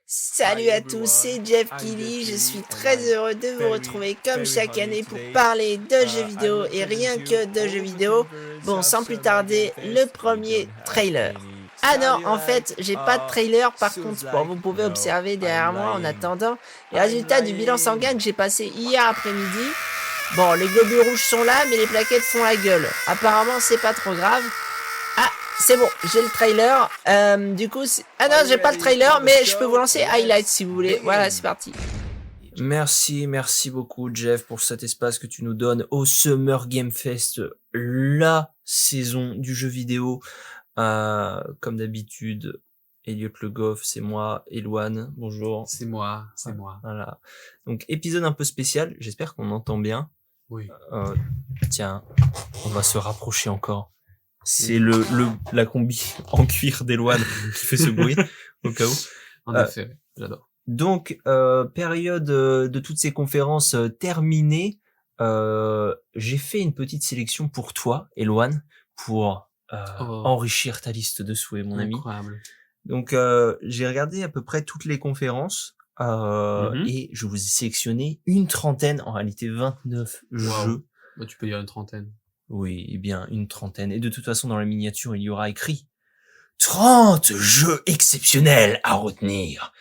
Salut à tous, c'est Jeff Keighley, je suis très heureux de vous retrouver comme chaque année pour parler de jeux vidéo et rien que de jeux vidéo. Bon, sans plus tarder, le premier trailer. Ah non, en fait, j'ai pas de trailer, par contre, bon, vous pouvez observer derrière moi en attendant les résultats du bilan sanguin que j'ai passé hier après-midi. Bon, les globules rouges sont là, mais les plaquettes font la gueule. Apparemment, c'est pas trop grave. Ah, c'est bon, j'ai le trailer. Du coup, ah non, j'ai pas le trailer, mais je peux vous lancer highlights si vous voulez. Voilà, c'est parti. Merci beaucoup Jeff pour cet espace que tu nous donnes au Summer Game Fest, la saison du jeu vidéo. Comme d'habitude, Elliot Le Goff, c'est moi, Eloane, bonjour. C'est moi. Voilà. Donc épisode un peu spécial, j'espère qu'on entend bien. Oui. Tiens, on va se rapprocher encore. C'est la combi en cuir d'Eloane qui fait ce bruit, au cas où. En effet, j'adore. Donc, période de toutes ces conférences terminées, j'ai fait une petite sélection pour toi, Eloane, pour enrichir ta liste de souhaits, mon ami. Incroyable. Donc, j'ai regardé à peu près toutes les conférences, et je vous ai sélectionné une trentaine, en réalité 29 jeux. Bah, tu peux dire une trentaine. Oui, eh bien, une trentaine. Et de toute façon, dans la miniature, il y aura écrit 30 jeux exceptionnels à retenir.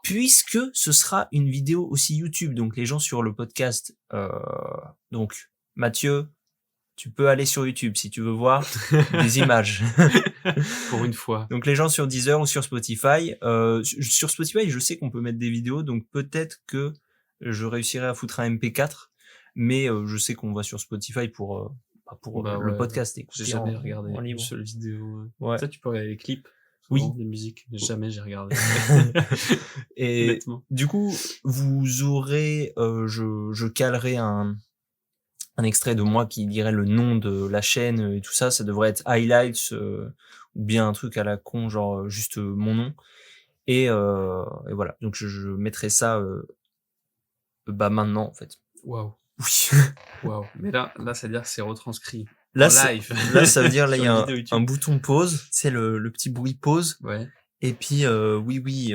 Puisque ce sera une vidéo aussi YouTube. Donc, les gens sur le podcast, donc, Mathieu, tu peux aller sur YouTube si tu veux voir des images. Pour une fois. Donc, les gens sur Deezer ou sur Spotify, sur Spotify, je sais qu'on peut mettre des vidéos. Donc, peut-être que je réussirai à foutre un MP4. Mais, je sais qu'on va sur Spotify pour le podcast. J'ai jamais regardé une seule vidéo. Ouais. Ça, tu peux regarder les clips. Oui. Des musiques. Jamais j'ai regardé. Et honnêtement. Du coup, vous aurez, je calerai un extrait de moi qui dirait le nom de la chaîne et tout ça. Ça devrait être highlights ou bien un truc à la con, genre juste mon nom. Et voilà. Donc je mettrai ça maintenant en fait. Waouh. Oui. Waouh. Mais là, ça veut dire que c'est retranscrit. Là, live. Là, ça veut dire, là, il y a un bouton pause. C'est le petit bruit pause. Ouais. Et puis, oui,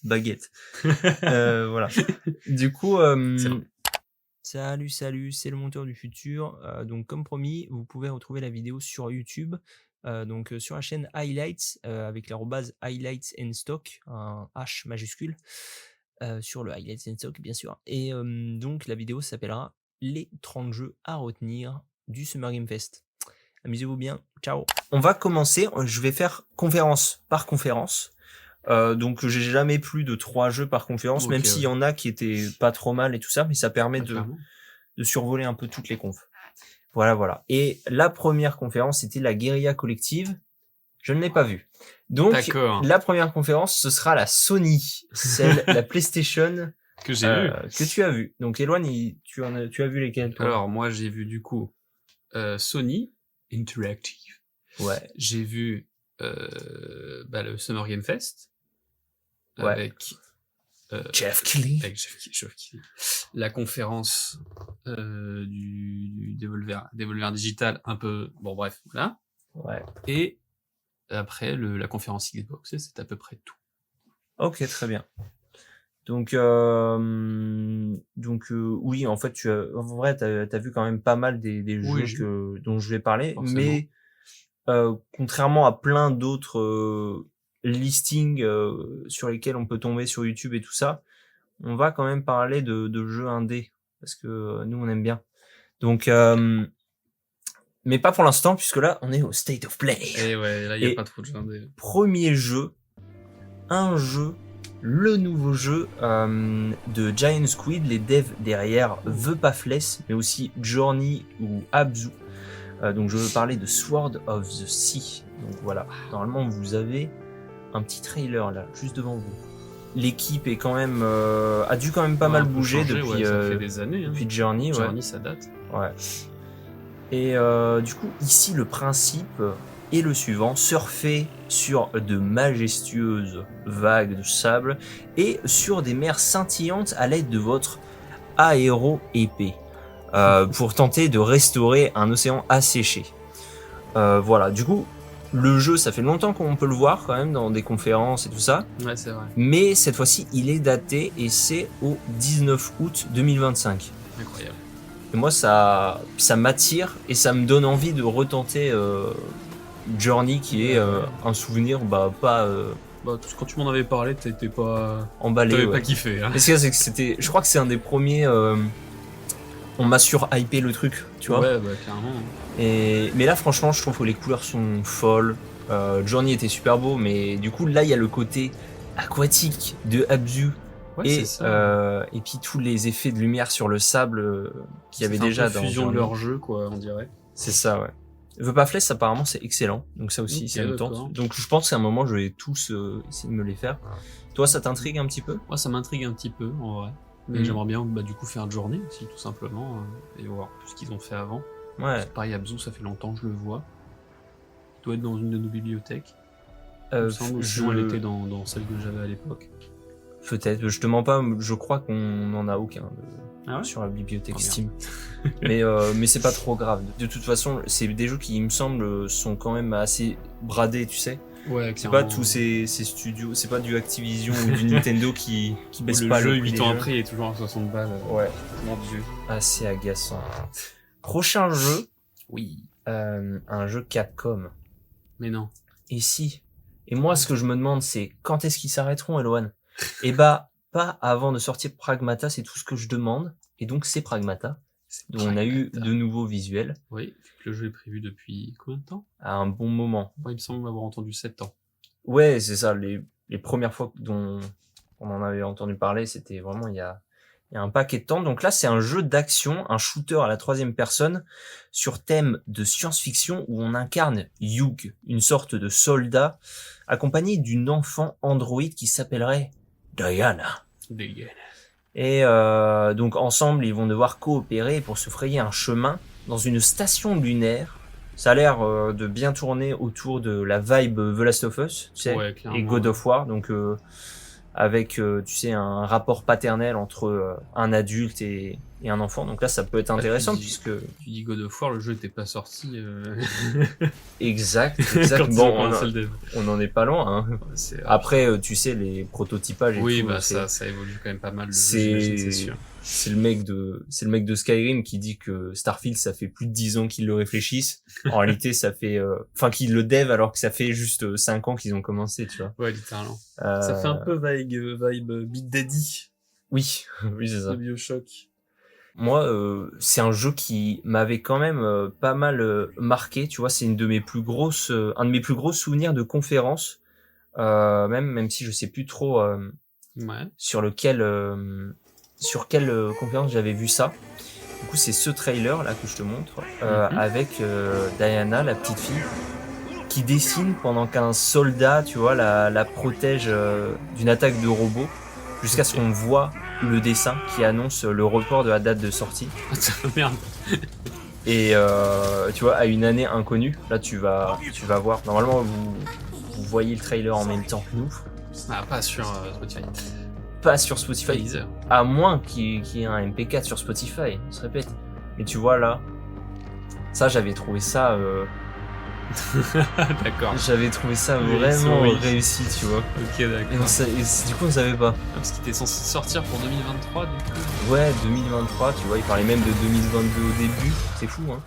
baguette. Voilà. Du coup, salut, c'est le monteur du futur. Donc, comme promis, vous pouvez retrouver la vidéo sur YouTube. Donc, sur la chaîne Highlights, avec l'arrobase Highlights and Stock, un H majuscule, sur le Highlights and Stock, bien sûr. Et donc, la vidéo s'appellera Les 30 jeux à retenir du Summer Game Fest. Amusez-vous bien, ciao. On va commencer, je vais faire conférence par conférence. Donc j'ai jamais plus de 3 jeux par conférence, même s'il y en a qui étaient pas trop mal et tout ça, mais ça permet de survoler un peu toutes les confs. Voilà. Et la première conférence, c'était la Guérilla Collective. Je ne l'ai pas vue. Donc la première conférence, ce sera la Sony, la PlayStation que j'ai vu. Que tu as vu. Donc Eloane, tu as vu lesquels toi? Alors moi j'ai vu du coup Sony Interactive. Ouais. J'ai vu le Summer Game Fest avec Jeff Keighley. La conférence du Devolver Digital un peu bon bref là. Ouais. Et après la conférence Xbox, c'est à peu près tout. Ok, très bien. Donc oui, en fait, en vrai, t'as vu quand même pas mal des jeux dont je vais parler, forcément. Mais contrairement à plein d'autres listings sur lesquels on peut tomber sur YouTube et tout ça, on va quand même parler de jeux indés parce que nous on aime bien. Donc mais pas pour l'instant puisque là on est au State of Play. Et ouais, là il y a pas trop de jeux indés. Premier jeu, le nouveau jeu de Giant Squid, les devs derrière The Pathless, mais aussi Journey ou Abzu. Donc je veux parler de Sword of the Sea. Donc voilà, normalement vous avez un petit trailer là, juste devant vous. L'équipe est quand même a dû quand même pas mal bouger depuis ça fait des années. Depuis Journey. Journey, ça date. Ouais. Et du coup ici le principe est le suivant: surfer sur de majestueuses vagues de sable et sur des mers scintillantes à l'aide de votre aéro-épée. Pour tenter de restaurer un océan asséché. Voilà, du coup, le jeu, ça fait longtemps qu'on peut le voir quand même dans des conférences et tout ça. Ouais, c'est vrai. Mais cette fois-ci, il est daté et c'est au 19 août 2025. Incroyable. Et moi, ça m'attire et ça me donne envie de retenter Journey, qui est un souvenir pas Quand tu m'en avais parlé, t'étais pas emballé. T'avais pas kiffé. Hein. Mais c'est que c'était, je crois que c'est un des premiers. On m'a sur-hypé le truc, tu vois. Ouais, clairement. Mais là, franchement, je trouve que les couleurs sont folles. Journey était super beau, mais du coup, là, il y a le côté aquatique de Abzu. Ouais, et puis tous les effets de lumière sur le sable qu'il y avait déjà dans fusion Journey. de leur jeu, quoi, on dirait. C'est ça, ouais. The Pathless, apparemment, c'est excellent. Donc ça aussi, ça me tente. Donc je pense qu'à un moment, je vais tous essayer de me les faire. Toi, ça t'intrigue un petit peu ? Moi, ça m'intrigue un petit peu, en vrai. Mais j'aimerais bien, du coup, faire Journey aussi, tout simplement, et voir tout ce qu'ils ont fait avant. Ouais. Pareil, Abzu, ça fait longtemps que je le vois. Il doit être dans une de nos bibliothèques. Elle était dans celle que j'avais à l'époque. Peut-être, je te mens pas, je crois qu'on n'en a aucun sur la bibliothèque Steam. Mais c'est pas trop grave. De toute façon, c'est des jeux qui, il me semble, sont quand même assez bradés, tu sais. Ouais, c'est pas tous ces studios, c'est pas du Activision ou du Nintendo qui baisse pas le jeu. 8 ans après, il est toujours à 60 balles. Ouais. Mon dieu. Assez agaçant. Prochain jeu. Oui. Un jeu Capcom. Mais non. Et si. Et moi, ce que je me demande, c'est quand est-ce qu'ils s'arrêteront, Eloane ? Et pas avant de sortir Pragmata, c'est tout ce que je demande. Et donc c'est Pragmata, dont on a eu de nouveaux visuels. Oui, le jeu est prévu depuis combien de temps ? À un bon moment. Il me semble avoir entendu 7 ans. Ouais, c'est ça, les premières fois dont on en avait entendu parler, c'était vraiment il y a un paquet de temps. Donc là, c'est un jeu d'action, un shooter à la 3e personne, sur thème de science-fiction, où on incarne Hugh, une sorte de soldat, accompagné d'une enfant androïde qui s'appellerait Diana. Et donc ensemble, ils vont devoir coopérer pour se frayer un chemin dans une station lunaire. Ça a l'air de bien tourner autour de la vibe The Last of Us, tu sais, et God of War. Donc avec, tu sais, un rapport paternel entre un adulte et un enfant. Donc là, ça peut être intéressant puisque... Tu dis God of War, le jeu n'était pas sorti. Exact. Bon, on en est pas loin. Hein. Après, tu sais, les prototypages et tout... ça évolue quand même pas mal. C'est sûr. C'est le mec de Skyrim qui dit que Starfield, ça fait plus de 10 ans qu'ils le réfléchissent. En réalité, ça fait... qu'ils le dev alors que ça fait juste 5 ans qu'ils ont commencé, tu vois. Ouais, littéralement. Ça fait un peu vibe Beat Daddy. Oui, c'est ça. De BioShock. Moi, c'est un jeu qui m'avait quand même pas mal marqué, tu vois. C'est un de mes plus gros souvenirs de conférence. Même si je sais plus trop sur quelle conférence j'avais vu ça. Du coup, c'est ce trailer là que je te montre avec Diana, la petite fille, qui dessine pendant qu'un soldat, tu vois, la protège d'une attaque de robots, jusqu'à ce qu'on voit le dessin qui annonce le report de la date de sortie. Merde. Et tu vois, à une année inconnue, là tu vas voir. Normalement, vous voyez le trailer en même temps que nous. Pas sur Spotify. Pas sur Spotify. À moins qu'il y ait un MP4 sur Spotify, on se répète. Mais tu vois là, ça j'avais trouvé ça... D'accord. J'avais trouvé ça vraiment réussi, tu vois. Ok, d'accord. Et du coup, on savait pas. Parce qu'il était censé sortir pour 2023, du coup. Ouais, 2023, tu vois. Il parlait même de 2022 au début. C'est fou, hein.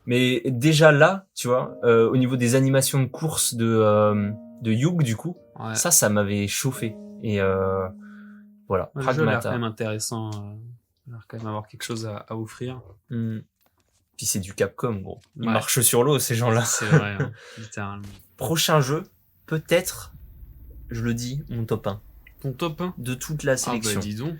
Mais déjà là, tu vois, au niveau des animations de course de Hugh, du coup, ça m'avait chauffé. Et voilà. Le jeu a l'air quand même intéressant. Il a l'air quand même avoir quelque chose à offrir. Puis c'est du Capcom, gros. Ils marchent sur l'eau, ces gens-là. C'est vrai, hein, littéralement. Prochain jeu, peut-être, je le dis, mon top 1. Ton top 1 de toute la sélection. Dis donc.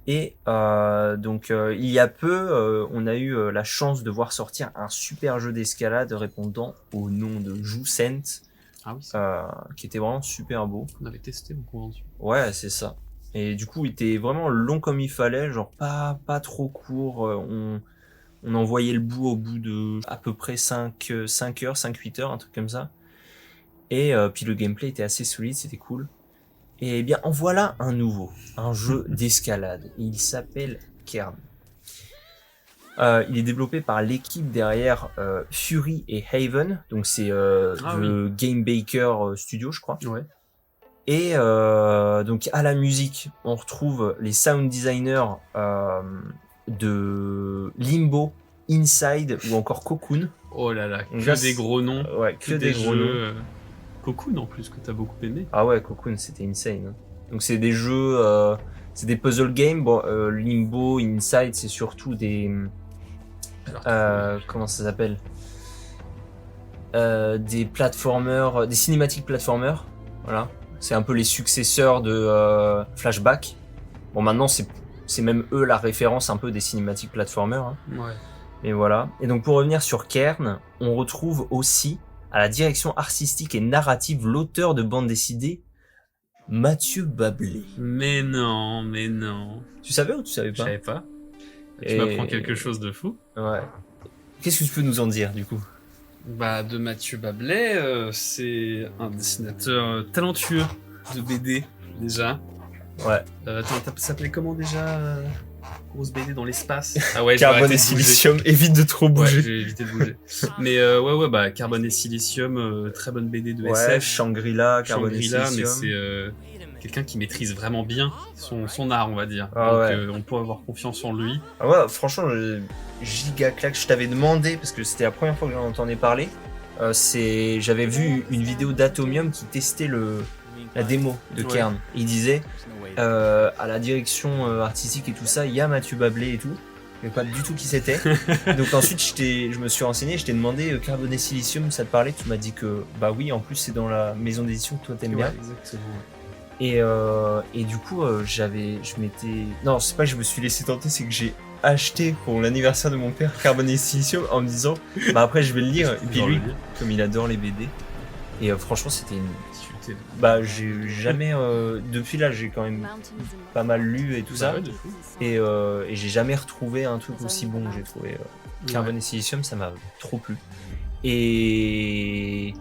Et donc, il y a peu, on a eu la chance de voir sortir un super jeu d'escalade répondant au nom de Joucent, qui était vraiment super beau. On avait testé mon convention. Ouais, c'est ça. Et du coup, il était vraiment long comme il fallait, genre pas trop court. On en voyait le bout au bout de à peu près 5 heures, 5-8 heures, un truc comme ça. Et puis le gameplay était assez solide, c'était cool. Et bien, en voilà un nouveau, un jeu d'escalade. Il s'appelle Kern. Il est développé par l'équipe derrière Fury et Haven, donc c'est le Game Baker Studio, je crois. Ouais. Et donc à la musique, on retrouve les sound designers de Limbo, Inside ou encore Cocoon. Oh là là, Donc que là, des gros noms. Ouais, que des gros jeux. Cocoon en plus, que t'as beaucoup aimé. Ah ouais, Cocoon, c'était insane. Donc c'est des jeux, c'est des puzzle games. Bon, Limbo, Inside, c'est surtout des... comment ça s'appelle, des platformers, des cinématiques platformers. Voilà. C'est un peu les successeurs de Flashback. Bon, maintenant, c'est même eux la référence un peu des cinématiques platformers. Hein. Ouais. Et voilà. Et donc, pour revenir sur Kern, on retrouve aussi, à la direction artistique et narrative, l'auteur de bande dessinée, Mathieu Bablé. Mais non. Tu savais ou tu savais pas? Je savais pas. Tu m'apprends quelque chose de fou. Ouais. Qu'est-ce que tu peux nous en dire, du coup? Bah, de Mathieu Bablé, c'est un dessinateur talentueux de BD, déjà. Ouais. Attends, ça s'appelait comment déjà grosse BD dans l'espace. Ah ouais, Carbone et Silicium, évite de trop bouger. Ouais, j'ai évité de bouger. Mais ouais, bah Carbone et Silicium, très bonne BD de SF. Shangri-La, Carbone et Silicium. Mais c'est quelqu'un qui maîtrise vraiment bien son art, on va dire. Ah donc on peut avoir confiance en lui. Ah ouais, franchement, giga claque. Je t'avais demandé, parce que c'était la première fois que j'en entendais parler, j'avais vu une vidéo d'Atomium qui testait la démo de Kern. Et il disait, à la direction artistique et tout ça, il y a Mathieu Bablé et tout. Je ne savais pas du tout qui c'était. Donc ensuite, je me suis renseigné, je t'ai demandé Carbone et Silicium, ça te parlait? Tu m'as dit que bah oui, en plus c'est dans la maison d'édition que toi t'aimes bien. Exactement. Et du coup, non, c'est pas que je me suis laissé tenter, c'est que j'ai acheté pour l'anniversaire de mon père Carbone et Silicium en me disant, bah après je vais le lire. Et puis lui, comme il adore les BD, et franchement c'était une... Bah j'ai jamais, depuis là j'ai quand même pas mal lu et tout ça, et j'ai jamais retrouvé un truc aussi bon. J'ai trouvé Carbone et Silicium, ça m'a trop plu. Et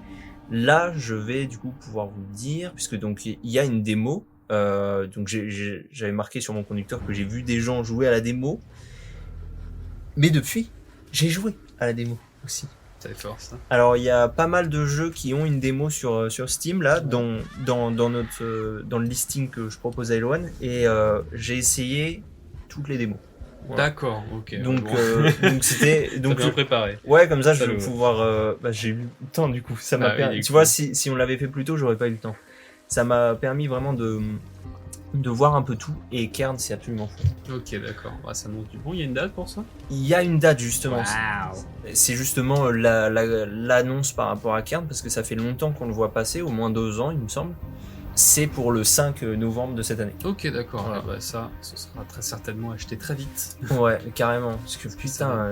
là, je vais du coup pouvoir vous dire, puisque donc il y a une démo, donc j'avais marqué sur mon conducteur que j'ai vu des gens jouer à la démo, mais depuis, j'ai joué à la démo aussi. C'est fort ça. Alors il y a pas mal de jeux qui ont une démo sur Steam là, dans le listing que je propose à Elwan, et j'ai essayé toutes les démos. Voilà. D'accord, ok. Donc c'était donc bien préparé. Ouais, comme ça je vais pouvoir j'ai eu le temps du coup. Ça m'a permis. Tu vois, si on l'avait fait plus tôt, j'aurais pas eu le temps. Ça m'a permis vraiment de voir un peu tout, et Kern c'est absolument fou. Ok, d'accord. Bah, ça monte du bon. Il y a une date pour ça? Il y a une date justement. Wow. C'est justement l'annonce par rapport à Kern, parce que ça fait longtemps qu'on le voit passer, au moins 2 ans il me semble. C'est pour le 5 novembre de cette année. Ok, d'accord. Voilà. Bah, ça sera très certainement acheté très vite. Ouais, carrément. Parce que putain,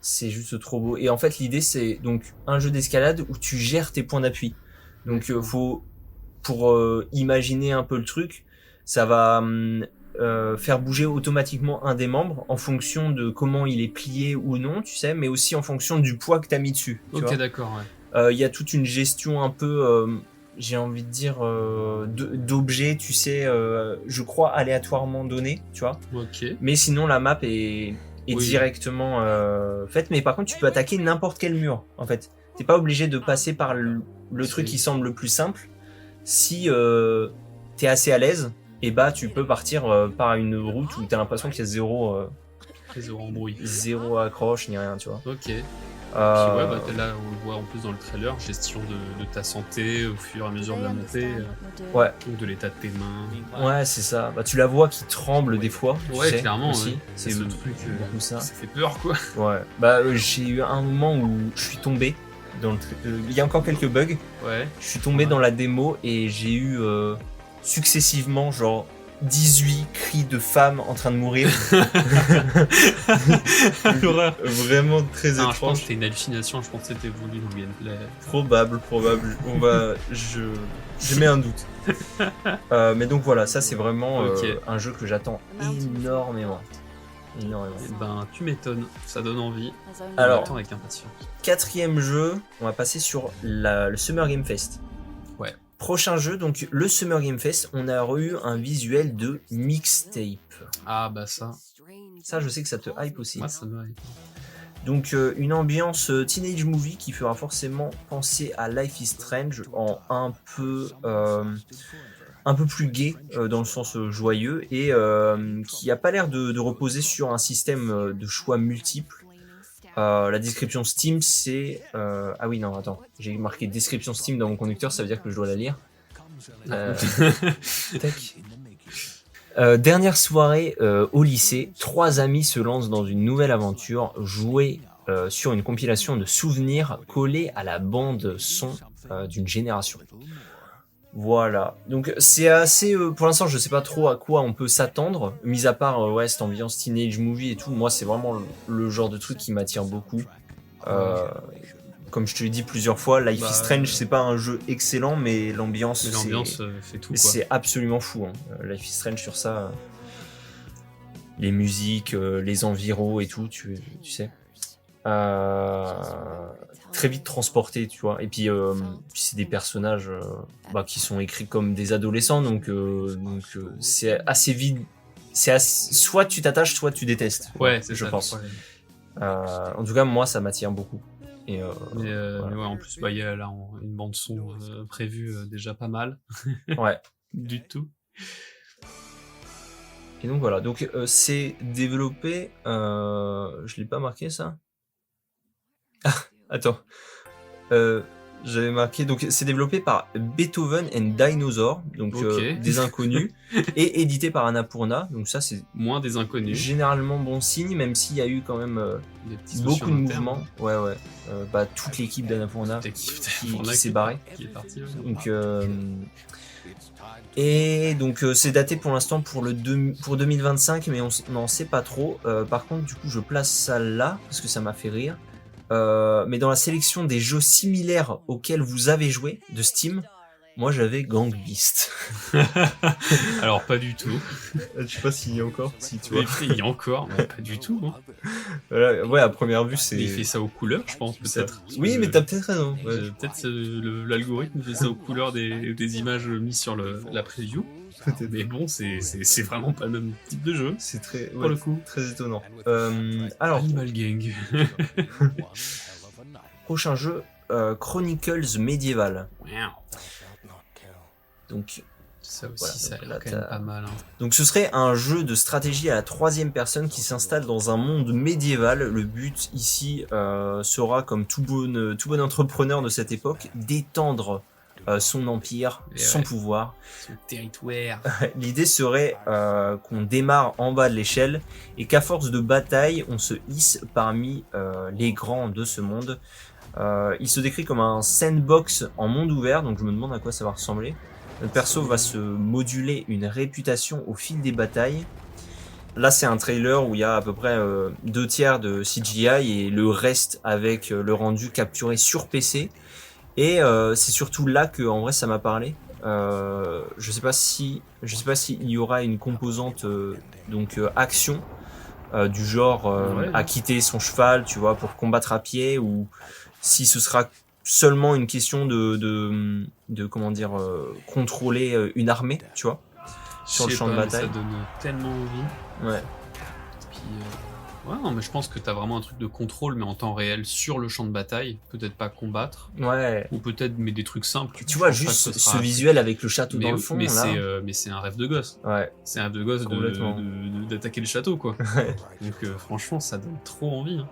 c'est juste trop beau. Et en fait, l'idée, c'est donc un jeu d'escalade où tu gères tes points d'appui. Donc, pour imaginer un peu le truc, ça va faire bouger automatiquement un des membres en fonction de comment il est plié ou non, tu sais, mais aussi en fonction du poids que t'as mis dessus. Ok, d'accord, ouais. Il y a toute une gestion un peu... j'ai envie de dire d'objets, tu sais, je crois aléatoirement donnés, tu vois. Ok. Mais sinon la map est directement faite. Mais par contre, tu peux attaquer n'importe quel mur. En fait, t'es pas obligé de passer par le truc qui semble le plus simple. Si t'es assez à l'aise, et bah tu peux partir par une route où t'as l'impression qu'il y a zéro embrouille, zéro accroche ni rien, tu vois. Ok. Puis ouais, bah, là on le voit en plus dans le trailer, gestion de ta santé au fur et à mesure de la montée, ouais, ou de l'état de tes mains. Ouais, c'est ça. Bah, tu la vois qui tremble des fois. Ouais, clairement. Aussi. Ouais. C'est ce truc, ça fait peur, quoi. Ouais. Bah, j'ai eu un moment où je suis tombé dans le truc. Il y a encore quelques bugs. Ouais. Je suis tombé dans la démo et j'ai eu successivement genre 18 cris de femmes en train de mourir. L'horreur. Vraiment très étrange. Je pense que c'était une hallucination, je pense que c'était voulu dans le gameplay. Probable. Je mets un doute. Mais donc voilà, ça c'est vraiment un jeu que j'attends énormément. Et ben tu m'étonnes, ça donne envie. Alors, on attend avec impatience. 4e jeu, on va passer sur le Summer Game Fest. Ouais. Prochain jeu, donc le Summer Game Fest, on a eu un visuel de mixtape. Ah bah ça. Ça, je sais que ça te hype aussi. Moi, ça me hype. Donc une ambiance teenage movie qui fera forcément penser à Life is Strange en un peu plus gai dans le sens joyeux et qui a pas l'air de reposer sur un système de choix multiples. La description Steam c'est ah oui non attends j'ai marqué description Steam dans mon conducteur, ça veut dire que je dois la lire. Tac. Dernière soirée au lycée, 3 amis se lancent dans une nouvelle aventure, jouer sur une compilation de souvenirs collés à la bande son d'une génération. Voilà, donc c'est assez, pour l'instant je sais pas trop à quoi on peut s'attendre, mis à part ouais, cette ambiance teenage movie et tout, moi c'est vraiment le genre de truc qui m'attire beaucoup. Comme je te l'ai dit plusieurs fois, Life is Strange c'est pas un jeu excellent, mais l'ambiance fait tout. Quoi. C'est absolument fou. Hein. Life is Strange sur ça, les musiques, les environs et tout, tu sais. Très vite transporté, tu vois. Et puis c'est des personnages qui sont écrits comme des adolescents, donc c'est assez vite. Soit tu t'attaches, soit tu détestes. Ouais, c'est je ça, pense. En tout cas, moi, ça m'attire beaucoup. Et voilà. Mais ouais, en plus, il y a là une bande son prévue déjà pas mal. Ouais. Du tout. Et donc voilà. Donc c'est développé. Je l'ai pas marqué ça. Ah, attends. J'avais marqué. Donc c'est développé par Beethoven and Dinosaur, donc des inconnus, et édité par Annapurna. Donc ça c'est moins des inconnus. Généralement bon signe, même s'il y a eu quand même beaucoup de mouvements. Ouais. Toute l'équipe d'Annapurna qui s'est barrée. Qui est partie. Donc et donc c'est daté pour l'instant pour 2025, mais on n'en sait pas trop. Par contre, du coup, je place ça là parce que ça m'a fait rire. Mais dans la sélection des jeux similaires auxquels vous avez joué de Steam, moi j'avais Gang Beast. Alors pas du tout. Je sais pas s'il y a encore. Si tu vois. Il y a encore, mais pas du tout. Hein. Ouais, à première vue c'est. Mais il fait ça aux couleurs, je pense peut-être. Oui, mais t'as peut-être raison. Ouais. Peut-être l'algorithme fait ça aux couleurs des images mises sur la preview. Mais bon, c'est vraiment pas le même type de jeu. C'est très, pour le coup, très étonnant. Alors, Animal Gang. Prochain jeu, Chronicles Medieval. Wow. Donc ça aussi, ça a l'air quand même pas mal. Hein. Donc ce serait un jeu de stratégie à la 3e personne qui s'installe dans un monde médiéval. Le but ici sera, comme tout bon entrepreneur de cette époque, d'étendre son empire, son pouvoir, son territoire. L'idée serait qu'on démarre en bas de l'échelle et qu'à force de bataille, on se hisse parmi les grands de ce monde. Il se décrit comme un sandbox en monde ouvert, donc je me demande à quoi ça va ressembler. Notre perso va se moduler une réputation au fil des batailles. Là, c'est un trailer où il y a à peu près 2/3 de CGI et le reste avec le rendu capturé sur PC. Et c'est surtout là que, en vrai, ça m'a parlé. Je sais pas si il y aura une composante action du genre à quitter son cheval, tu vois, pour combattre à pied, ou si ce sera seulement une question de comment dire contrôler une armée, tu vois, sur le champ de bataille. Ça donne tellement envie. Ouais. Puis ouais, non, mais je pense que t'as vraiment un truc de contrôle, mais en temps réel sur le champ de bataille. Peut-être pas combattre. Ouais. Ou peut-être mais des trucs simples. Tu vois juste ce visuel avec le château dans le fond. Mais là. C'est un rêve de gosse. Ouais. C'est un rêve de gosse d'attaquer le château, quoi. Ouais. Donc franchement, ça donne trop envie. Hein.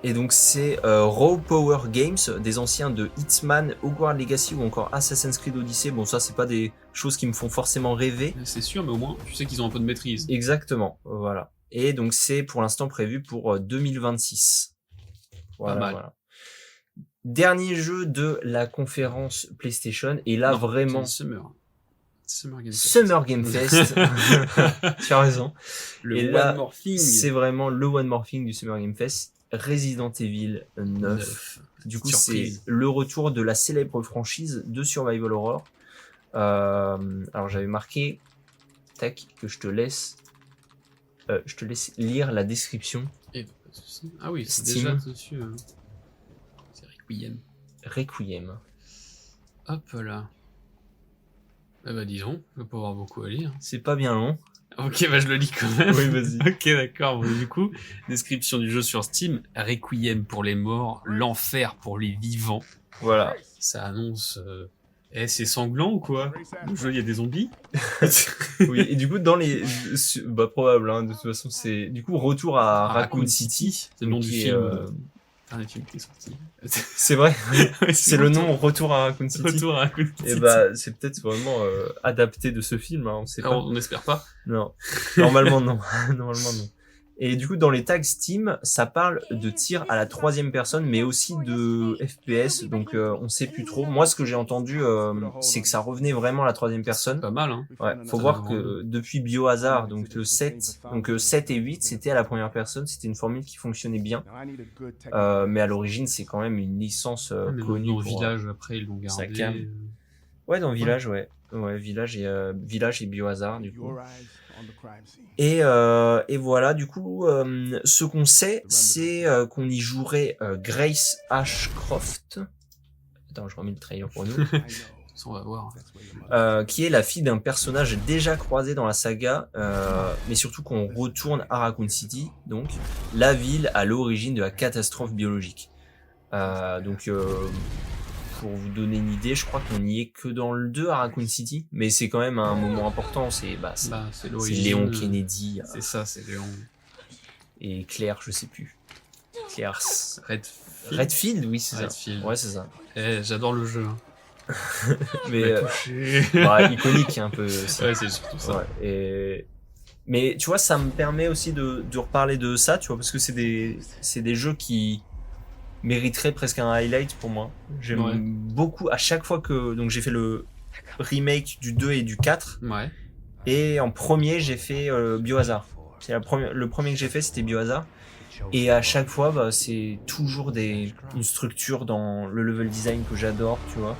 Et donc c'est Raw Power Games, des anciens de Hitman, Hogwarts Legacy ou encore Assassin's Creed Odyssey. Bon, ça c'est pas des choses qui me font forcément rêver. C'est sûr, mais au moins tu sais qu'ils ont un peu de maîtrise. Exactement, voilà. Et donc c'est pour l'instant prévu pour 2026. Voilà, pas mal. Voilà. Dernier jeu de la conférence PlayStation, et là vraiment... Summer Game Fest. Summer Game Fest. Tu as raison. Le One More Thing. C'est vraiment le One More Thing du Summer Game Fest. Resident Evil 9. Du coup, c'est le retour de la célèbre franchise de Survival Horror. Alors, j'avais marqué, tac, que je te laisse lire la description. Ah oui, c'est Steam. déjà dessus. C'est Requiem. Requiem. Hop là. Ah bah disons, je vais pas avoir beaucoup à lire. C'est pas bien long. Ok, bah je le lis quand même. Oui, vas-y. Ok, d'accord. Bon, du coup, description du jeu sur Steam. Requiem pour les morts, l'enfer pour les vivants. Voilà. Ça annonce... c'est sanglant ou quoi? Le jeu, il y a des zombies? Oui, et du coup, dans les... Bah, probable, hein, de toute façon, c'est... Du coup, retour à Raccoon City. C'est le nom du qui est, film. Un film qui est sorti. C'est vrai. Ouais, C'est le nom Retour à Raccoon City. Retour à Raccoon City. Et bah, c'est peut-être vraiment adapté de ce film, hein, on sait pas. On n'espère pas. Non. Normalement, non. Normalement, non. Et du coup, dans les tags Steam, ça parle de tir à la 3e personne, mais aussi de FPS, donc on sait plus trop. Moi, ce que j'ai entendu, c'est que ça revenait vraiment à la 3e personne. Pas mal, hein. Ouais, faut voir que depuis Biohazard, donc le 7, donc 7 et 8, c'était à la première personne, c'était une formule qui fonctionnait bien. Mais à l'origine, c'est quand même une licence connue. Dans Village, après, ils l'ont gardé. Ouais, dans Village, ouais. Ouais, Village et Biohazard, du coup. Et voilà, du coup, ce qu'on sait, c'est qu'on y jouerait Grace Ashcroft. Attends, je remets le trailer pour nous. On va voir. Qui est la fille d'un personnage déjà croisé dans la saga, mais surtout qu'on retourne à Raccoon City, donc la ville à l'origine de la catastrophe biologique. Pour vous donner une idée, je crois qu'on n'y est que dans le 2 à Raccoon City, mais c'est quand même un moment important, c'est Léon Kennedy. C'est ça, c'est Léon. Et Claire, je sais plus. Claire... Redfield, oui, c'est ça. Ouais, c'est ça. J'adore le jeu. Mais iconique un peu aussi. Ouais, c'est surtout ça. Ouais, mais tu vois, ça me permet aussi de reparler de ça, tu vois, parce que c'est des jeux qui mériterait presque un highlight pour moi. J'aime beaucoup, à chaque fois que... Donc j'ai fait le remake du 2 et du 4. Ouais. Et en premier, j'ai fait Biohazard. Le premier que j'ai fait, c'était Biohazard. Et à chaque fois, c'est toujours une structure dans le level design que j'adore, tu vois.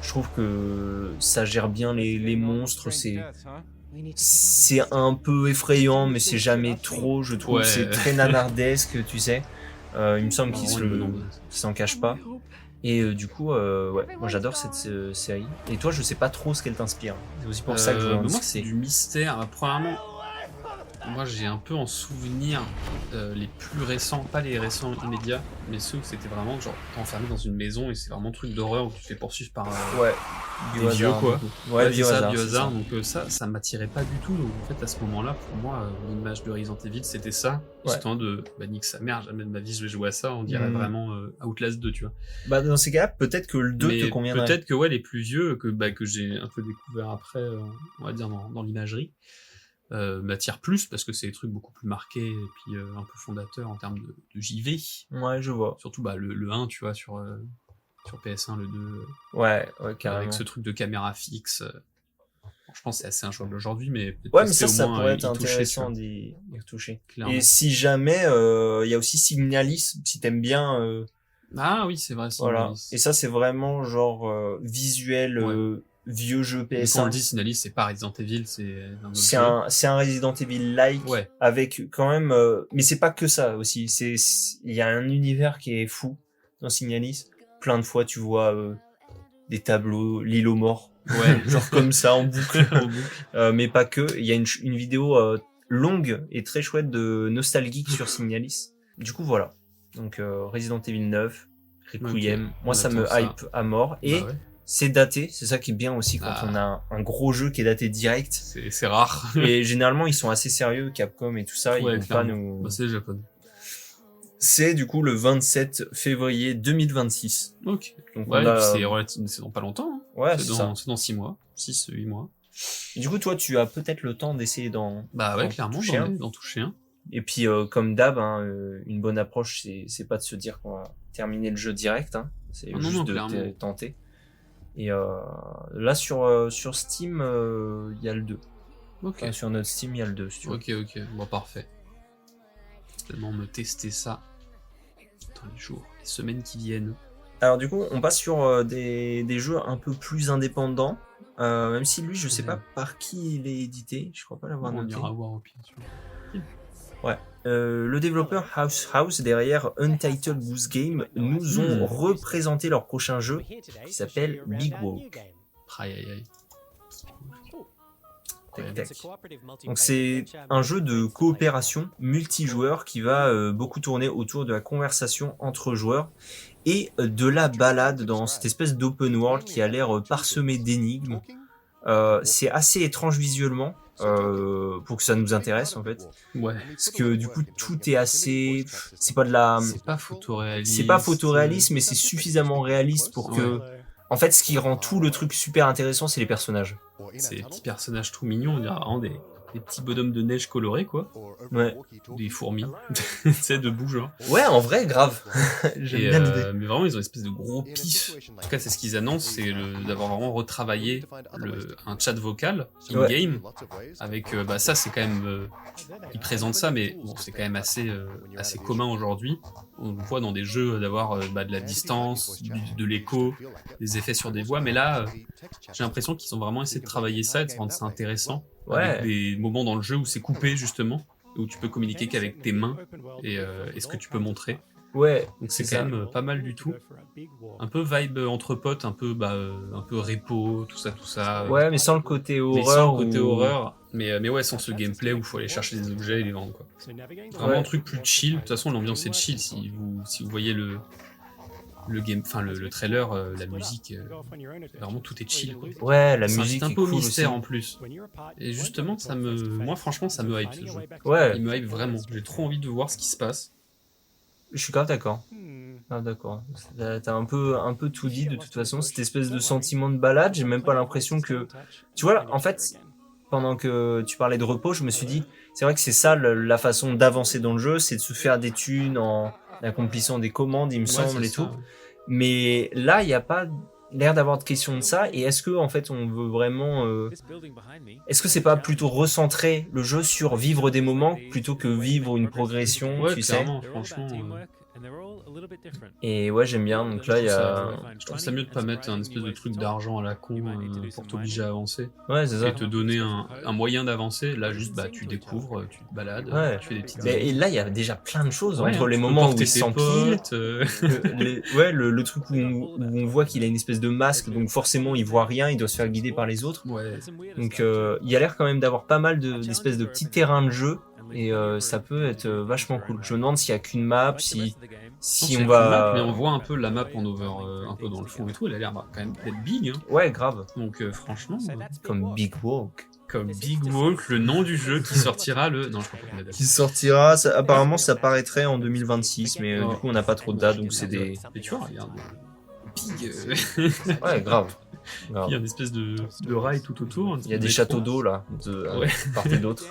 Je trouve que ça gère bien les monstres, c'est un peu effrayant, mais c'est jamais trop, je trouve. C'est très nanardesque, tu sais. Il me semble qu'il s'en cache pas. Et du coup, moi j'adore cette série. Et toi, je sais pas trop ce qu'elle t'inspire. C'est aussi pour ça que je veux en discuter. Moi, c'est du mystère. Premièrement, moi j'ai un peu en souvenir les plus récents, pas les récents immédiats, mais ceux où c'était vraiment genre t'es enfermé dans une maison et c'est vraiment truc d'horreur où tu te fais poursuivre par des vieux quoi. Ouais, Biohazard. Donc ça m'attirait pas du tout. Donc en fait à ce moment-là, pour moi, l'image de Resident Evil c'était ça, histoire de nique sa mère, jamais de ma vie je vais jouer à ça. On dirait vraiment Outlast 2, tu vois. Bah dans ces cas-là, peut-être que le 2 te conviendrait. Peut-être que les plus vieux que j'ai un peu découvert après, on va dire dans l'imagerie. M'attire plus parce que c'est des trucs beaucoup plus marqués et puis un peu fondateurs en termes de JV. Ouais, je vois. Surtout le 1, tu vois, sur PS1, le 2. Ouais, carrément. Avec ce truc de caméra fixe. Je pense que c'est assez injouable aujourd'hui, mais ouais, mais ça pourrait être intéressant d'y retoucher. Clairement. Et si jamais, il y a aussi Signalis, si t'aimes bien. Ah oui, c'est vrai. Voilà. Et ça, c'est vraiment genre visuel. Vieux jeu PS1. Quand on dit Signalis, c'est pas Resident Evil, c'est un autre jeu. C'est un Resident Evil-like, avec quand même... mais c'est pas que ça aussi, il y a un univers qui est fou dans Signalis. Plein de fois, tu vois des tableaux, l'île aux morts, genre comme ça, en boucle. Mais pas que, il y a une vidéo longue et très chouette de nostalgique sur Signalis. Du coup, voilà. Donc Resident Evil 9, Requiem, moi ça me hype à mort. Et c'est daté, c'est ça qui est bien aussi quand on a un gros jeu qui est daté direct. C'est rare. Et généralement, ils sont assez sérieux, Capcom et tout ça. Ils vont pas nous... c'est japonais. C'est du coup le 27 février 2026. Ok. Donc c'est dans pas longtemps. Hein. Ouais, c'est dans 6 mois. 6-8 mois. Et du coup, toi, tu as peut-être le temps d'essayer d'en clairement, d'en toucher un. Et puis, comme d'hab, une bonne approche, c'est pas de se dire qu'on va terminer le jeu direct. C'est juste de tenter. Et là sur Steam il y a le 2. Enfin, sur notre Steam il y a le 2 si tu veux. Ok, bon parfait. Tellement me tester ça dans les jours, les semaines qui viennent. Alors du coup on passe sur des jeux un peu plus indépendants, même si lui je sais pas par qui il est édité, je crois pas l'avoir noté. On ira voir au pire. Ouais. Le développeur House derrière Untitled Goose Game nous ont représenté leur prochain jeu qui s'appelle Big Walk. Aïe. Tac, tac. Donc c'est un jeu de coopération multijoueur qui va beaucoup tourner autour de la conversation entre joueurs et de la balade dans cette espèce d'open world qui a l'air parsemé d'énigmes. C'est assez étrange visuellement pour que ça nous intéresse en fait. Ouais. Parce que du coup tout est assez... C'est pas photoréaliste, mais c'est suffisamment réaliste pour que... En fait, ce qui rend tout le truc super intéressant, c'est les personnages. C'est des petits personnages tout mignons, on dirait vraiment des petits bonhommes de neige colorés, quoi. Ouais. Des fourmis, tu sais, debout, genre. Ouais, en vrai, grave. J'aime bien l'idée. Mais vraiment, ils ont une espèce de gros pif. En tout cas, c'est ce qu'ils annoncent, c'est d'avoir vraiment retravaillé un chat vocal in-game. Avec, ça, c'est quand même... ils présentent ça, mais bon, c'est quand même assez commun aujourd'hui. On voit dans des jeux d'avoir de la distance, de l'écho, des effets sur des voix, mais là, j'ai l'impression qu'ils ont vraiment essayé de travailler ça et de rendre ça intéressant. Ouais. Avec des moments dans le jeu où c'est coupé, justement, où tu peux communiquer qu'avec tes mains et ce que tu peux montrer. Ouais, donc c'est quand même pas mal du tout. Un peu vibe entre potes, un peu repo, tout ça. Ouais, mais sans le côté horreur. Mais sans le côté horreur. Mais ouais, sans ce gameplay où il faut aller chercher des objets et les vendre, quoi. Vraiment un truc plus chill. De toute façon, l'ambiance est chill. Si vous voyez le trailer, la musique, vraiment tout est chill, quoi. Ouais, la ça musique un est peu cool mystère aussi. en plus. Et justement, moi franchement, ça me hype ce jeu. Ouais. Il me hype vraiment. J'ai trop envie de voir ce qui se passe. Je suis grave d'accord. Ah, d'accord. T'as un peu tout dit de toute façon. Cette espèce de sentiment de balade, j'ai même pas l'impression que... Tu vois, en fait, pendant que tu parlais de repos, je me suis dit, c'est vrai que c'est ça la façon d'avancer dans le jeu, c'est de se faire des thunes en accomplissant des commandes, il me semble, et tout. Ouais. Mais là, il n'y a pas l'air d'avoir de question de ça. Et est-ce que, en fait, on veut vraiment... Est-ce que c'est pas plutôt recentrer le jeu sur vivre des moments plutôt que vivre une progression, ouais, tu sais? Franchement. Et ouais, j'aime bien. Donc là, il y a... Je trouve ça mieux de pas mettre un espèce de truc d'argent à la con pour t'obliger à avancer. Ouais, c'est ça. Et te donner un moyen d'avancer. Là, juste, tu découvres, tu te balades, Ouais. tu fais des petites... Et là, il y a déjà plein de choses ouais, entre les tu peux moments où porter il tes s'empile. potes, Le truc où on voit qu'il a une espèce de masque, donc forcément, il voit rien, il doit se faire guider par les autres. Ouais. Donc, il y a l'air quand même d'avoir pas mal d'espèces de petits terrains de jeu. Et ça peut être vachement cool. Je me demande s'il y a qu'une map, si on va... Map, mais on voit un peu la map en over, un peu dans le fond et tout. Elle a l'air quand même d'être big. Hein. Ouais, grave. Donc franchement... Comme Big Walk. Comme Big Walk, le nom du jeu qui sortira le... Non, je crois pas qu'on a date. Qui sortira, apparemment ça paraîtrait en 2026, mais du coup on n'a pas trop de date, donc c'est des... Mais tu vois, regarde... Big... Ouais, grave. Il y a une espèce de rail tout autour. Il y a des châteaux d'eau là, de part et d'autre.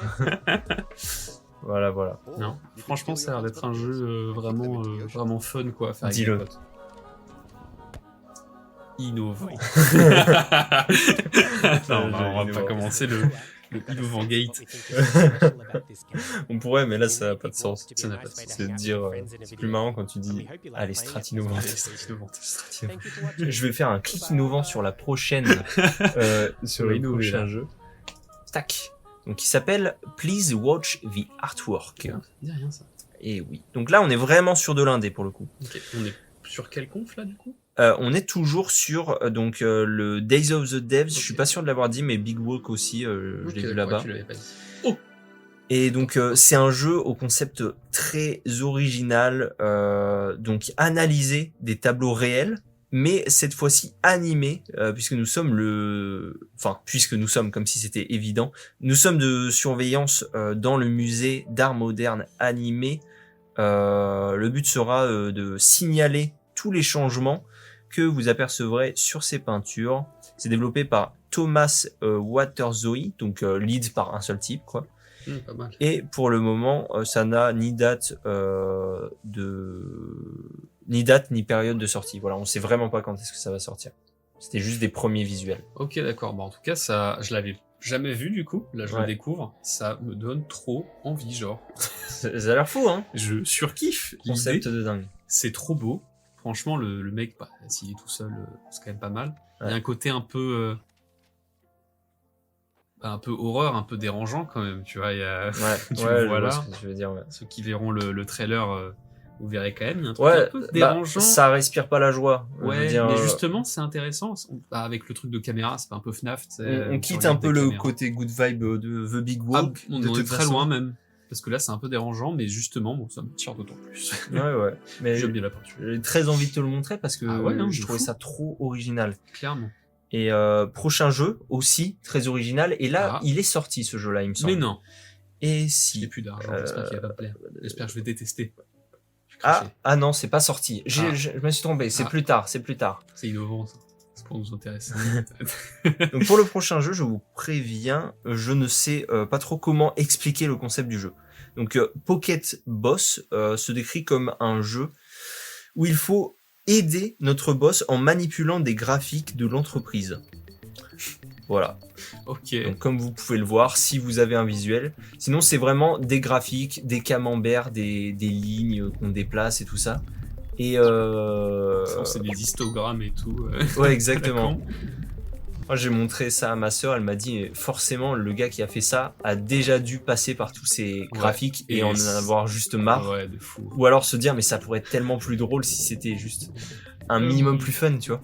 Voilà. Non, franchement, ça a l'air d'être un jeu vraiment fun, quoi. Dis-le. Innovant. Non, on va pas commencer le Innovant Gate. On pourrait, mais là ça n'a pas de sens. Ça n'a pas de sens. C'est de dire, c'est plus marrant quand tu dis, allez, strat innovante. Je vais faire un clic innovant sur la prochaine, sur le prochain jeu. Tac. Donc il s'appelle Please Watch the Artwork. Dis rien ça. Et oui. Donc là on est vraiment sur de l'indé pour le coup. Ok. On est sur quel conf là du coup? On est toujours sur le Days of the Devs. Je suis pas sûr de l'avoir dit, mais Big Walk aussi. Je l'ai vu là-bas. Tu l'avais pas dit. Oh. Et donc c'est un jeu au concept très original. Donc analyser des tableaux réels, mais cette fois-ci animés, puisque nous sommes comme si c'était évident. Nous sommes de surveillance dans le musée d'art moderne animé. Le but sera de signaler tous les changements que vous apercevrez sur ces peintures. C'est développé par Thomas Waterzooi, donc lead par un seul type, quoi. Pas mal. Et pour le moment, ça n'a ni date ni période de sortie. Voilà, on sait vraiment pas quand est-ce que ça va sortir. C'était juste des premiers visuels. Ok, d'accord. Bon, en tout cas, ça, je l'avais jamais vu du coup. Là, je le découvre. Ça me donne trop envie, genre. Ça a l'air fou, hein. Je surkiffe Concept l'idée. de dingue. C'est trop beau. Franchement, le mec, s'il est tout seul, c'est quand même pas mal. Ouais. Il y a un côté un peu horreur, un peu dérangeant quand même. Tu vois, il y a. Ouais, tu ouais, le vois je vois là. ce que tu veux dire. Ouais. Ceux qui verront le trailer vous verrez quand même, il y a un truc un peu dérangeant. Ça respire pas la joie. Ouais, mais justement, c'est intéressant. Avec le truc de caméra, c'est pas un peu FNAF. On quitte un peu le côté good vibe de The Big Walk. On est très loin même. Parce que là, c'est un peu dérangeant, mais justement, bon, ça me tire d'autant plus. Ouais. Mais j'aime bien la peinture. J'ai très envie de te le montrer parce que je trouvais ça trop original. Clairement. Et prochain jeu aussi très original. Et là, il est sorti ce jeu-là, il me semble. Mais non. Et si. J'ai plus d'argent. J'espère qu'il va pas me plaire. J'espère que je vais détester. Ah non, c'est pas sorti. Je me suis trompé. C'est plus tard. C'est innovant, ça. C'est pour nous intéresser. Donc pour le prochain jeu, je vous préviens, je ne sais pas trop comment expliquer le concept du jeu. Donc Pocket Boss se décrit comme un jeu où il faut aider notre boss en manipulant des graphiques de l'entreprise. Voilà. Ok. Donc comme vous pouvez le voir, si vous avez un visuel. Sinon c'est vraiment des graphiques, des camemberts, des lignes qu'on déplace et tout ça. Et c'est des histogrammes et tout. Ouais, exactement. Moi, j'ai montré ça à ma sœur, elle m'a dit forcément le gars qui a fait ça a déjà dû passer par tous ces graphiques et en avoir juste marre. Ouais, de fou. Ou alors se dire mais ça pourrait être tellement plus drôle si c'était juste un minimum plus fun, tu vois.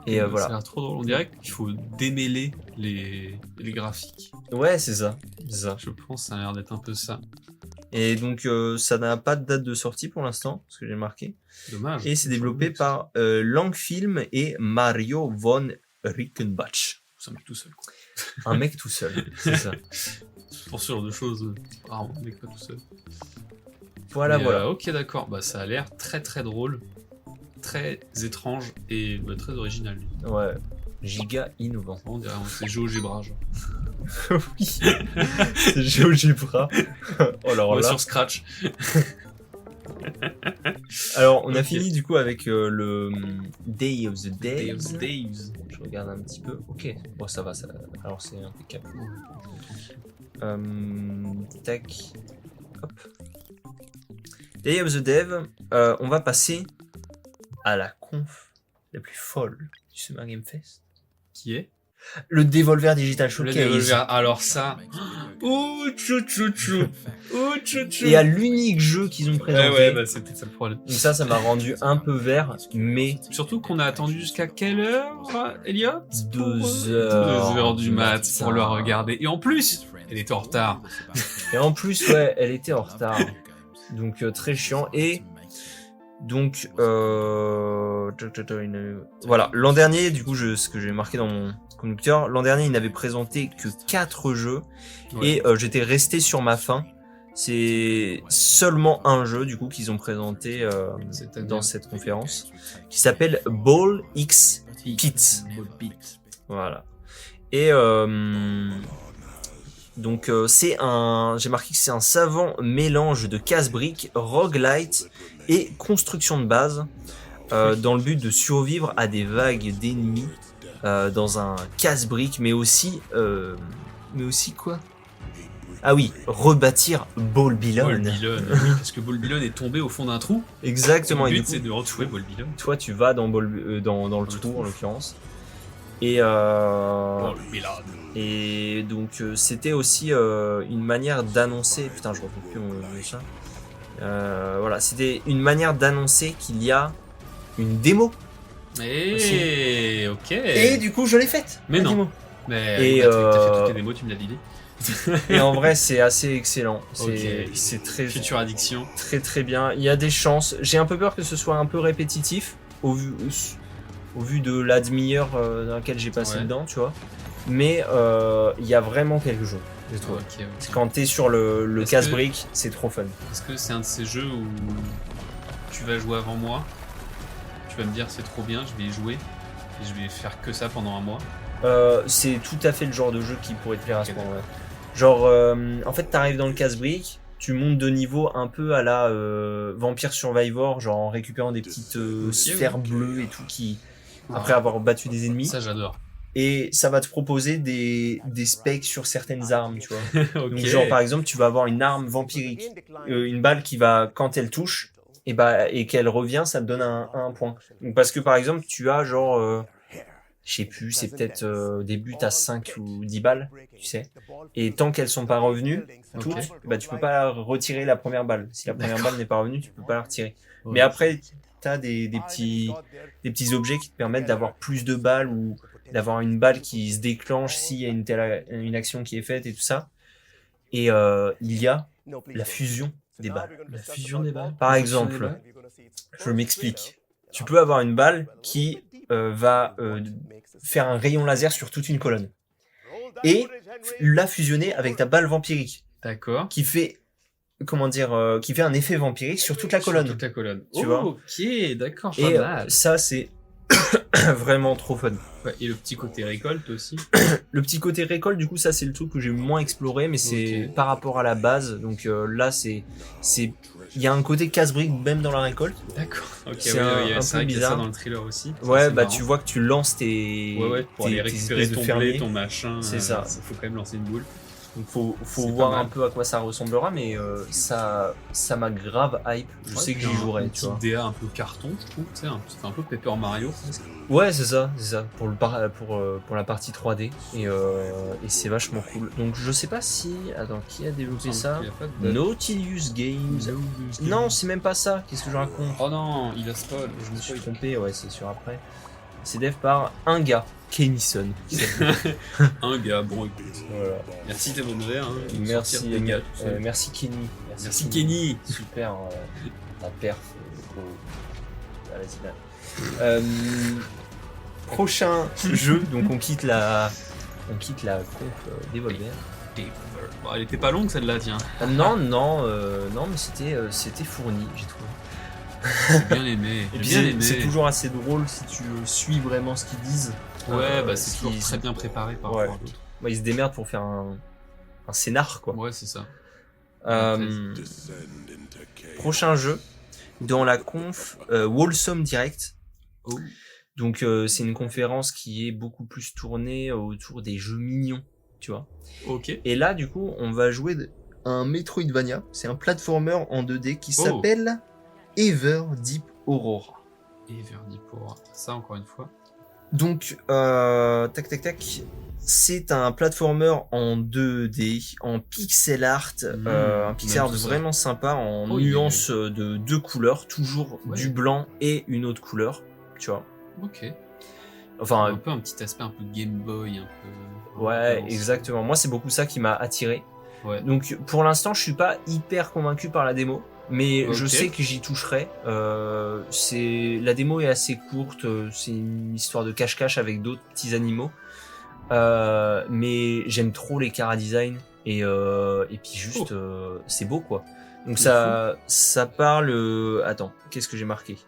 Et voilà. Ça a l'air trop drôle. On dirait qu'il faut démêler les graphiques. Ouais, c'est ça. Je pense que ça a l'air d'être un peu ça. Et donc ça n'a pas de date de sortie pour l'instant, ce que j'ai marqué. Dommage. Et c'est développé par Langfilm et Mario von Rickenbach. C'est un mec tout seul, quoi. Un mec tout seul, c'est ça. Pour ce genre de choses, rarement un mec pas tout seul. Voilà. Ok, d'accord. Bah, ça a l'air très très drôle, très étrange et très original. Ouais. Giga innovant. On dirait c'est GeoGebra, genre. Oui. GeoGebra. Oh là là. Sur Scratch. Alors, on a fini du coup avec le Day of the Days. Je regarde un petit peu. Ok, bon ça va. Alors c'est impeccable. Tac. Hop. Day of the Dev. On va passer à la conf la plus folle du Summer Game Fest. Qui est le Devolver Digital Showcase. Le Devolver, alors ça. Oh, chou. Et à l'unique jeu qu'ils ont présenté. Ouais, bah c'était ça le problème. Donc ça m'a rendu un peu vert, mais. Surtout qu'on a attendu jusqu'à quelle heure, Elliot 2 heures. 2 heures du mat pour le regarder. Et en plus, elle était en retard. Et en plus, ouais, elle était en retard. Donc très chiant. Et donc voilà, l'an dernier, du coup, ce que j'ai marqué dans mon conducteur, l'an dernier, il n'avait présenté que 4 jeux, et j'étais resté sur ma faim. C'est seulement un jeu, du coup, qu'ils ont présenté dans cette conférence, qui s'appelle Ball X Pit. Voilà. Et donc j'ai marqué que c'est un savant mélange de casse-briques, roguelite et construction de base, dans le but de survivre à des vagues d'ennemis dans un casse-briques, mais aussi quoi? Ah oui, rebâtir Bolbilone. Oui, parce que Bolbilone est tombé au fond d'un trou. Exactement. Le but, c'est de retrouver Bolbilone. Toi, tu vas dans le trou, en l'occurrence. Et et donc c'était aussi une manière d'annoncer. Putain, je retrouve plus mon chat. Voilà, c'était une manière d'annoncer qu'il y a une démo. Ok. Et du coup, je l'ai faite. Mais non. Démo. Mais t'as fait toutes les démos, tu me l'as dit. Et en vrai, c'est assez excellent. C'est très Future addiction. Très très bien. Il y a des chances. J'ai un peu peur que ce soit un peu répétitif au vu de la demi-heure dans laquelle j'ai passé dedans, tu vois. Mais il y a vraiment quelque chose, je trouve. Quand t'es sur le casse-brique, c'est trop fun. Est-ce que c'est un de ces jeux où tu vas jouer avant moi, tu vas me dire c'est trop bien, je vais y jouer et je vais faire que ça pendant un mois? C'est tout à fait le genre de jeu qui pourrait te plaire à ce moment-là. Genre, en fait, t'arrives dans le casse-brique, tu montes de niveau un peu à la Vampire Survivor, genre en récupérant des petites sphères bleues et tout, après avoir battu des ennemis. Ça, j'adore. Et ça va te proposer des specs sur certaines armes, tu vois. Donc, genre, par exemple, tu vas avoir une arme vampirique, une balle qui va, quand elle touche, et qu'elle revient, ça te donne un point. Donc, parce que, par exemple, tu as genre je sais plus, c'est peut-être au début t'as 5 ou 10 balles, tu sais. Et tant qu'elles sont pas revenues, toutes, bah tu peux pas retirer la première balle. Si la première balle n'est pas revenue, tu peux pas la retirer. Ouais. Mais après, t'as des petits objets qui te permettent d'avoir plus de balles ou d'avoir une balle qui se déclenche s'il y a une action qui est faite et tout ça. Et il y a la fusion des balles. La fusion des balles. Par exemple, je m'explique. Tu peux avoir une balle qui va faire un rayon laser sur toute une colonne. Et la fusionner avec ta balle vampirique. D'accord. Qui fait, qui fait un effet vampirique sur toute la colonne. Sur toute la colonne. Tu vois. Ok, d'accord. Et ça, c'est vraiment trop fun. Ouais, et le petit côté récolte aussi. Le petit côté récolte, du coup, ça c'est le truc que j'ai moins exploré, mais c'est par rapport à la base. Donc là, il y a un côté casse-brique même dans la récolte. D'accord. Ok. C'est un peu bizarre. Ça dans le thriller aussi. Ouais, bah tu vois que tu lances tes pour aller récupérer ton blé, ton machin. C'est ça. Faut quand même lancer une boule. Donc faut voir un peu à quoi ça ressemblera, mais ça m'a grave hype. Je sais que j'y jouerai, tu vois. Un petit DA un peu carton, je trouve. Tu sais, c'est un peu Paper Mario. Ouais, c'est ça. Pour la partie 3D et c'est vachement cool. Donc je sais pas si qui a développé ça. Nautilus Games. Non, c'est même pas ça. Qu'est-ce que je raconte? Oh non, il a spoil. Je me suis trompé. Ouais, c'est sûr après. C'est dev par un gars. Kennison. Un gars, bon écoute. Voilà. Merci tes bonnes verres. Hein, merci les gars. Merci Kenny. Merci Kenny. Super ta perf. Vas-y. Prochain jeu, donc on quitte la conf Devolver. Bon, elle était pas longue celle-là, tiens. Non, mais c'était fourni, j'ai trouvé. J'ai bien aimé. Et puis c'est toujours assez drôle si tu suis vraiment ce qu'ils disent. Ouais, c'est toujours très bien préparé par rapport à d'autres. Ils se démerdent pour faire un scénar, quoi. Ouais, c'est ça. Prochain jeu, dans la conf Wholesome Direct. Oh. Donc c'est une conférence qui est beaucoup plus tournée autour des jeux mignons, tu vois. Ok. Et là, du coup, on va jouer un Metroidvania. C'est un platformer en 2D qui s'appelle Ever Deep Aurora. Ever Deep Aurora. Ça, encore une fois. Donc, tac. C'est un platformer en 2D, en pixel art, un pixel art vraiment sympa, en nuances de 2 couleurs, toujours du blanc et une autre couleur, tu vois. Ok. Enfin, un peu un petit aspect un peu Game Boy, un peu. Ouais, exactement. Moi, c'est beaucoup ça qui m'a attiré. Ouais. Donc, pour l'instant, je suis pas hyper convaincu par la démo, mais je sais que j'y toucherai. La démo est assez courte, c'est une histoire de cache-cache avec d'autres petits animaux. Mais j'aime trop les chara design et puis juste c'est beau quoi. Donc ça parle. Attends, qu'est-ce que j'ai marqué?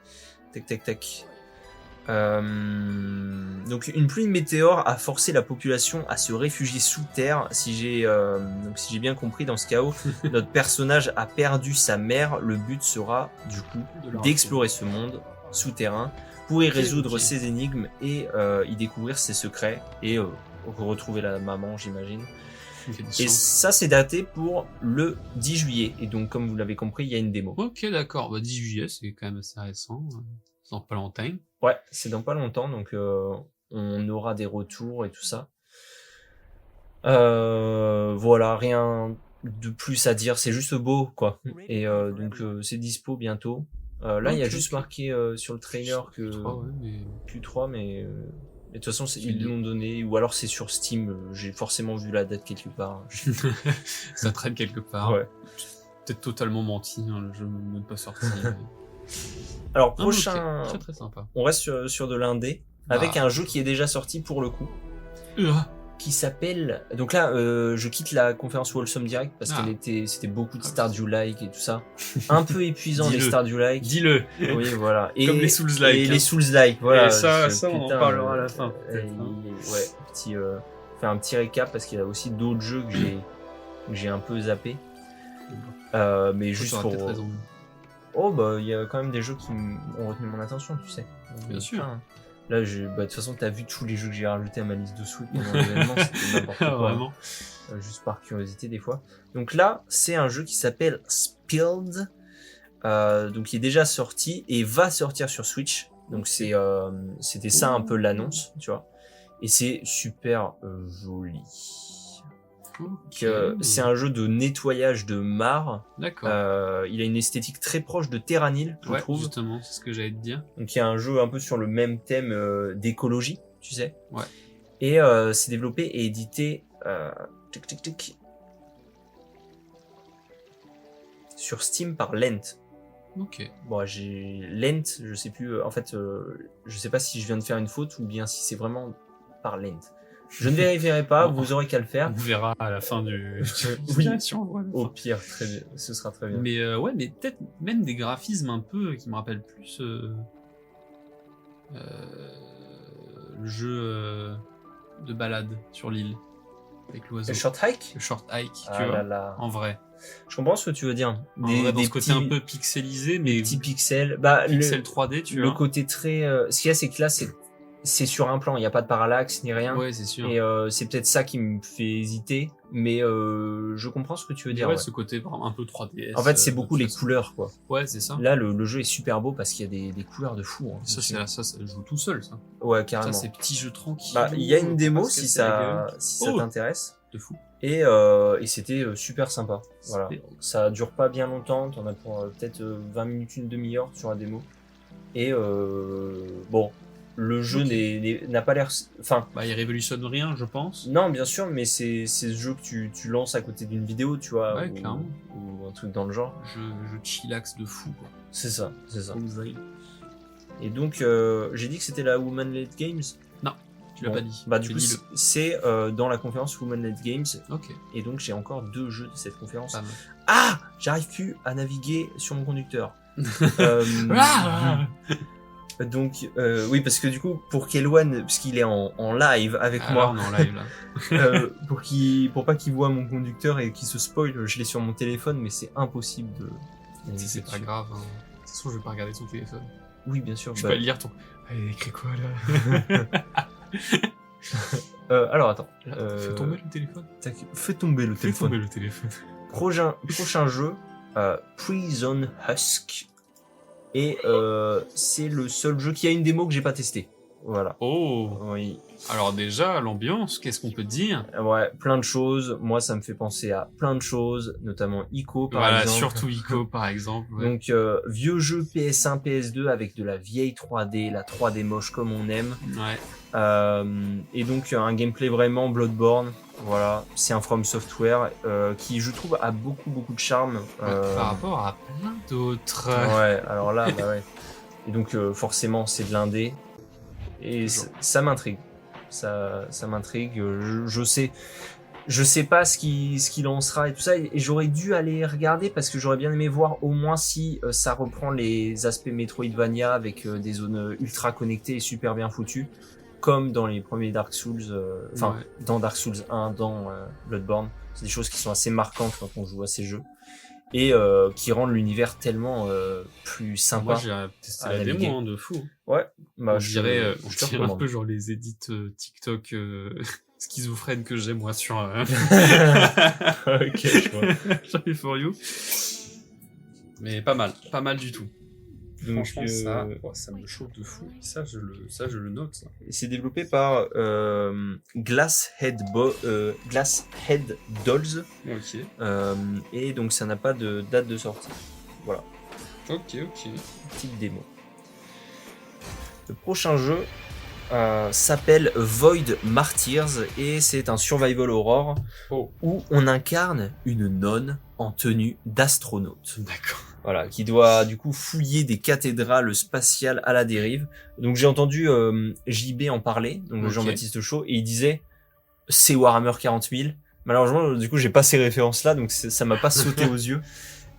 Tac. Donc une pluie de météores a forcé la population à se réfugier sous terre. Si j'ai bien compris, dans ce chaos, notre personnage a perdu sa mère. Le but sera du coup d'explorer ce monde souterrain pour y résoudre ses énigmes et y découvrir ses secrets et retrouver la maman, j'imagine. Et ça, c'est daté pour le 10 juillet. Et donc, comme vous l'avez compris, il y a une démo. Ok, d'accord. 10 juillet, c'est quand même assez récent. C'est dans pas longtemps. Ouais, c'est dans pas longtemps. Donc, on aura des retours et tout ça. Voilà, rien de plus à dire. C'est juste beau, quoi. Et donc, c'est dispo bientôt. Là, il y a juste marqué sur le trailer que Q3, mais de toute façon, ils l'ont donné, ou alors c'est sur Steam, j'ai forcément vu la date quelque part. Ça traîne quelque part. Ouais. Peut-être totalement menti, hein, le jeu n'est même pas sorti. Alors, prochain. Très très sympa. On reste sur de l'indé, avec un jeu qui est déjà sorti pour le coup. Qui s'appelle. Donc là, je quitte la conférence Wholesome Direct parce c'était beaucoup de Stardew-like et tout ça. Un peu épuisant les Stardew-like. Dis-le. Oui, voilà. Et, comme les Souls-like. Et les Souls-like, voilà. Et ça on en parlera à la fin. Ouais, faire un petit récap parce qu'il y a aussi d'autres jeux que j'ai un peu zappé. Mais juste pour. Oh bah il y a quand même des jeux qui ont retenu mon attention, tu sais. Bien sûr. Là, de toute façon, t'as vu tous les jeux que j'ai rajoutés à ma liste de sous pendant l'événement, c'était n'importe quoi. Vraiment. Juste par curiosité des fois. Donc là, c'est un jeu qui s'appelle Spilled, donc qui est déjà sorti et va sortir sur Switch. Donc c'était ça un peu l'annonce, tu vois. et c'est super joli. Ok. C'est un jeu de nettoyage de mares. D'accord. Il a une esthétique très proche de Terranil, je trouve. Justement, c'est ce que j'allais te dire. Donc il y a un jeu un peu sur le même thème d'écologie, tu sais. Ouais. Et c'est développé et édité sur Steam par Lent. Ok. Bon, j'ai Lent, je sais plus. En fait, je sais pas si je viens de faire une faute ou bien si c'est vraiment par Lent. Je ne vérifierai pas, vous aurez qu'à le faire. On verra à la fin du. Oui. Au pire, très bien. Ce sera très bien. Mais ouais, mais peut-être même des graphismes un peu qui me rappellent plus le jeu de balade sur l'île avec l'oiseau. Le Short Hike. Le Short Hike, Ah tu vois. là là. En vrai. Je comprends ce que tu veux dire. Dans ce côté un peu pixelisé, mais des petits pixels. Bah, pixels 3D, tu vois. Le côté très. Ce qu'il y a, c'est que là, c'est sur un plan. Il n'y a pas de parallaxe ni rien. Ouais, c'est sûr. Et c'est peut-être ça qui me fait hésiter. Mais je comprends ce que tu veux dire. Ouais, ce côté vraiment un peu 3D. En fait, c'est beaucoup les couleurs, quoi. Ouais, c'est ça. Là, le jeu est super beau parce qu'il y a des couleurs de fou. Hein, ça joue tout seul, ça. Ouais, carrément. Ça, ces petits jeux tranquilles. Bah, il y a une démo si ça t'intéresse. De fou. Et c'était super sympa. Voilà. Ça dure pas bien longtemps. T'en as pour peut-être 20 minutes, une demi-heure sur la démo. Et bon, le jeu n'a pas l'air. Enfin. Bah, il révolutionne rien, je pense. Non, bien sûr, mais c'est ce jeu que tu lances à côté d'une vidéo, tu vois. Ouais, clairement. Ou un truc dans le genre. Je chillax de fou, quoi. C'est ça. Et donc, j'ai dit que c'était la Woman Led Games. Non, tu l'as pas dit. Bah, du coup, c'est dans la conférence Woman Led Games. Ok. Et donc, j'ai encore 2 jeux de cette conférence. Pas mal. Ah, j'arrive plus à naviguer sur mon conducteur. Donc, oui, parce que du coup, pour qu'Elwan, parce qu'il est en live avec moi. On est en live, là. pour pas qu'il voit mon conducteur et qu'il se spoil, je l'ai sur mon téléphone, mais c'est impossible de. C'est pas grave. Hein. De toute façon, je vais pas regarder son téléphone. Oui, bien sûr. Je peux pas lire ton. Il écrit quoi là? Alors attends. Fais tomber le téléphone. Fais tomber le téléphone. Prochain jeu, Prison Husk. Et c'est le seul jeu qui a une démo que j'ai pas testé. Voilà. Oh. Oui. Alors déjà, l'ambiance, qu'est-ce qu'on peut dire? Ouais, plein de choses. Moi, ça me fait penser à plein de choses, notamment Ico par exemple. Voilà, surtout Ico par exemple. Ouais. Donc vieux jeu PS1, PS2 avec de la vieille 3D, la 3D moche comme on aime. Ouais. Et donc un gameplay vraiment Bloodborne. Voilà, c'est un From Software qui, je trouve, a beaucoup de charme. Par rapport à plein d'autres. Ouais, alors là, bah ouais. Et donc forcément, c'est de l'indé. Et ça m'intrigue. Ça m'intrigue. Je sais pas ce qu'il en sera et tout ça. Et j'aurais dû aller regarder parce que j'aurais bien aimé voir au moins si ça reprend les aspects Metroidvania avec des zones ultra connectées et super bien foutues. Comme dans les premiers Dark Souls, dans Dark Souls 1, dans Bloodborne. C'est des choses qui sont assez marquantes quand on joue à ces jeux. Et qui rendent l'univers tellement plus sympa. Moi, j'ai testé la démo de fou. Ouais. Bah, on dirait un peu genre les edits TikTok schizophrènes que j'ai moi sur... Ok, je vois. Sur les For You. Mais pas mal du tout. Donc, franchement, ça me chauffe de fou. Ça, je le note. Ça. C'est développé par Glasshead Dolls. Ok. Et donc, ça n'a pas de date de sortie. Voilà. Ok. Petite démo. Le prochain jeu s'appelle Void Martyrs et c'est un survival horror où on incarne une nonne en tenue d'astronaute. D'accord. Voilà, qui doit du coup fouiller des cathédrales spatiales à la dérive. Donc j'ai entendu JB en parler, donc le Jean-Baptiste Chaud, et il disait c'est Warhammer 40 000. Malheureusement, du coup, j'ai pas ces références-là, donc ça m'a pas sauté aux yeux.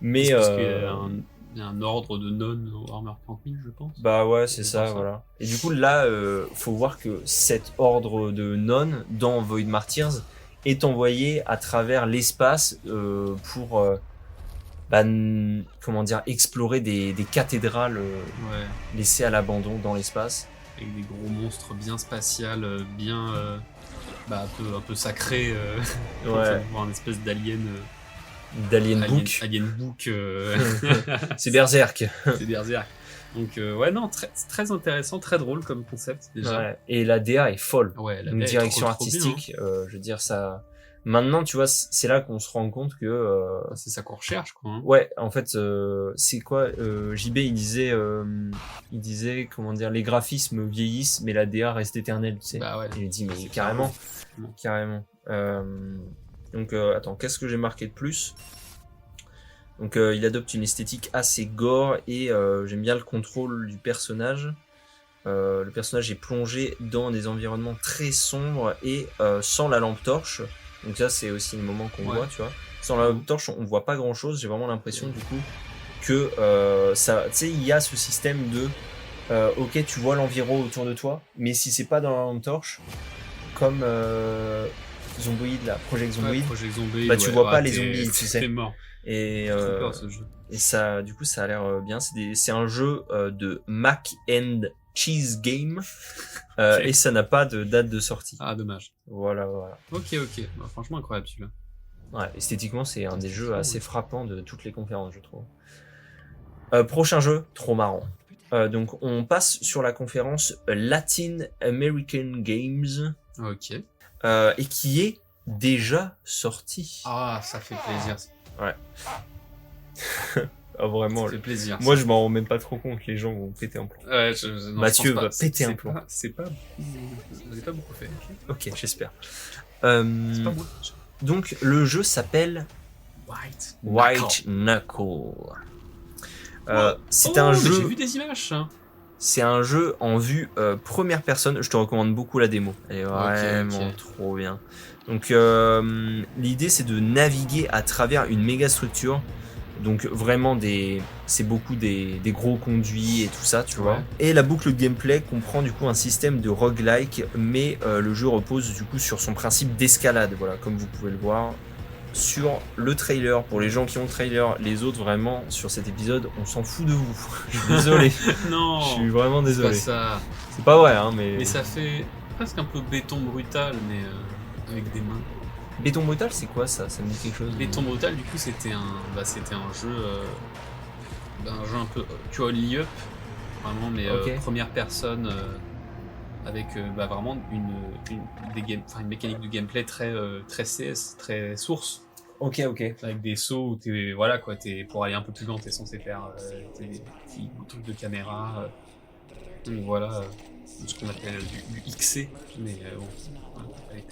Mais parce qu'il y a un ordre de nonnes au Warhammer 40 000, je pense. Bah ouais, c'est ça, voilà. Et du coup, là, faut voir que cet ordre de nonnes dans Void Martyrs est envoyé à travers l'espace pour explorer des cathédrales laissées à l'abandon dans l'espace. Avec des gros monstres bien spatiales, bien un peu sacrés. Ouais. Une espèce d'alien. D'Alien Book. Alien Book. C'est Berserk. C'est Berserk. Donc ouais, non, très intéressant, très drôle comme concept déjà. Ouais. Et la DA est folle. Ouais, la Une DA est direction trop bien, artistique, je veux dire ça. Maintenant, tu vois, c'est là qu'on se rend compte que c'est ça qu'on recherche, quoi. Hein. ouais, en fait, c'est quoi JB, il disait, comment dire, les graphismes vieillissent, mais la DA reste éternelle, tu sais. Bah ouais. Et il dit, mais C'est carrément, clairement. carrément. Donc, attends, qu'est-ce que j'ai marqué de plus? Donc, il adopte une esthétique assez gore et j'aime bien le contrôle du personnage. Le personnage est plongé dans des environnements très sombres et sans la lampe torche. Donc ça, c'est aussi le moment qu'on voit, tu vois. Sans la lampe torche, on voit pas grand-chose. J'ai vraiment l'impression, du coup, que ça, tu sais, il y a ce système de, ok, tu vois l'environ autour de toi, mais si c'est pas dans la lampe torche, comme Zomboid, là, Project Zomboid, bah tu vois pas les zombies, tu sais. Mort. Et peur, ce jeu. Et ça, du coup, ça a l'air bien. C'est un jeu de Mac and Cheese Game et ça n'a pas de date de sortie. Ah, dommage. Voilà. Ok. Bah, franchement, incroyable celui-là. Ouais, esthétiquement, c'est un des jeux assez frappants de toutes les conférences, je trouve. Prochain jeu, trop marrant. Donc, on passe sur la conférence Latin American Games. Ok. Et qui est déjà sorti. Ah, ça fait plaisir. Ouais. Ah, vraiment, ça fait plaisir. Moi, je m'en rends même pas trop compte. Les gens vont péter un plomb. Ouais, non, Mathieu va péter un plomb. C'est pas. Vous avez pas beaucoup fait. Ok, j'espère. C'est pas moi. Donc, le jeu s'appelle White Knuckle. C'est un jeu. J'ai vu des images. Hein. C'est un jeu en vue première personne. Je te recommande beaucoup la démo. Elle est vraiment trop bien. Donc, l'idée, c'est de naviguer à travers une méga structure. Donc vraiment c'est beaucoup des gros conduits et tout ça, tu vois. Et la boucle de gameplay comprend du coup un système de roguelike, mais le jeu repose du coup sur son principe d'escalade, voilà, comme vous pouvez le voir sur le trailer. Pour les gens qui ont le trailer, les autres vraiment sur cet épisode, on s'en fout de vous. Je suis désolé. Non. Je suis vraiment désolé. C'est pas ça. C'est pas vrai, hein, mais. Mais ça fait presque un peu béton brutal, mais avec des mains. Béton brutal, c'est quoi ça? Ça me dit quelque chose. Béton brutal, du coup, c'était un jeu, un jeu un peu, tu vois, Lee-Up, vraiment, mais première personne, avec vraiment une mécanique de gameplay très CS, très source. Ok. Avec des sauts où t'es, voilà quoi, pour aller un peu plus loin, t'es censé faire des petits trucs de caméra. Donc voilà, ce qu'on appelle du XC, mais bon, avec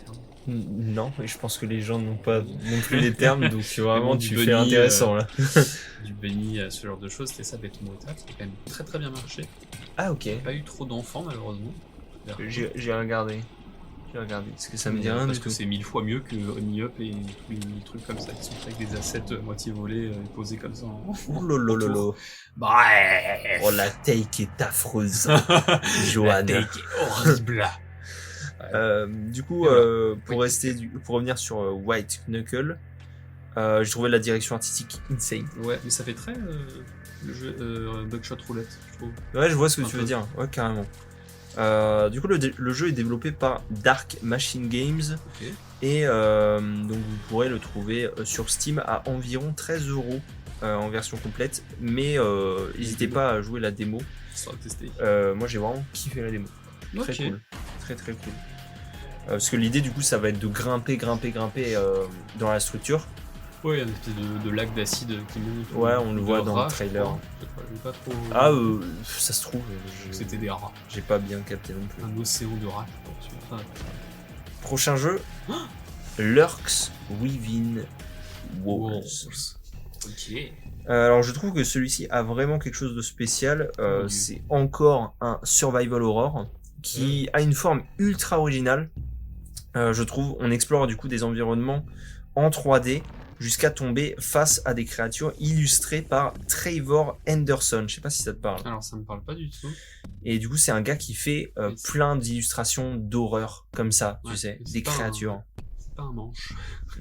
non, mais je pense que les gens n'ont pas non plus les termes, donc vraiment bon, tu bunny, fais intéressant là. Du bunny, ce genre de choses, c'était ça, béton brutal, c'était quand même très très bien marché. Ah ok. Pas eu trop d'enfants malheureusement. J'ai regardé. Parce que ça me dit rien parce du que tout. c'est 1000 fois mieux que Only Up et tous les trucs comme ça qui sont faits avec des assets moitié volés posés comme ça. Oh lolo. Bah, oh la take est affreuse. Joanne. La take est horrible. Du coup, pour revenir sur White Knuckle, j'ai trouvé la direction artistique insane. Ouais, mais ça fait très le jeu Buckshot Roulette, je trouve. Ouais, je vois ce que tu veux dire. Ouais, carrément. Du coup, le jeu est développé par Dark Machine Games. Et donc vous pourrez le trouver sur Steam à environ 13€ en version complète. Mais n'hésitez pas à jouer la démo. Moi j'ai vraiment kiffé la démo. Très cool. Très cool. Parce que l'idée du coup ça va être de grimper dans la structure. Ouais, une espèce de lac d'acide qui monte. Ouais, on le voit dans le trailer. Pas trop... Ah, ça se trouve. C'était des rats. J'ai pas bien capté non plus. Un océan de rats. Prochain jeu, Lurks Within Walls. Ok. Alors je trouve que celui-ci a vraiment quelque chose de spécial. C'est encore un survival horror qui a une forme ultra originale. Je trouve, on explore du coup des environnements en 3D jusqu'à tomber face à des créatures illustrées par Trevor Henderson. Je sais pas si ça te parle. Alors ça me parle pas du tout. Et du coup c'est un gars qui fait plein d'illustrations d'horreur comme ça, tu sais, des créatures. C'est pas un manche.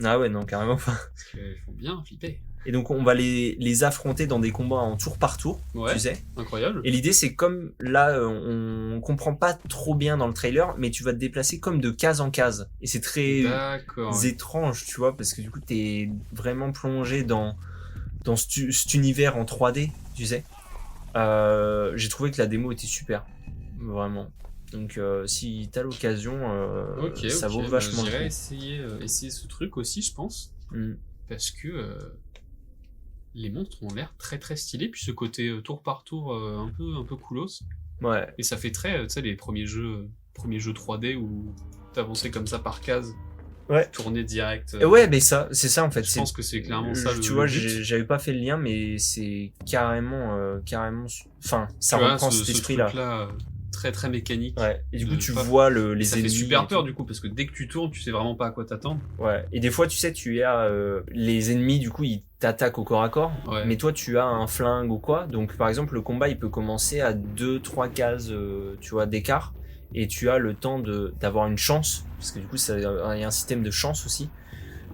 Ah ouais, non, carrément pas. Parce qu'ils font bien flipper. Et donc on va les affronter dans des combats en tour par tour, tu sais. Incroyable. Et l'idée c'est comme là, on comprend pas trop bien dans le trailer, mais tu vas te déplacer comme de case en case. Et c'est très étrange, tu vois, parce que du coup t'es vraiment plongé dans cet univers en 3D, tu sais. J'ai trouvé que la démo était super, vraiment. Donc si t'as l'occasion, ça vaut vachement le j'irai coup. essayer ce truc aussi, je pense, parce que les monstres ont l'air très très stylés, puis ce côté tour par tour un peu coolos. Ouais. Et ça fait très, tu sais, les premiers jeux 3D où t'avançais comme ça par case. Ouais. Tourner direct. Ouais, mais ça, c'est ça en fait. Je pense que c'est clairement ça. Tu vois, j'avais pas fait le lien, mais c'est carrément, enfin, ça reprend cet esprit-là. Truc-là, très très mécanique. Ouais. Et du coup, tu vois les ennemis. Ça fait super peur du coup, parce que dès que tu tournes, tu sais vraiment pas à quoi t'attendre. Ouais. Et des fois, tu sais, tu as les ennemis, du coup, ils t'attaquent au corps à corps. Ouais. Mais toi, tu as un flingue ou quoi. Donc, par exemple, le combat, il peut commencer à 2-3 cases, tu vois, d'écart. Et tu as le temps d'avoir une chance, parce que du coup, il y a un système de chance aussi,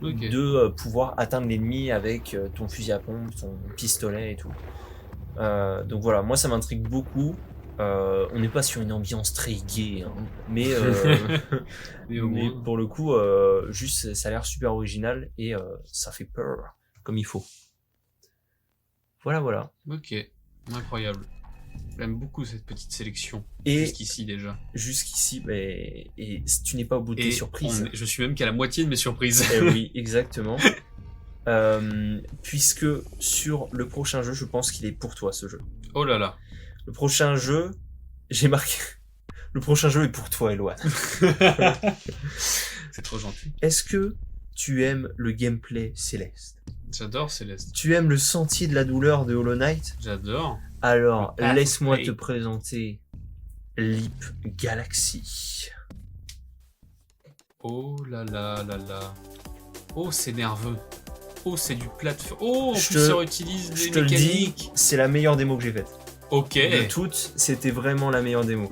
de pouvoir atteindre l'ennemi avec ton fusil à pompe, ton pistolet et tout. Donc voilà, moi ça m'intrigue beaucoup. On n'est pas sur une ambiance très gaie, hein, mais pour le coup, juste ça a l'air super original et ça fait peur comme il faut. Voilà. Ok, incroyable. J'aime beaucoup cette petite sélection. Et jusqu'ici déjà. Jusqu'ici, et tu n'es pas au bout de tes surprises. Je suis même qu'à la moitié de mes surprises. Oui, exactement. Puisque sur le prochain jeu, je pense qu'il est pour toi ce jeu. Oh là là. Le prochain jeu, j'ai marqué. Le prochain jeu est pour toi, Eloane. C'est trop gentil. Est-ce que tu aimes le gameplay Céleste? J'adore Céleste. Tu aimes le sentier de la douleur de Hollow Knight? J'adore. Alors, laisse-moi te présenter Leap Galaxy. Oh là là là là. Oh, c'est nerveux. Oh, c'est du plateforme. Oh, en plus, ça utilise des mécaniques. Je te le dis, c'est la meilleure démo que j'ai faite. Ok. De toutes, c'était vraiment la meilleure démo.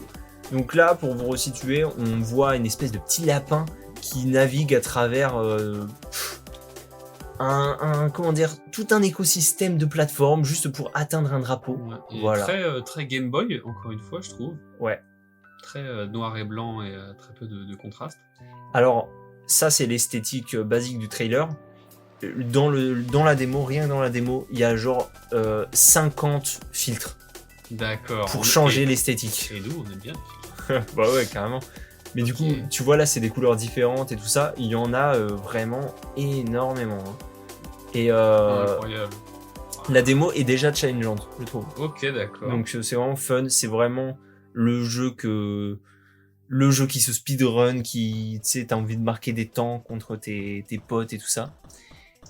Donc là, pour vous resituer, on voit une espèce de petit lapin qui navigue à travers comment dire, tout un écosystème de plateformes juste pour atteindre un drapeau. Ouais, voilà. Très Game Boy, encore une fois, je trouve. Ouais. Très noir et blanc et très peu de contraste. Alors, ça, c'est l'esthétique basique du trailer. Dans la démo, rien que dans la démo, il y a genre 50 filtres. D'accord. Pour changer l'esthétique. Et nous, on aime bien. Bah ouais, carrément. Mais du coup, tu vois là, c'est des couleurs différentes et tout ça. Il y en a vraiment énormément. Hein. Et incroyable. La démo est déjà challengeante, je trouve. Ok, d'accord. Donc c'est vraiment fun. C'est vraiment le jeu qui se speedrun, qui, tu sais, t'as envie de marquer des temps contre tes potes et tout ça.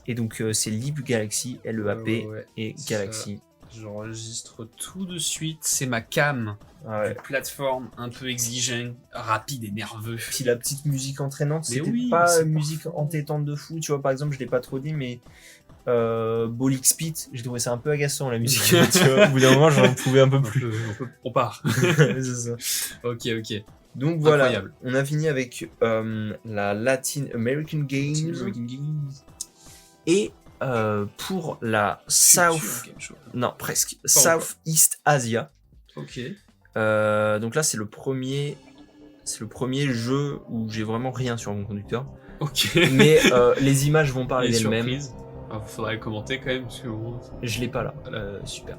Et donc c'est Leap Galaxy, L-E-A-P et Galaxy. J'enregistre tout de suite, c'est ma cam. Ouais. Plateforme un peu exigeante, rapide et nerveux. Puis la petite musique entraînante, c'était pas musique entêtante de fou, tu vois, par exemple, je l'ai pas trop dit, mais Ball Speed, j'ai trouvé ça un peu agaçant la musique, tu vois, au bout d'un moment j'en pouvais un peu plus. On part. C'est ça. Ok. Donc voilà, incroyable. On a fini avec la Latin American Games. Et pour la Southeast Asia. Ok. Donc là, c'est le premier jeu où j'ai vraiment rien sur mon conducteur. Ok. Mais les images vont parler d'elles-mêmes. Il faudra les commenter quand même. Parce que je l'ai pas là. Super.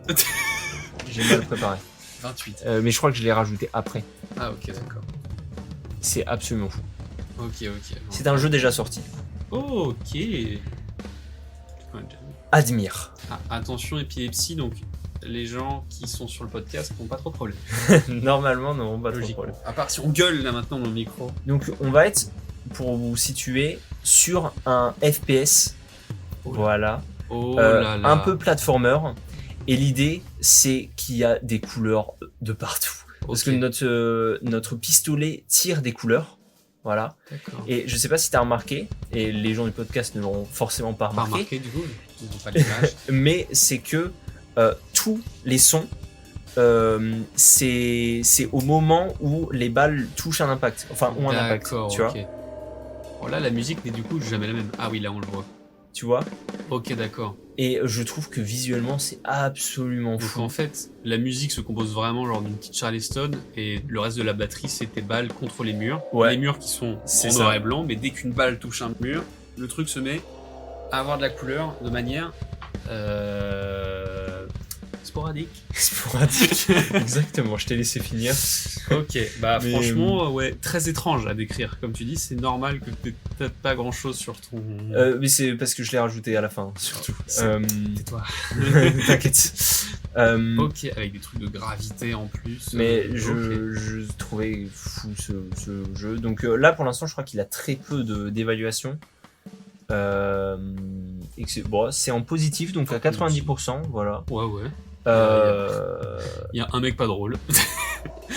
J'ai mal préparé. 28. Mais je crois que je l'ai rajouté après. Ah ok, d'accord. C'est absolument fou. Ok. C'est un jeu déjà sorti. Ok. Admire. Ah, attention, épilepsie, donc les gens qui sont sur le podcast n'ont pas trop de problème. Normalement, n'auront pas trop de problème. À part si on gueule là maintenant dans le micro. Donc on va être, pour vous situer, sur un FPS. Voilà. Un peu platformer. Et l'idée, c'est qu'il y a des couleurs de partout. Parce que notre pistolet tire des couleurs. Voilà. D'accord. Et je sais pas si tu as remarqué, et les gens du podcast ne l'auront forcément pas remarqué. Du coup, ils n'ont pas l'image. Mais c'est que tous les sons, c'est au moment où les balles touchent un impact. Enfin, ont un impact. Tu vois. Bon, là, la musique n'est du coup jamais la même. Ah oui, là, on le voit. Tu vois. Ok, d'accord. Et je trouve que visuellement, c'est absolument fou. Donc en fait, la musique se compose vraiment genre d'une petite Charleston et le reste de la batterie, c'est tes balles contre les murs. Ouais. Les murs qui sont en noir et blanc, mais dès qu'une balle touche un mur, le truc se met à avoir de la couleur de manière sporadique. Sporadique. Exactement, je t'ai laissé finir. Ok, bah Mais, franchement, ouais, très étrange à décrire. Comme tu dis, c'est normal que t'aies peut-être pas grand-chose sur ton... mais c'est parce que je l'ai rajouté à la fin, surtout. Tais-toi. T'inquiète. Ok, avec des trucs de gravité en plus. Mais ok. je trouvais fou ce jeu. Donc là, pour l'instant, je crois qu'il a très peu d'évaluation. Et que c'est en positif, donc à 90%, voilà. Ouais. Il y a un mec pas drôle.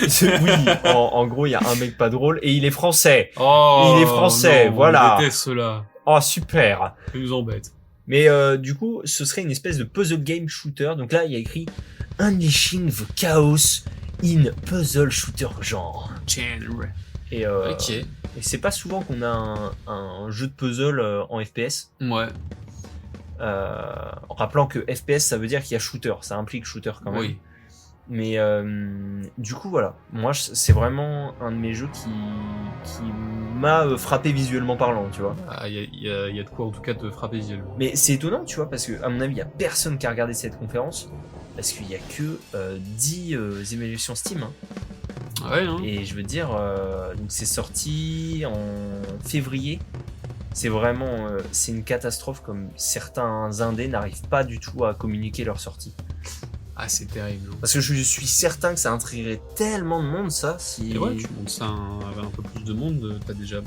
Oui, en gros, il y a un mec pas drôle et il est français. Oh, Il est français, non, voilà. On déteste ceux-là. Oh, super. Ils nous embêtent. Mais du coup, ce serait une espèce de puzzle game shooter. Donc là, il y a écrit Unleashing the Chaos in Puzzle Shooter genre. Genre. Et, Ok. et c'est pas souvent qu'on a un jeu de puzzle en FPS. Ouais. En rappelant que FPS, ça veut dire qu'il y a shooter. Ça implique shooter quand même. Oui. Mais du coup, voilà. Moi, c'est vraiment un de mes jeux qui m'a frappé visuellement parlant, tu vois. Ah, il y a de quoi en tout cas te frapper visuellement. Mais c'est étonnant, tu vois, parce que à mon avis, il y a personne qui a regardé cette conférence. Parce qu'il y a que 10 évaluations Steam. Hein. Ouais, hein. Et je veux dire, donc c'est sorti en février. C'est vraiment, c'est une catastrophe comme certains indés n'arrivent pas du tout à communiquer leur sortie. Ah, c'est terrible. Parce que je suis certain que ça intriguerait tellement de monde, ça. Si... Et ouais, tu montes ça avec un peu plus de monde, t'as déjà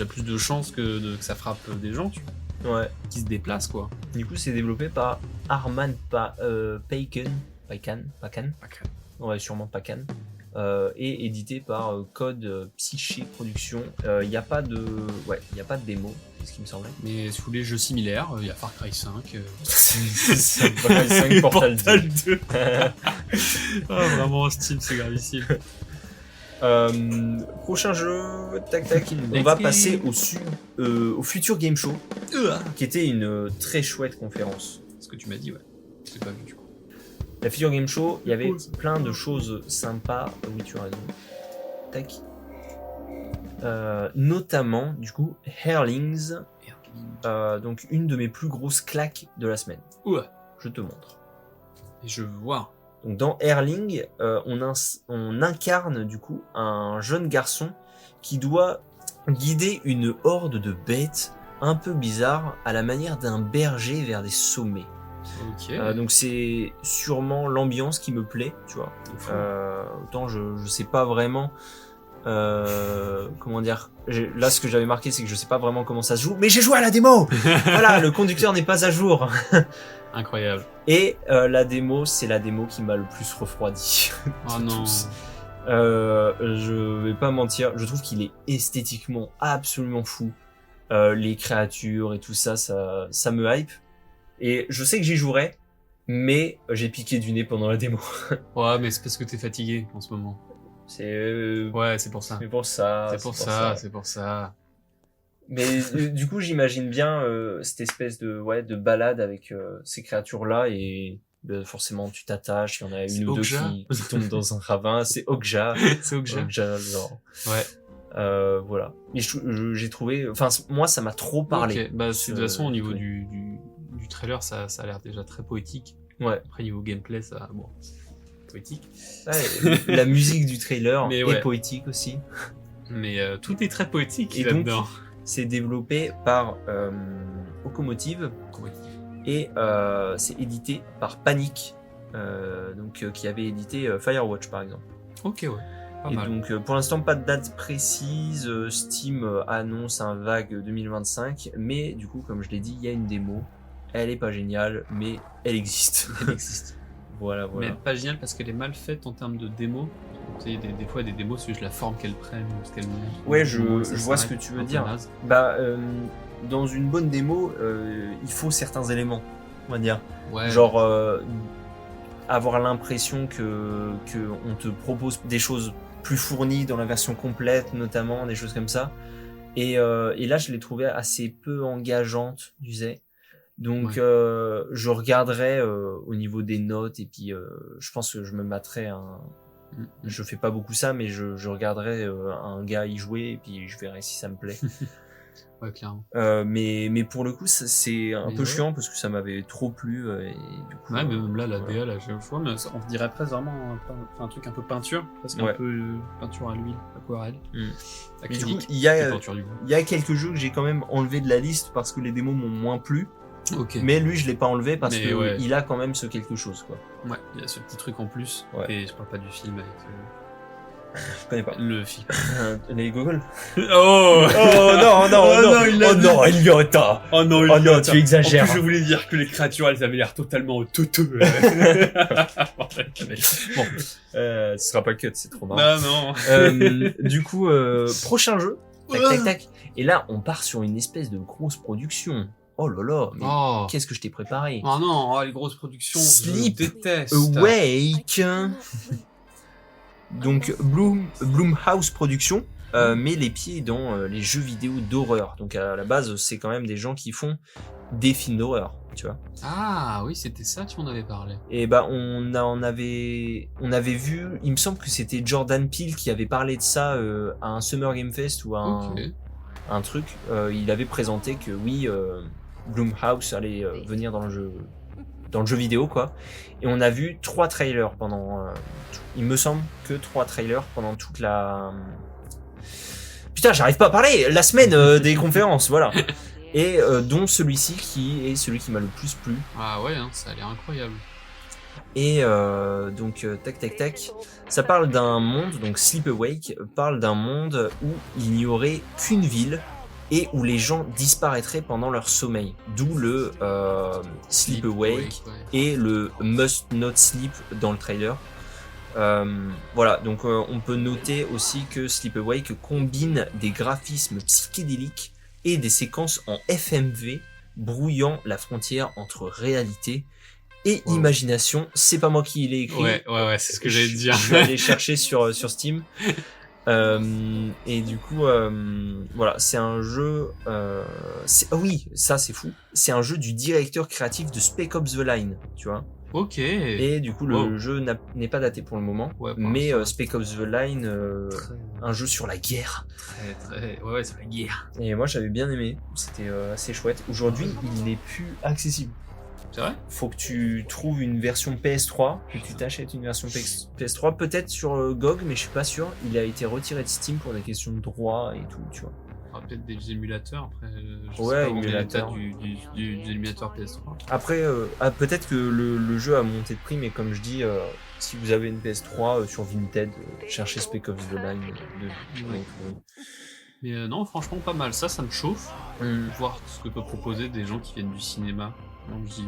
plus de chances que ça frappe des gens, Ouais. qui se déplacent, quoi. Du coup, c'est développé par Arman Pakan. Ouais, sûrement Pakan. Et édité par Code Psyché Production. Il n'y a pas de démo, c'est ce qui me semblait. Mais sous les jeux similaires, il y a Far Cry 5. C'est Far Cry 5 Portal 2. Ah, vraiment, Steam, c'est gravissime. Prochain jeu, tac, on va passer au Future Game Show, qui était une très chouette conférence. Ce que tu m'as dit, ouais. Je l'ai pas vu du coup. La Future Game Show, il y avait plein de choses sympas. Oui, tu as raison. Tac. Notamment, du coup, Airlings. Donc, une de mes plus grosses claques de la semaine. Ouais. Je te montre. Et je veux voir. Donc, dans Airling, on incarne, du coup, un jeune garçon qui doit guider une horde de bêtes un peu bizarres à la manière d'un berger vers des sommets. Ok. Donc c'est sûrement l'ambiance qui me plaît, tu vois. Autant je sais pas vraiment comment dire. Là, ce que j'avais marqué, c'est que je sais pas vraiment comment ça se joue, mais j'ai joué à la démo. Voilà, le conducteur n'est pas à jour. Incroyable. Et la démo, c'est la démo qui m'a le plus refroidi. Oh non. Je vais pas mentir, je trouve qu'il est esthétiquement absolument fou. Les créatures et tout ça, ça me hype. Et je sais que j'y jouerai, mais j'ai piqué du nez pendant la démo. Ouais, mais c'est parce que t'es fatigué en ce moment. Ouais, c'est pour ça. C'est pour ça. Mais du coup, j'imagine bien cette espèce de balade avec ces créatures-là et forcément tu t'attaches, il y en a une ou deux qui tombent dans un ravin. C'est Okja. C'est Okja, genre. Ouais. Voilà. Mais j'ai trouvé, enfin moi ça m'a trop parlé. Ok, bah de toute façon au niveau du trailer ça a l'air déjà très poétique. Ouais. Après niveau gameplay ça, bon, poétique. Ouais, la musique du trailer mais est poétique aussi. Mais tout est très poétique et là-dedans. Donc c'est développé par Okomotive et c'est édité par Panic, donc qui avait édité Firewatch par exemple. Ok, ouais. Et donc pour l'instant pas de date précise, Steam annonce un vague 2025, mais du coup comme je l'ai dit, il y a une démo, elle est pas géniale, mais elle existe. Elle existe. Voilà. Mais pas géniale parce qu'elle est mal faite en termes de démo. Tu sais, des fois des démos, c'est juste la forme qu'elles prennent, ce qu'elles montrent. Ouais, je vois ce que tu veux dire. Bah dans une bonne démo, il faut certains éléments, on va dire. Ouais. Genre avoir l'impression que on te propose des choses plus fournies dans la version complète, notamment des choses comme ça. Et là, je l'ai trouvé assez peu engageante, tu sais. Donc, je regarderai au niveau des notes et puis je pense que je me mettrai je fais pas beaucoup ça, mais je regarderai un gars y jouer et puis je verrai si ça me plaît. Ouais, clairement. Mais pour le coup, c'est un Mais peu ouais. chiant parce que ça m'avait trop plu et du coup. Ouais, mais même là, la voilà. DA, là, je vois, mais on dirait presque vraiment un truc un peu peinture, presque Ouais. un peu peinture à l'huile, aquarelle. Mais du coup, Acrylique, il y a peinture du coup. quelques jeux que j'ai quand même enlevé de la liste parce que les démos m'ont moins plu. Ok. Mais lui, je l'ai pas enlevé parce Mais que ouais. il a quand même ce quelque chose, quoi. Ouais, il y a ce petit truc en plus. Ouais. Et je parle pas du film avec Je connais pas. le film. Les goggles. Oh non, il l'a dit. Eliota. Oh non, Oh non, tu exagères. En plus, je voulais dire que les créatures, elles avaient l'air totalement teuteux. Bon, ce sera pas cut, c'est trop marrant. Non. Du coup, prochain jeu. Tac, tac, tac. Et là, on part sur une espèce de grosse production. Oh là là, mais Oh. qu'est-ce que je t'ai préparé? Oh non, les grosses productions, Sleep je déteste. Awake. Donc Blumhouse Productions met les pieds dans les jeux vidéo d'horreur. Donc à la base, c'est quand même des gens qui font des films d'horreur, tu vois. Ah oui, c'était ça, tu m'en avais parlé. Et bah on avait vu, il me semble que c'était Jordan Peele qui avait parlé de ça à un Summer Game Fest ou à Ok. un truc. Il avait présenté que oui, Blumhouse allait venir dans le jeu vidéo, quoi. Et on a vu 3 trailers pendant il me semble que 3 trailers pendant toute la putain, j'arrive pas à parler, la semaine des conférences, voilà. Et dont celui-ci qui est celui qui m'a le plus plu. Ah ouais, hein, ça a l'air incroyable. Et donc tac tac tac, ça parle d'un monde, donc Sleep Awake parle d'un monde où il n'y aurait qu'une ville et où les gens disparaîtraient pendant leur sommeil. D'où le Sleep Awake ouais. et le Must Not Sleep dans le trailer. Voilà, donc on peut noter aussi que Sleep Awake combine des graphismes psychédéliques et des séquences en FMV brouillant la frontière entre réalité et imagination. C'est pas moi qui l'ai écrit. Ouais, c'est ce que j'allais te dire. Je vais aller chercher sur Steam. Et du coup, voilà, c'est un jeu. Ah oui, ça c'est fou. C'est un jeu du directeur créatif de Spec Ops The Line, tu vois. Ok. Et du coup, le jeu n'est pas daté pour le moment. Ouais, mais Spec Ops The Line, très... un jeu sur la guerre. Très. Ouais, c'est la guerre. Et moi, j'avais bien aimé. C'était assez chouette. Aujourd'hui, il n'est plus accessible. C'est vrai? Faut que tu trouves une version PS3, que tu t'achètes une version PS3, peut-être sur GOG, mais je suis pas sûr. Il a été retiré de Steam pour des questions de droit et tout, tu vois. Peut-être des émulateurs après. Je Ouais, sais pas émulateur. du émulateur PS3. Après, peut-être que le jeu a monté de prix, mais comme je dis, si vous avez une PS3 sur Vinted, cherchez Spec Ops The Line. Mais non, franchement, pas mal. Ça me chauffe. Voir ce que peut proposer des gens qui viennent du cinéma dans le JV.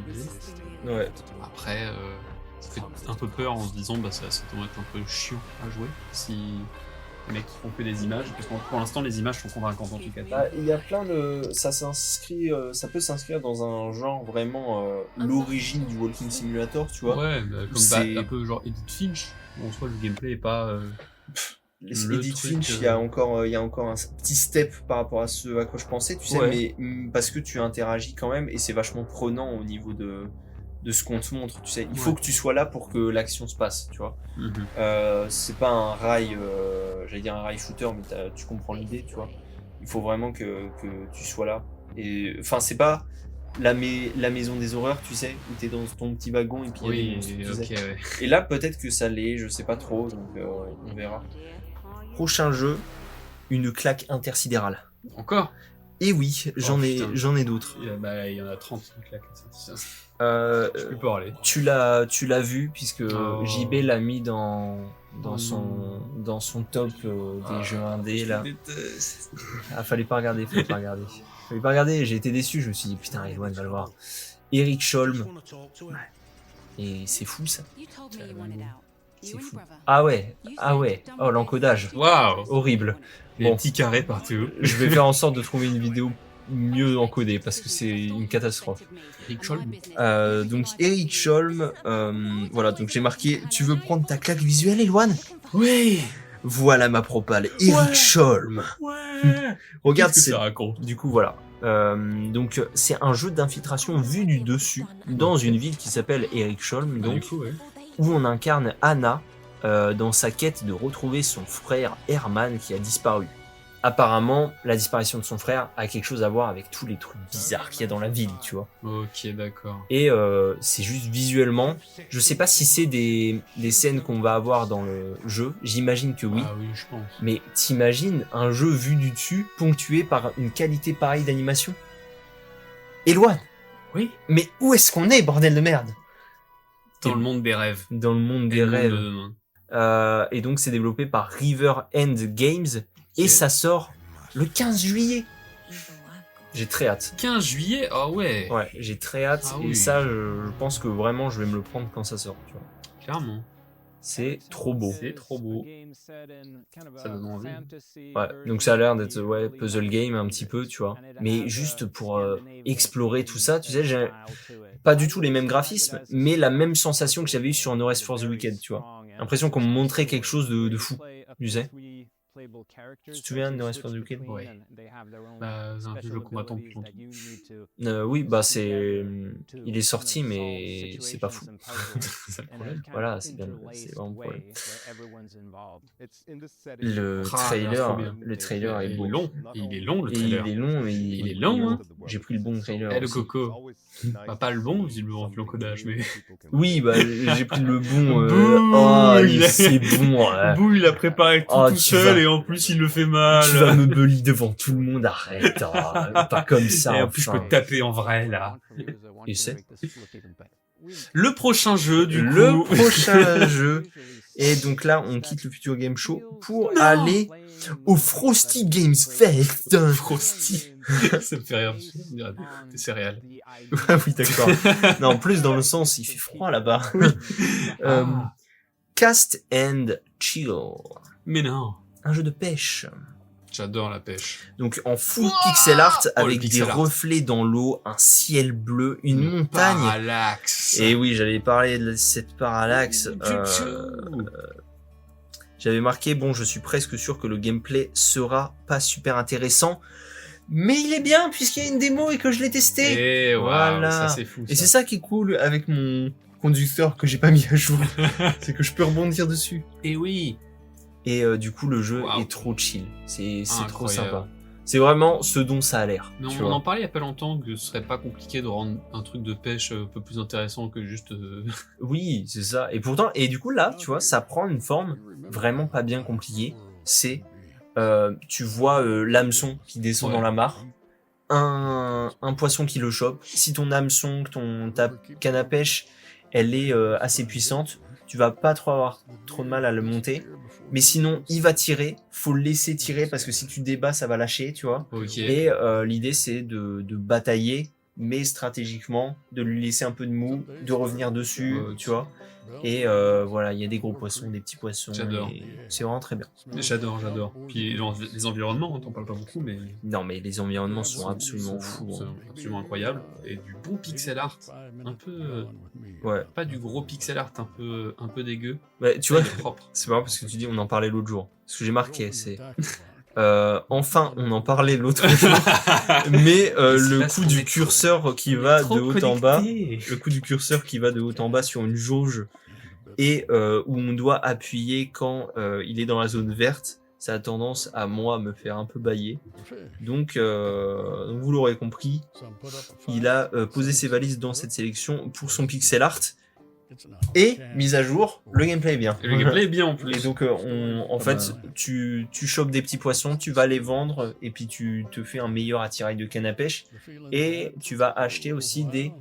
Ouais. Après, ça fait un peu peur en se disant ça doit être un peu chiant à jouer si les mecs font que des images. Parce que pour l'instant, les images sont convaincantes en tout cas. Il y a plein de. Ça peut s'inscrire dans un genre vraiment l'origine du Walking Simulator, tu vois. Ouais, comme un peu genre Edith Finch. En soi, le gameplay est pas. Edith Finch, il y a encore un petit step par rapport à ce à quoi je pensais, tu sais, mais parce que tu interagis quand même et c'est vachement prenant au niveau de ce qu'on te montre, tu sais. Il faut que tu sois là pour que l'action se passe, tu vois. C'est pas un rail, j'allais dire un rail shooter, mais tu comprends l'idée, tu vois. Il faut vraiment que tu sois là. Et enfin, c'est pas la maison des horreurs, tu sais, où t'es dans ton petit wagon et puis il y a des monstres, tu sais. Ouais. Et là, peut-être que ça l'est, je sais pas trop, donc on verra. Prochain jeu, une claque intersidérale. Encore? Et oui, j'en ai d'autres. Il y en a 30 claques. Je peux parler. Tu l'as vu puisque JB l'a mis dans son top des jeux indés là. Fallait pas regarder. J'ai été déçu, je me suis dit putain, Eloane va le voir. Eric Scholm. Et c'est fou ça. C'est fou. Ah ouais. Oh, l'encodage. Waouh. Horrible. Les petits carrés partout. Je vais faire en sorte de trouver une vidéo mieux encodée parce que c'est une catastrophe. Eric Scholm. Donc Eric Scholm, voilà, donc j'ai marqué tu veux prendre ta claque visuelle, Eloane? Oui. Voilà ma propale, Eric Scholm. Ouais. Regarde, c'est ça raconte. Du coup voilà. Donc c'est un jeu d'infiltration vu du dessus dans une ville qui s'appelle Eric Scholm, donc où on incarne Anna dans sa quête de retrouver son frère Herman qui a disparu. apparemment, la disparition de son frère a quelque chose à voir avec tous les trucs bizarres qu'il y a dans la ville, tu vois. Ok, d'accord. Et c'est juste visuellement, je sais pas si c'est des scènes qu'on va avoir dans le jeu, j'imagine que oui. Ah oui, je pense. Mais t'imagines un jeu vu du dessus, ponctué par une qualité pareille d'animation? Éloigne. Oui. Mais où est-ce qu'on est, bordel de merde? Dans le monde des rêves. Dans le monde des rêves. Et donc c'est développé par River End Games et ça sort le 15 juillet. J'ai très hâte. 15 juillet? Ah ouais. Ouais, j'ai très hâte et ça je pense que vraiment je vais me le prendre quand ça sort, tu vois. Clairement. C'est trop beau. C'est trop beau. Ça donne envie. Ouais, donc ça a l'air d'être puzzle game un petit peu, tu vois. Mais juste pour explorer tout ça, tu sais, j'ai pas du tout les mêmes graphismes, mais la même sensation que j'avais eu sur No Rest for the Wicked, tu vois. L'impression qu'on me montrait quelque chose de fou, tu sais. Tu te souviens de No Rest for the Wicked? Ouais. Bah, c'est un jeu qu'on attend depuis longtemps. Oui, bah il est sorti, mais c'est pas fou. C'est le problème. Voilà, c'est vraiment le problème. Le trailer est beau. Long. Il est long, le trailer. Il est long, mais il est long, hein. J'ai pris le bon trailer. Eh, le aussi. coco. Bah, pas le bon, visiblement, vu l'encodage, mais. Oui, bah, j'ai pris le bon. Bouh, c'est bon. Ouais. Bouh, il a préparé tout seul et en plus il le fait mal. Tu vas me bully devant tout le monde, arrête. Pas comme ça. Et en plus, je peux taper en vrai, là. Et c'est le prochain jeu, du coup. Le prochain jeu. Et donc là, on quitte le Future Game Show pour aller au Frosty Games Fest. Frosty. Ça me fait rire. Des céréales. Oui, d'accord. Non, en plus, dans le sens, il fait froid là-bas. Cast and Chill. Mais non. Un jeu de pêche. J'adore la pêche. Donc en full pixel art avec des reflets dans l'eau, un ciel bleu, une montagne. Parallaxe. Et oui, j'allais parler de cette parallaxe. J'avais marqué, bon, je suis presque sûr que le gameplay sera pas super intéressant, mais il est bien puisqu'il y a une démo et que je l'ai testé. Et voilà, ça c'est fou. Et c'est ça qui est cool avec mon conducteur que j'ai pas mis à jour, c'est que je peux rebondir dessus. Et oui. Et du coup, le jeu est trop chill. C'est trop sympa. C'est vraiment ce dont ça a l'air. Mais on en parlait il y a pas longtemps que ce serait pas compliqué de rendre un truc de pêche un peu plus intéressant que juste... Oui, c'est ça. Et pourtant, et du coup là, tu vois, ça prend une forme vraiment pas bien compliquée. C'est, tu vois l'hameçon qui descend dans la mare, un poisson qui le chope. Si ton hameçon, ta canne à pêche, elle est assez puissante, tu vas pas trop avoir trop de mal à le monter. Mais sinon, il va tirer, faut le laisser tirer parce que si tu débats, ça va lâcher, tu vois. Et l'idée, c'est de batailler, mais stratégiquement, de lui laisser un peu de mou, de revenir dessus, tu vois. Et voilà, il y a des gros poissons, des petits poissons. J'adore. C'est vraiment très bien. J'adore. Puis les environnements, on t'en parle pas beaucoup, mais... Non, mais les environnements sont absolument fous. C'est absolument incroyable. Et du bon pixel art, un peu... Pas du gros pixel art, un peu dégueu. Ouais, tu vois, c'est marrant parce que tu dis on en parlait l'autre jour. Ce que j'ai marqué, c'est... enfin, on en parlait l'autre jour, mais le coup du curseur qui va de haut en bas, le coup du curseur qui va de haut en bas sur une jauge et où on doit appuyer quand il est dans la zone verte, ça a tendance à moi me faire un peu bailler. Donc vous l'aurez compris, il a posé ses valises dans cette sélection pour son pixel art. Et, mise à jour, le gameplay est bien. Le gameplay est bien en plus. Et donc, en fait, tu chopes des petits poissons, tu vas les vendre, et puis tu te fais un meilleur attirail de canne à pêche. Et tu vas acheter aussi des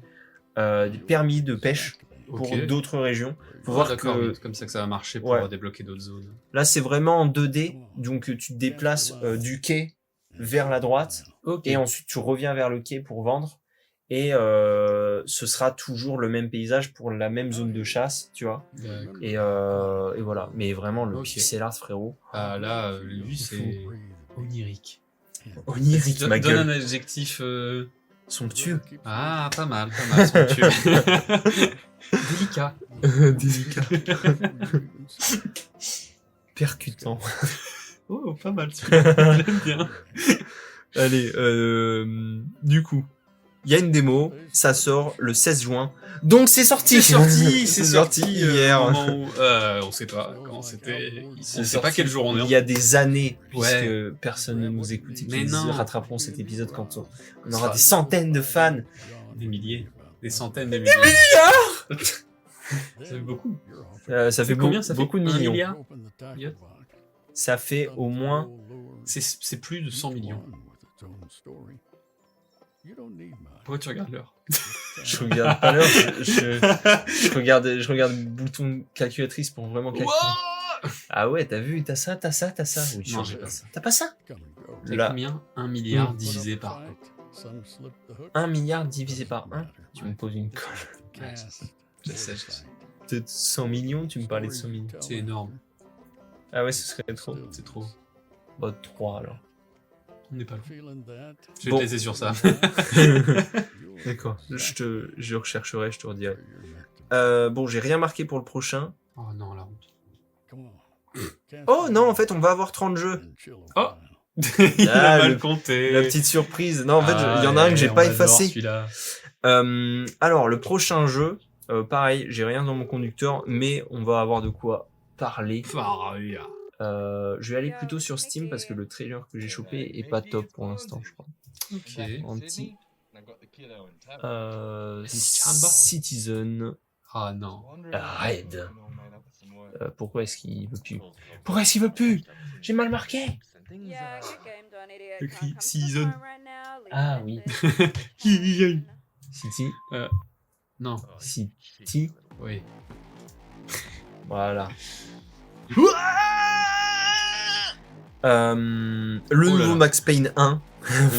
permis de pêche pour d'autres régions. Faut voir que c'est comme ça que ça va marcher pour débloquer d'autres zones. Là, c'est vraiment en 2D, donc tu te déplaces du quai vers la droite, et ensuite tu reviens vers le quai pour vendre. Et ce sera toujours le même paysage pour la même zone de chasse, tu vois. Et voilà. Mais vraiment, le pixel art, frérot. Ah là, lui, c'est onirique. Onirique, ma gueule. Donne un adjectif... Somptueux. Ah, pas mal, somptueux. Délicat. Délicat. Percutant. Oh, pas mal, j'aime bien. Allez, du coup... il y a une démo, ça sort le 16 juin. Donc c'est sorti. C'est sorti hier. au moment où, on sait pas quand c'était. On sait pas quel jour on est. Il y a des années, Ouais. puisque personne ne nous écoute et Mais qu'ils non. rattraperont cet épisode quand on aura des centaines de fans. Des milliers, des centaines de milliers. Ça fait beaucoup. Ça fait combien ça fait beaucoup de 1 millions. milliard? Ça fait au moins. C'est plus de 100 millions. Pourquoi tu regardes l'heure? Je regarde pas l'heure, je regarde le bouton calculatrice pour vraiment calculer. Wow. Ah ouais, t'as vu, t'as ça. Oui, Non, j'ai pas ça. T'as pas ça? C'est Là. combien? 1 milliard divisé par 1 milliard divisé par 1. Tu me poses une colle. Ouais, je sais. Peut-être 100 millions, tu me parlais de 100 millions. C'est énorme. Ah ouais, ce serait trop. C'est trop. Bah, 3 alors. On n'est pas loin. Je vais Bon. te laisser sur ça. D'accord. Je rechercherai, je te redirai. Bon, j'ai rien marqué pour le prochain. Oh non, la honte. Oh non, en fait, on va avoir 30 jeux. Oh. Il a Ah, mal compté. La petite surprise. Non, en fait, il y en a un que j'ai pas effacé. Celui-là. Alors, le prochain jeu, pareil, j'ai rien dans mon conducteur, mais on va avoir de quoi parler. Je vais aller plutôt sur Steam parce que le trailer que j'ai chopé est pas top pour l'instant, je crois. Ok. En petit. Chamba. Citizen Ah non. Red. Pourquoi est-ce qu'il veut plus? Pourquoi est-ce qu'il veut plus? J'ai mal marqué. Écrit Season. Ah oui. City. Non. City. Oui. Voilà. Le Oh là nouveau là. Max Payne 1.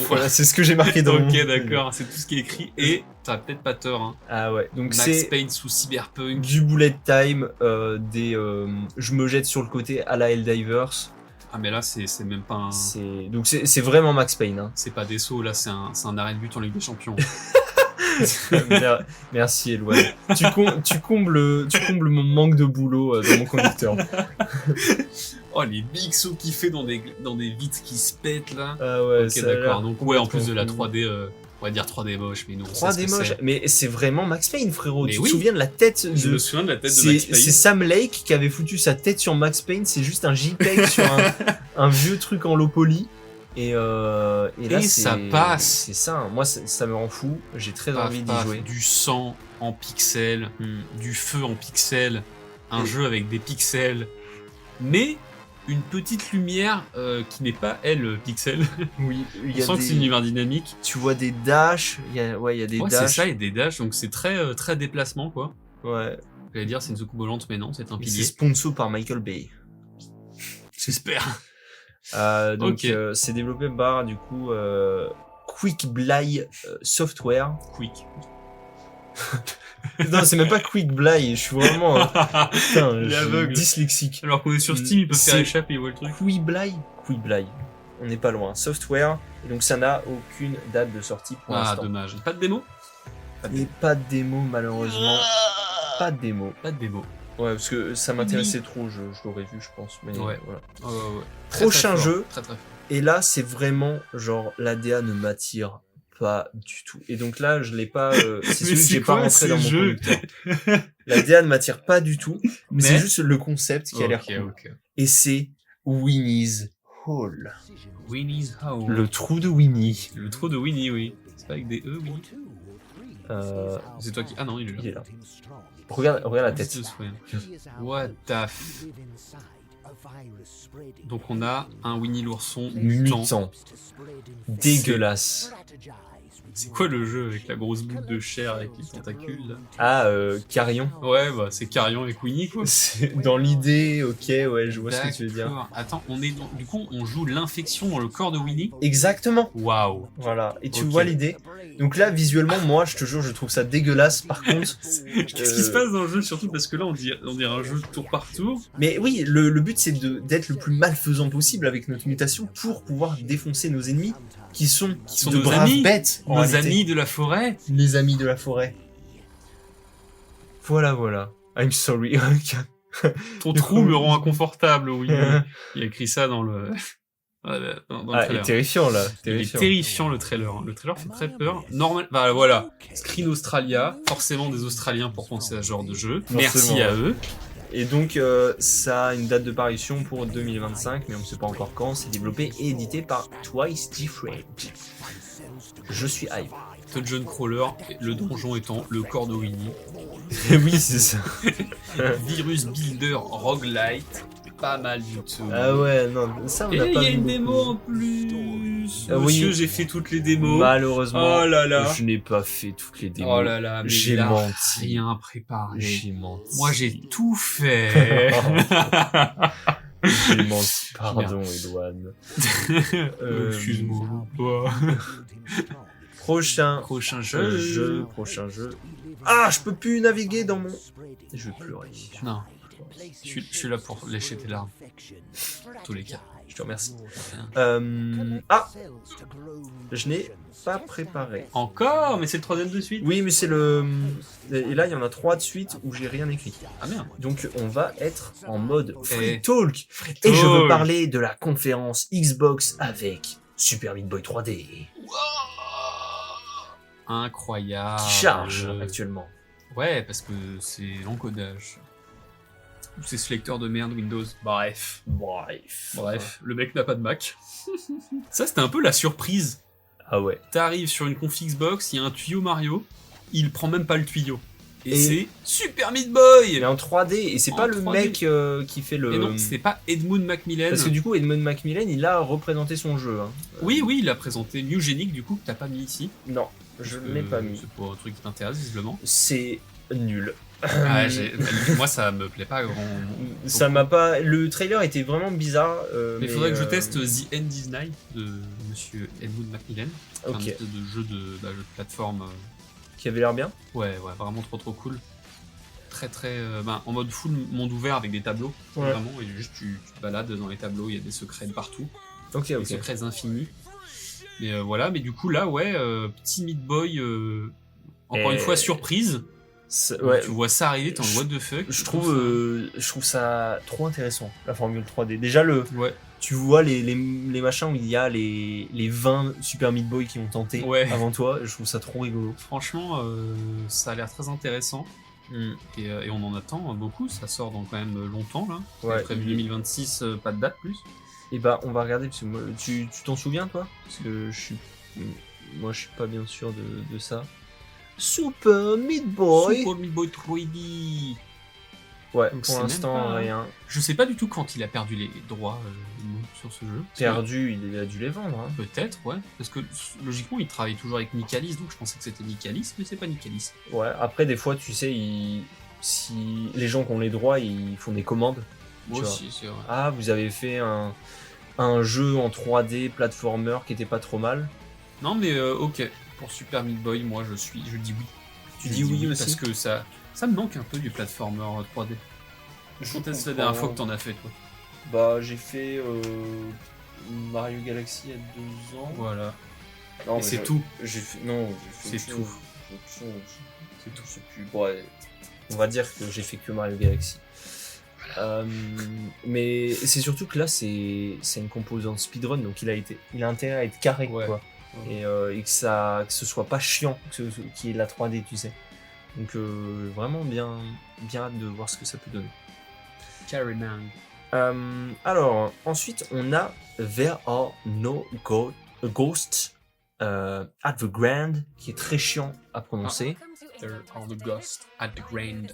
Voilà, c'est ce que j'ai marqué dans mon... Ok, d'accord. C'est tout ce qui est écrit. Et t'as peut-être pas tort. Hein. Ah ouais, donc Max c'est Payne sous Cyberpunk. du bullet time, je me jette sur le côté à la Helldivers. Ah mais là c'est même pas un. C'est vraiment Max Payne. Hein. C'est pas des sauts, là c'est un arrêt de but en Ligue des Champions. Merci Eloi. Tu combles mon manque de boulot dans mon conducteur. Oh les big sauts qu'il fait dans des vitres qui se pètent là. Ah ouais, ok d'accord. Donc ouais en plus de la 3D, on va dire 3D moche, mais nous on sait ce 3D que moche, c'est. mais c'est vraiment Max Payne frérot. Mais Tu oui. te souviens de la tête Je de... me souviens de la tête de Max Payne. C'est Sam Lake qui avait foutu sa tête sur Max Payne, c'est juste un JPEG sur un vieux truc en low poly. Et là, ça passe. C'est ça, hein. Moi ça me rend fou, j'ai très envie d'y jouer. Du sang en pixels, du feu en pixels, un jeu avec des pixels, mais une petite lumière qui n'est pas elle pixel. Oui, On sent que c'est une lumière dynamique. Tu vois des dashs, il y a des Ouais, dashs. c'est ça, il y a des dashs, donc c'est très très déplacement quoi. Ouais. J'allais dire c'est une soucoupe volante, mais non, c'est un C'est pilier. sponsor par Michael Bay. J'espère. Donc Ok. c'est développé par du coup Quick Bly Software. Quick. Non, c'est même pas Quick Bly, je suis vraiment putain, Il est je suis aveugle. dyslexique. Alors qu'on est sur Steam, il peut faire C'est- échapper, il voit le truc. Quick Bly. On n'est pas loin. Software. Et donc ça n'a aucune date de sortie pour Ah l'instant. dommage. Pas de démo. Et pas de démo malheureusement. Pas de démo. Pas de démo. Ouais, parce que ça m'intéressait trop, je l'aurais vu, je pense. Mais Ouais. voilà. Ouais. Prochain très fort, jeu. Très très fort. Et là, c'est vraiment genre l'ADA ne m'attire pas du tout. Et donc là, je l'ai pas. C'est celui que j'ai pas rentré dans mon conducteur. L'ADA ne m'attire pas du tout, mais c'est juste le concept qui a l'air cool. Ok. Et c'est Winnie's Hall. Winnie's Hole. Le trou de Winnie. Le trou de Winnie, oui. C'est pas avec des E, Winnie. Euh, C'est toi qui. Ah non, il est là. il est là. Regarde la tête. Just win. What the f... Donc on a un Winnie l'ourson mutant. Mutant. Dégueulasse. C'est quoi le jeu avec la grosse boule de chair avec les tentacules là? Ah, Carillon. Ouais, bah c'est Carillon avec Winnie quoi. C'est dans l'idée, ok, ouais, je vois ce que tu veux dire. D'accord. Attends, du coup on joue l'infection dans le corps de Winnie. Exactement. Waouh. Voilà. Et tu Ok. vois l'idée. Donc là, visuellement, moi, je te jure, je trouve ça dégueulasse. Par contre, Qu'est-ce qui se passe dans le jeu surtout parce que là on dirait un jeu tour par tour. mais oui, le but c'est d'être le plus malfaisant possible avec notre mutation pour pouvoir défoncer nos ennemis qui sont de nos braves amis, bêtes. en Nos réalité. amis de la forêt. Les amis de la forêt. Voilà. I'm sorry. Ton trou me rend inconfortable, oui. Il y a écrit ça dans Dans le Ah, trailer. et terrifiant là. Il est terrifiant le trailer. Le trailer fait très peur. Normal. Bah voilà. Screen Australia. Forcément des Australiens pour penser à ce genre de jeu. Merci à eux. Et donc ça a une date de parution pour 2025, mais on ne sait pas encore quand. C'est développé et édité par Twice Different. Je suis hype. Dungeon Crawler, le donjon étant le corps de Winnie. Oui, c'est ça. Virus Builder Roguelite. Pas mal du tout. Ah ouais, non, ça on Et n'a il pas y a vu une beaucoup. démo en plus. Ah oui. Monsieur, j'ai fait toutes les démos. Malheureusement, Oh là là. je n'ai pas fait toutes les démos. Oh là là, mais J'ai il a menti. rien préparé. J'ai menti. Moi, j'ai tout fait. J'ai menti. Pardon, Edouane. Excuse-moi. Prochain Prochain prochain jeu. Ah, je peux plus naviguer dans mon... Je vais pleurer. Non. Je suis là pour lécher tes larmes. Dans tous les cas. Je te remercie. Je n'ai pas préparé. Encore? Mais c'est le troisième de suite. Oui, mais c'est le... Et là, il y en a 3 de suite où j'ai rien écrit. Ah merde. Donc, on va être en mode Free Et- Talk. Et je veux parler de la conférence Xbox avec Super Meat Boy 3D Incroyable. qui charge actuellement. Ouais, parce que c'est l'encodage. Ou c'est ce lecteur de merde Windows. Bref, le mec n'a pas de Mac. Ça, c'était un peu la surprise. Ah ouais. T'arrives sur une config Xbox, il y a un tuyau Mario, il prend même pas le tuyau. Et c'est Super Meat Boy. Il est en 3D et c'est En pas le 3D. mec qui fait le... Et non, c'est pas Edmund Macmillan. Parce que du coup, Edmund Macmillan, il a représenté son jeu. Hein. Oui, il a présenté Mugenic, du coup, que t'as pas mis ici. Non, je ne l'ai pas mis. C'est pas un truc qui t'intéresse, visiblement. C'est nul. Ah, moi, ça me plaît pas grand. Ça m'a pas... Le trailer était vraiment bizarre. Mais faudrait que je teste The End is Nigh de monsieur Edmund Macmillan. Ok. Un espèce de jeu de plateforme. Qui avait l'air bien. Ouais, vraiment trop cool. Très en mode full monde ouvert avec des tableaux. Ouais. Vraiment, et juste tu te balades dans les tableaux, il y a des secrets de partout. Ok, Des secrets infinis. Mais voilà, mais du coup là, petit Meat Boy, encore une fois, surprise. Ouais. Tu vois ça arriver, t'es en what the fuck. Je trouve ça trop intéressant, la formule 3D. Déjà, Ouais. tu vois les machins où il y a les 20 Super Meat Boy qui ont tenté avant toi. Je trouve ça trop rigolo. Franchement, ça a l'air très intéressant. Et on en attend beaucoup, ça sort dans quand même longtemps là. Ouais. Prévu 2026, pas de date plus. Et bah, on va regarder, parce que moi, tu t'en souviens toi? Parce que moi je suis pas bien sûr de ça. Super Meat Boy! Super Meat Boy 3D! Ouais, Donc pour c'est l'instant même pas- rien. Je sais pas du tout quand il a perdu les droits sur ce jeu. Parce Perdu, il a dû les vendre. Hein. que- Peut-être, ouais. Parce que logiquement, il travaille toujours avec Nicalis, donc je pensais que c'était Nicalis, mais c'est pas Nicalis. Ouais, après des fois tu sais, si les gens qui ont les droits, ils font des commandes. Moi Tu vois. aussi, c'est vrai. Ah, vous avez fait un jeu en 3D platformer qui était pas trop mal. Non, mais ok. Pour Super Meat Boy, moi je dis oui. Tu dis oui aussi? Parce que ça me manque un peu du platformer 3D. Quand est-ce la dernière fois que t'en as fait, toi? Bah, j'ai fait Mario Galaxy il y a 2 ans. Voilà. Non, Et c'est tout. J'ai fait, non, j'ai fait C'est autre tout. chose. C'est tout. C'est plus. Ouais. On va dire que j'ai fait que Mario Galaxy. Mais c'est surtout que là, c'est une composante speedrun, donc il a intérêt à être carré, Ouais. quoi. Et que ce soit pas chiant, qu'il y ait la 3D, tu sais. Donc vraiment bien hâte de voir ce que ça peut donner. Carryman. Alors, ensuite, on a There Are No Ghosts at the Grand, qui est très chiant à prononcer. There are the ghosts at the Grand.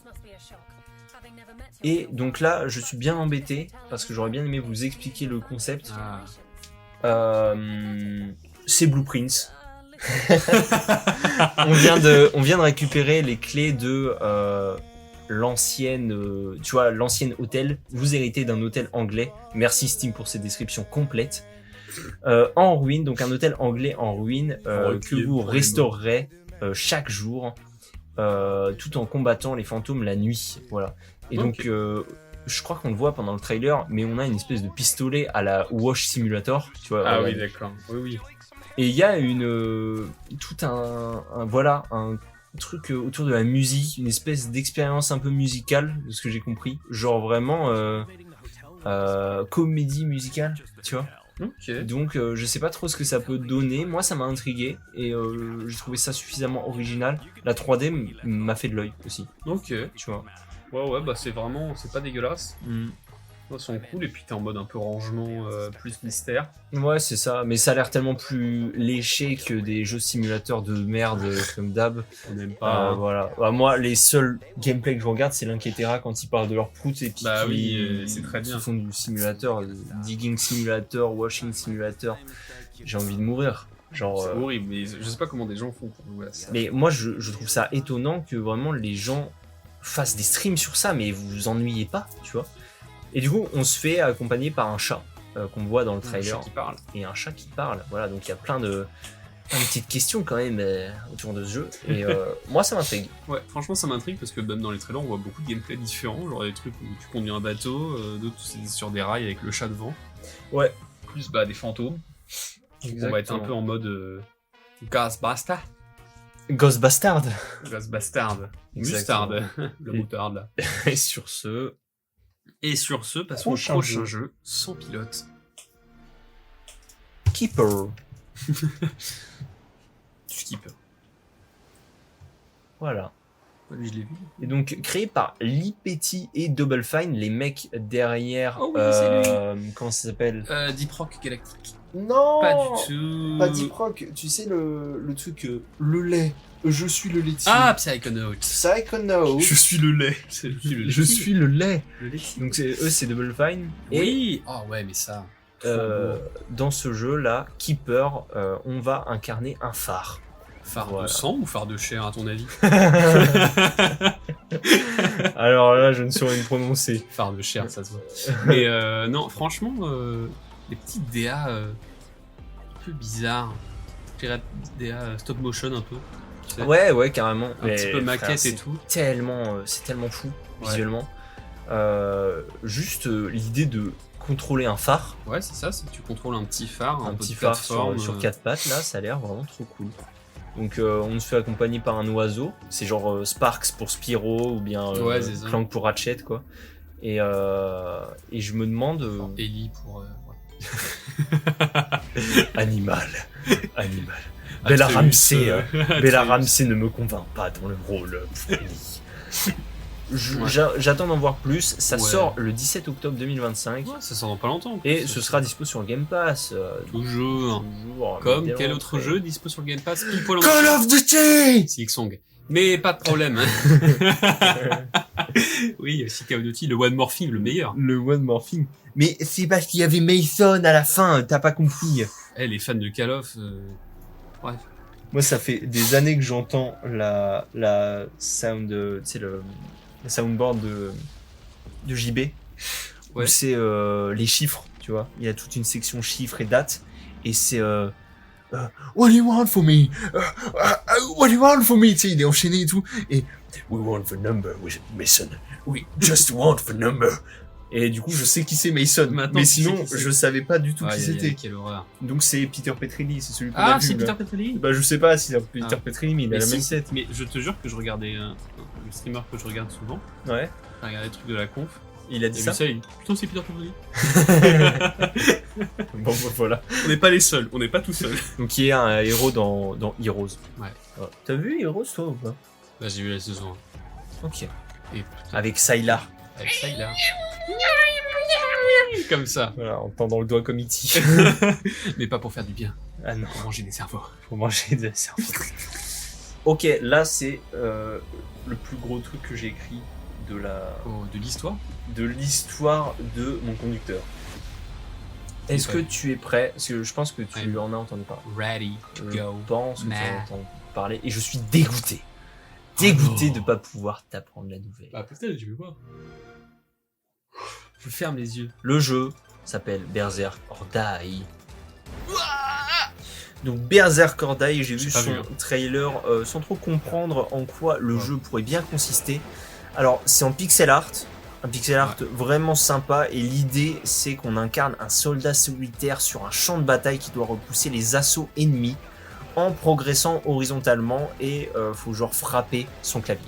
Et donc là, je suis bien embêté, parce que j'aurais bien aimé vous expliquer le concept. Ah. C'est Blueprints. on vient de récupérer les clés de l'ancienne hôtel. Vous héritez d'un hôtel anglais. Merci Steam pour ces descriptions complètes. En ruine, donc un hôtel anglais en ruine que vous restaurerez chaque jour, tout en combattant les fantômes la nuit. Voilà. Et donc, je crois qu'on le voit pendant le trailer, mais on a une espèce de pistolet à la Wash Simulator. Tu vois, Ah oui, d'accord. Oui. et il y a tout un truc autour de la musique, une espèce d'expérience un peu musicale, de ce que j'ai compris. Genre vraiment comédie musicale, tu vois. Ok. Donc je sais pas trop ce que ça peut donner. Moi ça m'a intrigué et j'ai trouvé ça suffisamment original. La 3D m'a fait de l'œil aussi, Ok. tu vois. Ouais, bah c'est pas dégueulasse. Mm. Ils sont cool, et puis t'es en mode un peu rangement, plus mystère. Ouais, c'est ça, mais ça a l'air tellement plus léché que des jeux simulateurs de merde comme d'hab. On n'aime pas. Hein. Voilà. Bah, moi, les seuls gameplays que je regarde, c'est l'Inquietera quand ils parlent de leur prout et puis Bah qui oui, c'est très bien. se font du simulateur, digging simulator, washing simulator. J'ai envie de mourir. Genre, C'est horrible, mais je sais pas comment des gens font pour jouer à ça. Mais moi, je trouve ça étonnant que vraiment les gens fassent des streams sur ça, mais vous vous ennuyez pas, tu vois. Et du coup, on se fait accompagner par un chat qu'on voit dans le trailer. Un chat qui parle. Et un chat qui parle. Voilà, donc il y a plein de petites questions quand même autour de ce jeu. Et moi, ça m'intrigue. Ouais, franchement, ça m'intrigue parce que même dans les trailers, on voit beaucoup de gameplay différents. Genre des trucs où tu conduis un bateau, d'autres c'est sur des rails avec le chat devant. Ouais. Plus des fantômes. On va être un peu en mode Ghostbuster. Ghostbustard. Ghostbustard. Mustard. Le moutarde là. Et sur ce, passons au prochain jeu sans pilote. Keeper. Skipper. Voilà. Ouais, je l'ai vu. Et donc créé par Lee Petty et Double Fine, les mecs derrière. Oh oui, c'est comment ça s'appelle? Deep Rock Galactic. Non. Pas du tout. Pas Deep Rock. Tu sais le truc le lait. Je suis le laitier. Ah, Psychonauts. Psychonauts. Je suis le lait. Je suis le lait. le laitier. Donc eux c'est Double Fine. Oui. Oh ouais, mais ça. Dans ce jeu là, Keeper, on va incarner un phare. Phare de sang ou phare de chair à ton avis? Alors là, je ne saurais me prononcer. Phare de chair, ça se voit. Mais non, franchement, les petites DA un peu bizarres. Je dirais DA stop motion un peu. Tu sais, Ouais, carrément. un petit peu maquette et tout. C'est tellement fou visuellement. Juste l'idée de contrôler un phare. Ouais, c'est ça, c'est que tu contrôles un petit phare, un petit phare sur quatre pattes, là, ça a l'air vraiment trop cool. Donc on se fait accompagner par un oiseau, c'est genre Sparks pour Spyro ou bien Clank pour Ratchet quoi. Et je me demande... Ellie pour... Animal. Bella Ramsey, ne me convainc pas dans le rôle pour Ellie. J'attends d'en voir plus. Ça sort le 17 octobre 2025. Ouais, ça sort dans pas longtemps. Et ce sera dispo sur Game Pass. Toujours. Comme quel autre jeu dispo sur Game Pass? Call of Duty! Silksong. Mais pas de problème. Oui, aussi Call of Duty, le One More Thing, le meilleur. Le One More Thing. Mais c'est parce qu'il y avait Mason à la fin, t'as pas compris. Les fans de Call of... Bref. Moi, ça fait des années que j'entends la sound, tu sais, la soundboard de JB, où c'est les chiffres, tu vois. Il y a toute une section chiffres et dates, et c'est What do you want for me? What do you want for me? Tu sais, il est enchaîné et tout, et We want the number, Mason. We just want the number. Et du coup, je sais qui c'est Mason. Maintenant, mais sinon, je savais pas du tout qui c'était. Quelle horreur. Donc c'est Peter Petrilli, c'est celui qu'on a vu. Ah, c'est Peter Petrilli. Bah je sais pas si c'est Peter Petrilli, mais il a la même tête. Mais je te jure que je regardais le streamer que je regarde souvent. Ouais. J'ai regardé les trucs de la conf. Il a dit ça. Il dit, putain, c'est Peter Petrilli. Bon, voilà. On n'est pas les seuls, on n'est pas tout seuls. Donc il y a un héros dans Heroes. Ouais. T'as vu Heroes toi ou pas? Bah j'ai vu la saison 1. Ok. Et avec Sylar. Avec Sylar. Comme ça. Voilà, en tendant le doigt comme E.T. Mais pas pour faire du bien. Ah non. Pour manger des cerveaux. Pour manger des cerveaux. Ok, là c'est le plus gros truc que j'ai écrit de l'histoire. De l'histoire de mon conducteur. Est-ce que tu es prêt? Parce que je pense que tu en as entendu parler. Ready to go. Je pense que tu en as entendu parler et je suis dégoûté. Dégoûté de pas pouvoir t'apprendre la nouvelle. Bah peut-être, tu veux voir. Je ferme les yeux. Le jeu s'appelle Berserk or Die. Donc Berserk or Die, j'ai vu son trailer sans trop comprendre en quoi le jeu pourrait bien consister. Alors c'est en pixel art, un pixel art vraiment sympa, et l'idée c'est qu'on incarne un soldat solitaire sur un champ de bataille qui doit repousser les assauts ennemis en progressant horizontalement, et faut genre frapper son clavier.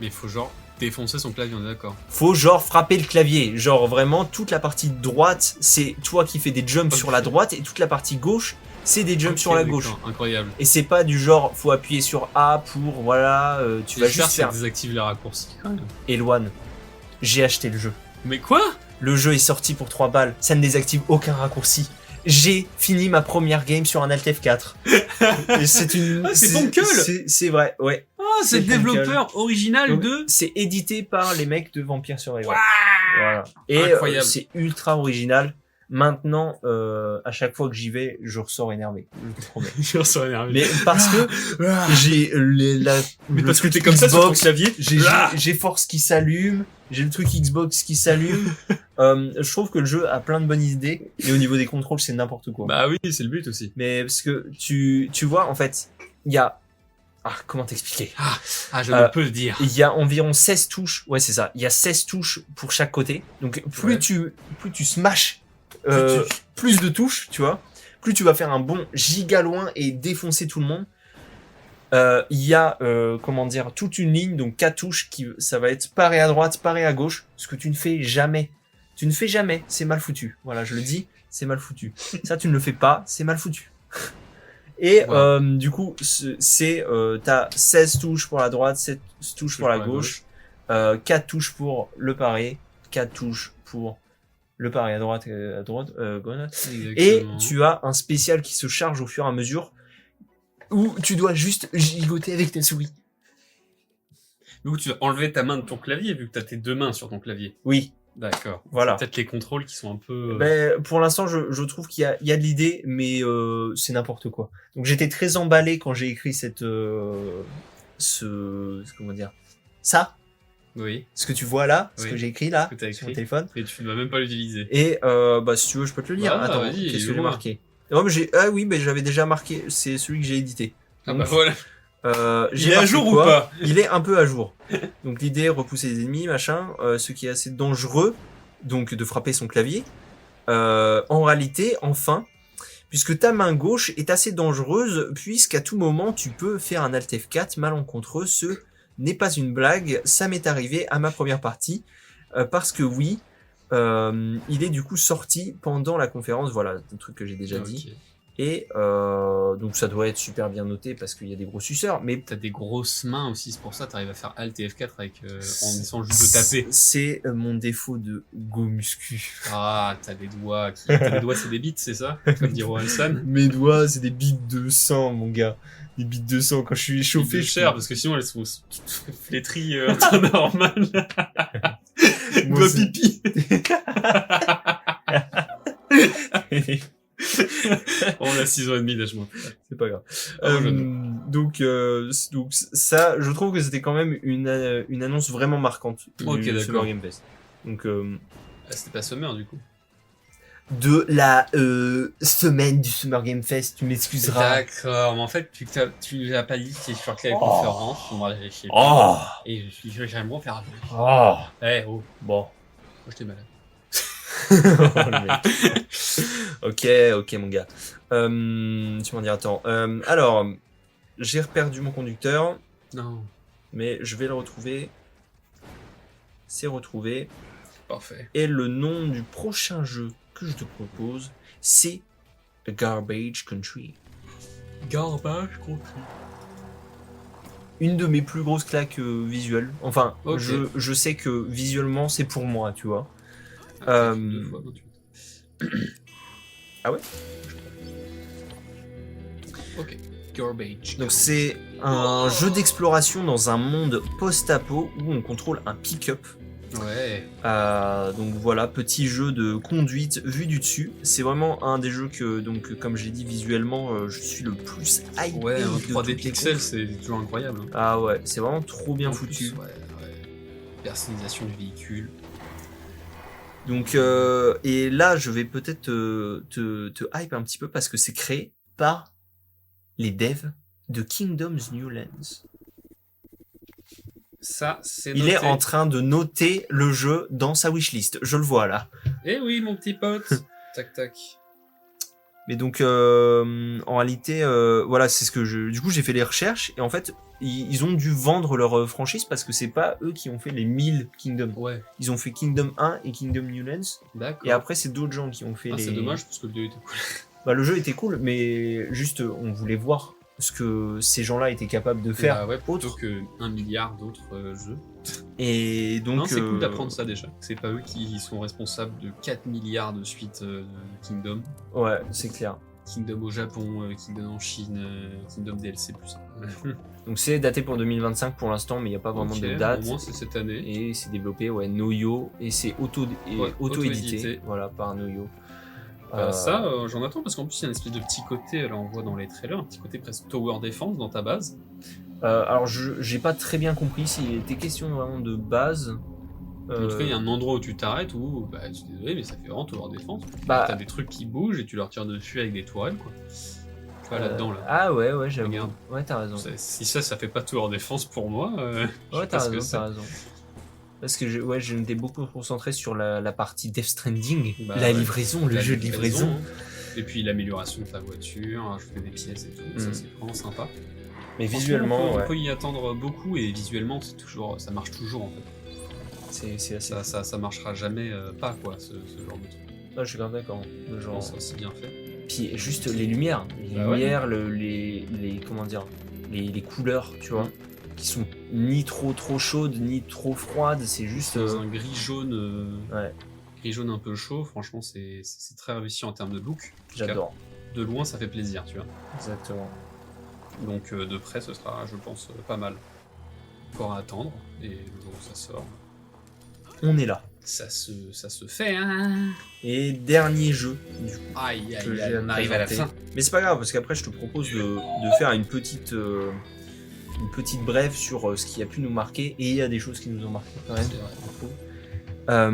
Mais faut genre défoncer son clavier, on est d'accord. Faut genre frapper le clavier. Genre vraiment, toute la partie droite, c'est toi qui fais des jumps sur la droite et toute la partie gauche, c'est des jumps sur la gauche. Incroyable. Et c'est pas du genre, faut appuyer sur A pour, voilà, tu vas juste faire... désactive les raccourcis quand même. Eloane, j'ai acheté le jeu. Mais quoi? Le jeu est sorti pour 3 balles, ça ne désactive aucun raccourci. J'ai fini ma première game sur un Alt F4. Et c'est une... Ah, c'est Ponkel. C'est vrai, ouais. Ah, c'est le développeur original de... C'est édité par les mecs de Vampire Survivor. Voilà. Et incroyable. C'est ultra original. Maintenant, à chaque fois que j'y vais, je ressors énervé. Je te promets. Je ressors énervé. Mais parce que j'ai Mais parce que t'es comme ça sur ton clavier. J'ai Force qui s'allume, j'ai le truc Xbox qui s'allume. Je trouve que le jeu a plein de bonnes idées et au niveau des contrôles, c'est n'importe quoi. Bah oui, c'est le but aussi. Mais parce que tu vois, en fait, il y a... Ah, comment t'expliquer? Je ne peux le dire. Il y a environ 16 touches. Ouais, c'est ça. Il y a 16 touches pour chaque côté. Donc, plus tu smashes plus de touches, tu vois, plus tu vas faire un bond giga loin et défoncer tout le monde. Il y a, comment dire, toute une ligne, donc 4 touches, ça va être paré à droite, paré à gauche, ce que tu ne fais jamais. Tu ne fais jamais, c'est mal foutu. Voilà, je le dis, c'est mal foutu. Ça, tu ne le fais pas, c'est mal foutu. Et du coup, t'as 16 touches pour la droite, 7 touches pour la gauche, 4 touches pour le paré, 4 touches pour le paré à droite, et tu as un spécial qui se charge au fur et à mesure où tu dois juste gigoter avec ta souris. Donc tu vas enlever ta main de ton clavier vu que t'as tes deux mains sur ton clavier. Oui. D'accord. Voilà. C'est peut-être les contrôles qui sont un peu... Ben, pour l'instant, je trouve qu'il y a de l'idée, mais c'est n'importe quoi. Donc j'étais très emballé quand j'ai écrit comment dire, ça. Oui. Ce que tu vois là, ce que j'ai écrit là, sur mon téléphone. Et tu ne vas même pas l'utiliser. Et bah si tu veux, je peux te le lire. Bah, attends, qu'est-ce que j'ai marqué? Non, mais mais j'avais déjà marqué. C'est celui que j'ai édité. Donc, bah voilà. Il est à jour ou pas? Il est un peu à jour. Donc l'idée, repousser les ennemis, machin. Ce qui est assez dangereux, donc de frapper son clavier. En réalité, enfin, puisque ta main gauche est assez dangereuse, puisqu'à tout moment tu peux faire un Alt F4 malencontreux. Ce n'est pas une blague, ça m'est arrivé à ma première partie, parce que oui, il est du coup sorti pendant la conférence. Voilà, un truc que j'ai déjà dit. Et donc ça doit être super bien noté parce qu'il y a des gros suceurs, mais t'as des grosses mains aussi, c'est pour ça t'arrives à faire Alt et F4 avec en essayant juste de taper. C'est mon défaut de go muscu. Ah, t'as des doigts c'est des bites, c'est ça? Comme dit Rohan. Mes doigts c'est des bites de sang, mon gars. Des bites de sang quand je suis échauffé. Je cher parce que sinon elles sont flétries en temps normal. Doigt pipi. On a 6 ans et demi d'âge, moi. C'est pas grave. Donc ça, je trouve que c'était quand même une annonce vraiment marquante du Summer Game Fest. Donc c'était pas Summer du coup. De la semaine du Summer Game Fest, tu m'excuseras. D'accord, mais en fait tu l'as pas dit, c'est sur quelle conférence. Moi j'ai chié. Et j'aimerais faire avant. Bon. Moi j'étais malade. Ok mon gars. Tu m'en dis attends. Alors, j'ai perdu mon conducteur. Non. Mais je vais le retrouver. C'est retrouvé. Parfait. Et le nom du prochain jeu que je te propose, c'est Garbage Country. Garbage Country. Une de mes plus grosses claques visuelles. Enfin, je sais que visuellement c'est pour moi, tu vois. Ah ouais. Ok. Garbage. Donc c'est un jeu d'exploration dans un monde post-apo où on contrôle un pick-up. Ouais. Donc voilà, petit jeu de conduite vu du dessus. C'est vraiment un des jeux que, donc comme j'ai dit visuellement, je suis le plus hype. Ouais, un 3D pixels, c'est toujours incroyable. Hein. Ah ouais, c'est vraiment trop bien foutu. Ouais. Personnalisation du véhicule. Donc et là, je vais peut-être te hype un petit peu parce que c'est créé par les devs de Kingdoms New Lands. Ça, c'est noté. Il est en train de noter le jeu dans sa wishlist. Je le vois là. Eh oui, mon petit pote. Tac tac. Mais donc en réalité, voilà, c'est ce que du coup j'ai fait les recherches et en fait ils ont dû vendre leur franchise parce que c'est pas eux qui ont fait les 1000 Kingdom. Ouais, Ils ont fait Kingdom 1 et Kingdom New Lands. d'accord. Et après, c'est d'autres gens qui ont fait les... C'est dommage parce que le 2 était cool. Bah, le jeu était cool, mais juste, on voulait voir ce que ces gens-là étaient capables de faire. Bah ouais, plutôt autre. que 1 milliard d'autres jeux. Et donc... Non, c'est cool d'apprendre ça déjà. C'est pas eux qui sont responsables de 4 milliards de suites Kingdom. Ouais, c'est clair. Kingdom au Japon, Kingdom en Chine, Kingdom DLC+. Donc c'est daté pour 2025 pour l'instant, mais il n'y a pas vraiment de date. Au moins c'est cette année. Et c'est développé, Noyo, et c'est auto-édité, auto-édité. voilà, par Noyo. Ça, j'en attends parce qu'en plus il y a une espèce de petit côté, là on voit dans les trailers, un petit côté presque Tower Defense dans ta base. Alors j'ai pas très bien compris s'il était question vraiment de base. En tout cas, il y a un endroit où tu t'arrêtes où, bah, je suis désolé, mais ça fait vraiment Tower Defense. Bah, t'as des trucs qui bougent et tu leur tires dessus avec des tourelles, quoi. Tu vois, là-dedans, là. Ah ouais, j'avoue. Regarde. Ouais, t'as raison. Si ça fait pas Tower Defense pour moi, ouais, t'as raison. Parce que je m'étais beaucoup concentré sur la partie Death Stranding, la livraison, le jeu de livraison. Et puis l'amélioration de ta voiture, ajouter des pièces et tout, ça c'est vraiment sympa. Mais visuellement, on peut y attendre beaucoup et visuellement, ça marche toujours en fait. C'est assez. Ça marchera jamais pas quoi, ce genre de truc. Ah, je suis grave d'accord. Le genre, c'est aussi bien fait. Puis juste les lumières, les comment dire, les couleurs, tu vois, qui sont ni trop chaudes ni trop froides, c'est juste dans un gris jaune. Gris jaune un peu chaud, franchement c'est très réussi en termes de look. J'adore. De loin ça fait plaisir, tu vois. Exactement. Donc de près ce sera, je pense, pas mal. Encore à attendre, et le jour où ça sort. On est là. Ça se fait, hein. Et dernier jeu, du coup. On arrive à la fin. Mais c'est pas grave, parce qu'après je te propose de faire une petite brève sur ce qui a pu nous marquer, et il y a des choses qui nous ont marqué quand même. C'est vrai.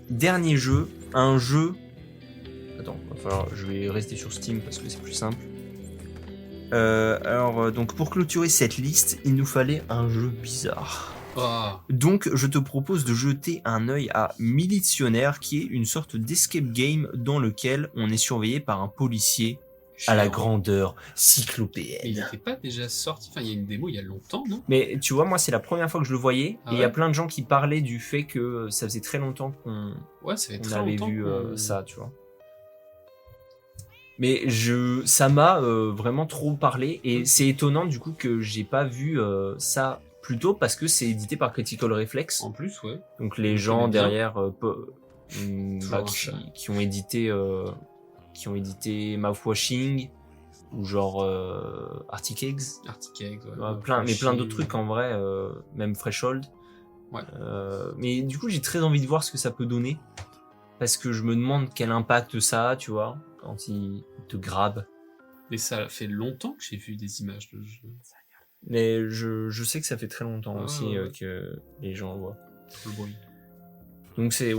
Dernier jeu, un jeu... Attends, je vais rester sur Steam parce que c'est plus simple. Donc pour clôturer cette liste, il nous fallait un jeu bizarre. Donc je te propose de jeter un œil à Militionnaire, qui est une sorte d'escape game dans lequel on est surveillé par un policier à la grandeur cyclopéenne. Mais il n'était pas déjà sorti, enfin il y a une démo il y a longtemps, non? Mais tu vois, moi c'est la première fois que je le voyais, et il y a plein de gens qui parlaient du fait que ça faisait très longtemps qu'on avait vu ça, tu vois. Mais ça m'a vraiment trop parlé, et c'est étonnant du coup que j'ai pas vu ça plus tôt, parce que c'est édité par Critical Reflex. En plus, ouais. Donc les gens derrière qui ont édité Mouthwashing, ou genre Arctic Eggs. Plein d'autres trucs en vrai, même Threshold. Ouais. Mais du coup j'ai très envie de voir ce que ça peut donner, parce que je me demande quel impact ça a, tu vois, quand il te grabe. Mais ça fait longtemps que j'ai vu des images de jeu. Mais je sais que ça fait très longtemps aussi que les gens le voient. Le bruit. Donc c'est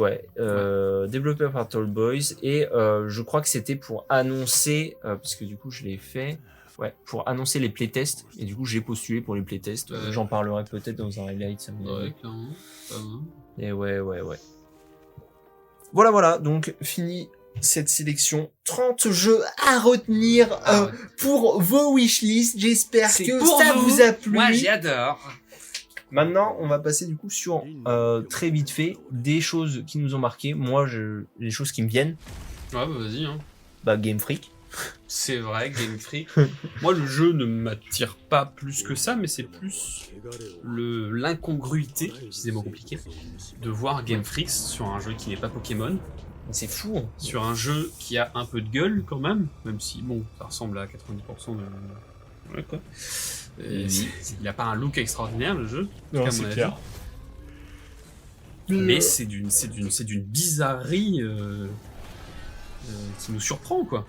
développé par Tall Boys, et je crois que c'était pour annoncer, parce que du coup je l'ai fait, pour annoncer les playtests, et du coup j'ai postulé pour les playtests. J'en parlerai peut-être dans un highlight. Ouais, clairement. Et ouais. Voilà, donc fini cette sélection. 30 jeux à retenir pour vos wishlists. J'espère que ça vous a plu. Moi j'adore. Maintenant, on va passer du coup sur très vite fait des choses qui nous ont marqué. Moi, les choses qui me viennent. Ouais, bah vas-y. Game Freak. C'est vrai, Game Freak. Moi, le jeu ne m'attire pas plus que ça, mais c'est plus l'incongruité, c'est des mots compliqués, de voir Game Freak sur un jeu qui n'est pas Pokémon. C'est fou. Hein. Sur un jeu qui a un peu de gueule quand même si bon, ça ressemble à 90% de... Ouais, quoi. Il a pas un look extraordinaire le jeu, non, c'est clair. Mais c'est d'une bizarrerie qui nous surprend quoi.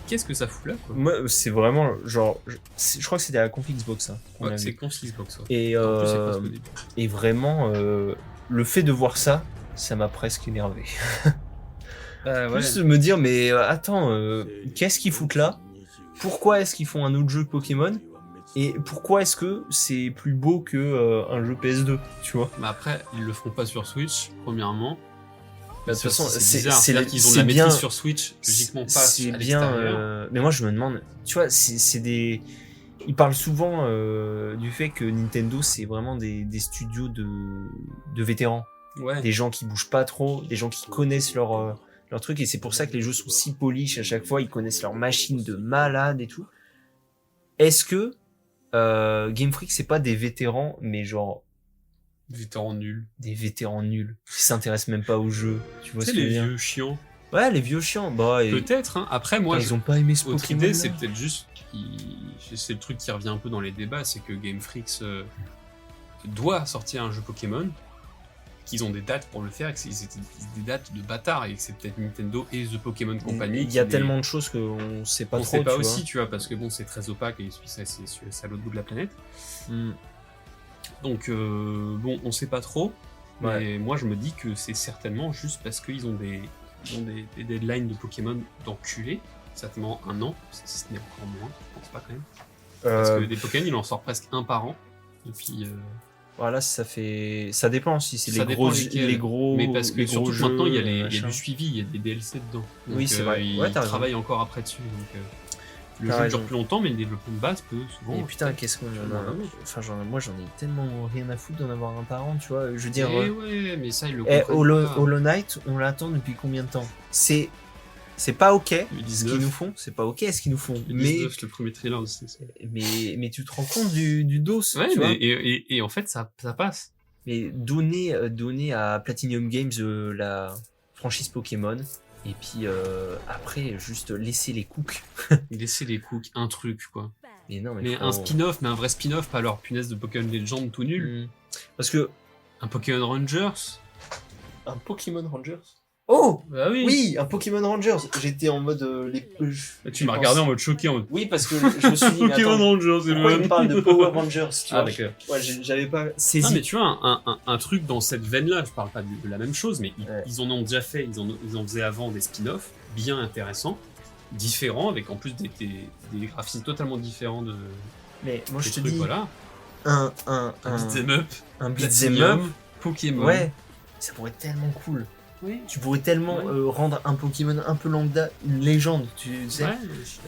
Qu'est-ce que ça fout là quoi. Moi c'est vraiment genre, je crois que c'était à la Conf Xbox. Ouais, c'est Conf Xbox. Ouais. Et vraiment le fait de voir ça m'a presque énervé. Juste me dire mais attends, qu'est-ce qu'ils foutent là? Pourquoi est-ce qu'ils font un autre jeu Pokémon? Et pourquoi est-ce que c'est plus beau que un jeu PS2, tu vois? Mais après, ils le feront pas sur Switch, premièrement. De toute façon, c'est qu'ils ont de la maîtrise sur Switch, logiquement pas c'est à bien. l'extérieur. Mais moi, je me demande, tu vois, c'est des ils parlent souvent du fait que Nintendo, c'est vraiment des studios de vétérans. Ouais. Des gens qui bougent pas trop, des gens qui connaissent leur truc, et c'est pour ça que les jeux sont si polish à chaque fois, ils connaissent leur machine de malade et tout. Est-ce que Game Freak, c'est pas des vétérans, mais genre Vétérans nuls. des vétérans nuls, qui s'intéressent même pas au jeu, tu vois ce que je veux les dire? vieux chiants. Ouais, les vieux chiants, bah... Peut-être, hein. Après, moi, ils ont pas aimé ce autre Pokémon. idée, c'est peut-être juste... C'est le truc qui revient un peu dans les débats, c'est que Game Freak doit sortir un jeu Pokémon, qu'ils ont des dates pour le faire, et que c'était des dates de bâtards, et que c'est peut-être Nintendo et The Pokémon Company. Il y a tellement de choses qu'on sait pas on trop, sait pas tu aussi, vois. tu vois, parce que bon, c'est très opaque, et c'est à l'autre bout de la planète. Mm. Donc, bon, on sait pas trop, mais Ouais. moi je me dis que c'est certainement juste parce qu'ils ont des deadlines de Pokémon d'enculés, certainement 1 an, si ce n'est encore moins, je pense pas quand même. Parce que des Pokémon, il en sort presque 1 par an, et puis... Voilà, ça dépend si c'est Ça les dépend gros, lesquels. les gros, mais parce que les gros surtout que jeux, maintenant, il y a machin. du suivi, il y a des DLC dedans. Donc, Oui, c'est vrai. Ils Ouais, t'as raison. travaillent encore après dessus, donc... le T'as jeu raison. dure plus longtemps, mais le développement de base peut souvent... Et putain, qu'est-ce qu'on en a. Enfin, moi j'en ai tellement rien à foutre d'en avoir un par an, tu vois. Je veux dire. ouais, mais ça, ils le comprennent pas. Hollow Knight, on l'attend depuis combien de temps? C'est pas ok Le ce 19. qu'ils nous font, c'est pas ok ce qu'ils nous font. Le Mais 19, le premier trailer, c'est ça. mais tu te rends compte du dos, Ouais, tu vois. et en fait, ça passe. Mais donner à Platinum Games la franchise Pokémon, et puis après juste laisser les cooks. Laisser les cooks, un truc, quoi. Mais non, Mais un spin-off, mais un vrai spin-off, pas leur punaise de Pokémon Legend tout nul. Parce que Un Pokémon Rangers. un Pokémon Rangers. Oh Bah oui. oui, un Pokémon Rangers. J'étais en mode Tu m'as regardé en mode choqué, en mode... Oui, parce que je me suis dit, mais Pokémon attends, Rangers, c'est pourquoi le il parle de Power Rangers, tu vois. d'accord. Ouais, j'avais pas saisi. Non, mais tu vois, un truc dans cette veine-là, je parle pas de la même chose, mais Ouais. ils en ont déjà fait, ils en faisaient avant des spin-offs bien intéressants, différents, avec en plus des graphismes totalement différents de Mais moi, des je te trucs, dis, voilà. un Beat'em up, un beat'em up, Platinum, Pokémon. ouais, ça pourrait être tellement cool. Oui. Tu pourrais tellement Ouais. rendre un Pokémon un peu lambda une légende, tu sais. Ouais,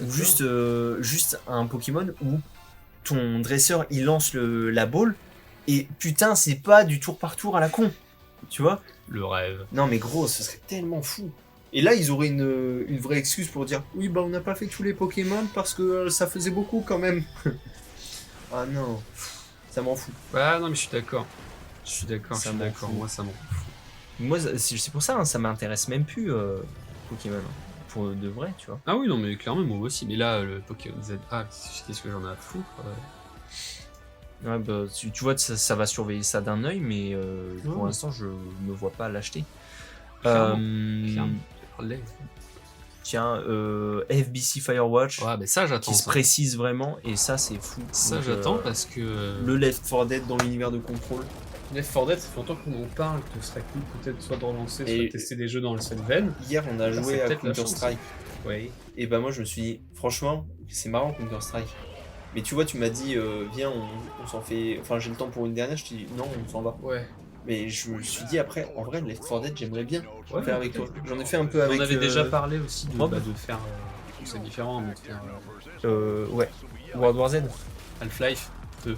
Ou juste un Pokémon où ton dresseur il lance la balle et putain c'est pas du tour par tour à la con, tu vois. le rêve. Non mais gros, ce serait tellement fou. Et là ils auraient une vraie excuse pour dire oui bah on n'a pas fait tous les Pokémon parce que ça faisait beaucoup quand même. Ah non, ça m'en fout. Ouais, non, mais je suis d'accord. Ça m'en fout. Moi, ça m'en fout. Moi c'est pour ça, hein, ça m'intéresse même plus Pokémon. Pour de vrai, tu vois. Ah oui, non, mais clairement, moi aussi. Mais là, le Pokémon ZA, qu'est-ce que j'en ai à foutre Ouais, bah, tu vois, ça va surveiller ça d'un œil, mais pour Ouais. l'instant, je me vois pas l'acheter. Clairement. Euh, Tiens, FBC Firewatch, Ouais, mais ça, j'attends. qui se Ça, précise vraiment, et ça, c'est fou. ça Donc, j'attends parce que. Le Left 4 Dead dans l'univers de contrôle. Left 4 Dead, ça fait longtemps qu'on en parle, que ce serait cool peut-être soit de relancer, soit Et- de tester des jeux dans cette veine. Hier, on a Ça, joué c'est à peut-être la chance. Counter-Strike. Oui. Et bah, moi, je me suis dit, franchement, c'est marrant Counter-Strike. Mais tu vois, tu m'as dit, viens, on s'en fait. Enfin, j'ai le temps pour une dernière, je t'ai dit, non, on s'en va. Ouais. Mais je me suis dit, après, en vrai, Left 4 Dead, j'aimerais bien Ouais, faire avec toi. J'en ai fait un peu avec. On avait déjà parlé aussi de, Rob. de faire. C'est différent, mais de faire Ouais. World War Z. Half-Life 2.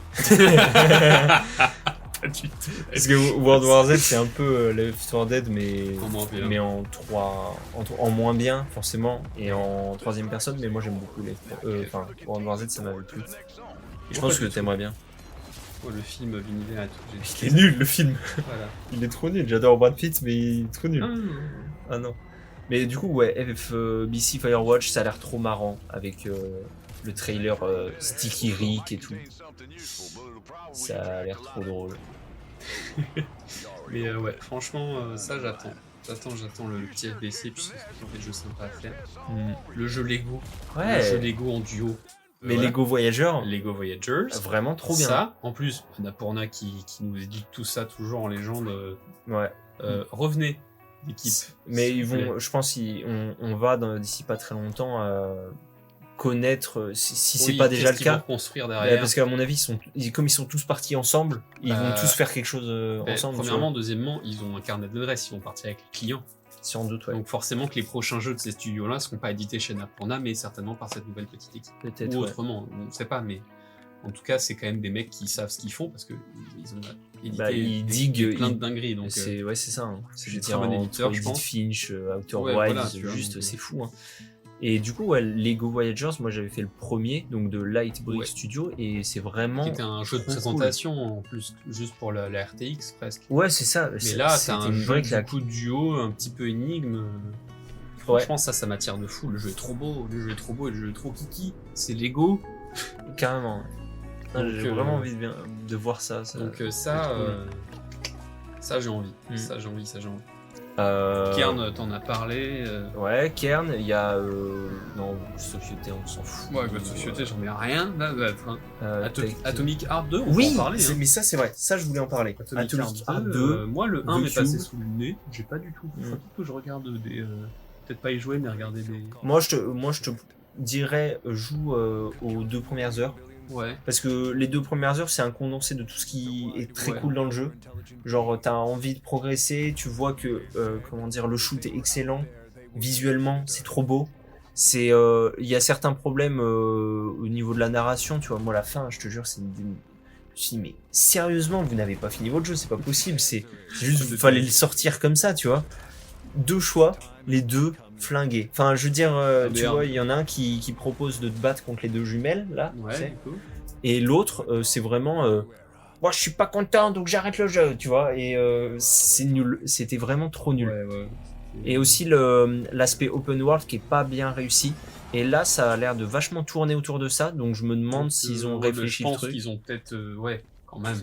Parce que World War Z, c'est un peu Left 4 Dead, mais En moins bien. mais en moins bien, forcément, et en troisième personne. Mais moi, j'aime beaucoup enfin, World War Z, ça m'avait plu. Et je pense que t'aimerais bien. Oh, le film L'univers et tout. Il est nul, le film. Voilà. Il est trop nul. J'adore Brad Pitt, mais il est trop nul. Ah, Ah non. Mais du coup, ouais, FBC Firewatch, ça a l'air trop marrant avec le trailer Sticky Rick et tout. Ça a l'air trop drôle. mais ouais, franchement, ça j'attends. J'attends le petit FBC, puis c'est toujours des jeux sympas à faire. Le jeu Lego. Ouais. Le jeu Lego en duo. Mais Voilà. Lego Voyageurs, Lego Voyagers. vraiment trop bien. Ça, en plus, Annapurna qui nous dit tout ça toujours en légende. Ouais. Revenez, l'équipe. Mais s'il ils vous plaît. vont, je pense, on va d'ici pas très longtemps connaître si c'est Oui, pas déjà qu'est-ce le qu'ils vont cas. construire derrière. Parce qu'à mon avis, comme ils sont tous partis ensemble, ils vont tous faire quelque chose Ben, ensemble. premièrement, deuxièmement, ils ont un carnet d'adresses, ils vont partir avec les clients. sans doute, ouais. Donc forcément que les prochains jeux de ces studios-là ne seront pas édités chez Annapurna, mais certainement par cette nouvelle petite équipe. Peut-être. Ou Ouais. autrement, on ne sait pas, mais En tout cas, c'est quand même des mecs qui savent ce qu'ils font parce que ils ont édité ils diguent plein de dingueries. Donc, c'est ça. Hein. C'est des très bons éditeurs, je pense. Finch, Outer Ouais, Wilds, voilà, juste c'est fou. Hein. Et du coup, Lego Voyagers, moi j'avais fait le premier, donc de Lightbrick Studio, et c'est vraiment. Qui était un jeu de présentation en plus, juste pour la RTX presque. Ouais, c'est ça. Mais là, t'as un jeu du coup duo, un petit peu énigme. Franchement, ça m'attire de fou. Le jeu est trop beau, le jeu est trop kiki. C'est Lego. Carrément. J'ai vraiment envie de voir ça. Donc ça j'ai envie. Ça j'ai envie. Kern, t'en as parlé. Ouais, Kern, il y a. Non, Société, on s'en fout. Ouais, Société, j'en ai rien. Atomic Heart 2, on oui, peut en parler. Mais ça, c'est vrai. Ça, je voulais en parler. Atomic Heart 2. Moi, le 1 m'est passé sous le nez. J'ai pas du tout. Faut que je regarde des. Peut-être pas y jouer, mais regarder des. Moi, je te dirais, joue aux 2 premières heures. Ouais. Parce que les 2 premières heures, c'est un condensé de tout ce qui est très cool dans le jeu. Genre, t'as envie de progresser, tu vois que, le shoot est excellent. Visuellement, c'est trop beau. Il y a certains problèmes au niveau de la narration, tu vois. Moi, la fin, je te jure, je me suis dit, mais sérieusement, vous n'avez pas fini votre jeu, c'est pas possible. C'est juste, il fallait le sortir comme ça, tu vois. 2 choix, les 2 flingués. Enfin, je veux dire, tu vois, il y en a un qui propose de te battre contre les 2 jumelles, là. Ouais, et l'autre, c'est vraiment... moi, je suis pas content, donc j'arrête le jeu, tu vois. Et c'est nul. C'était vraiment trop nul. Ouais. Et aussi l'aspect open world qui est pas bien réussi. Et là, ça a l'air de vachement tourner autour de ça. Donc je me demande s'ils ont réfléchi le truc. Je pense qu'ils ont peut-être... quand même.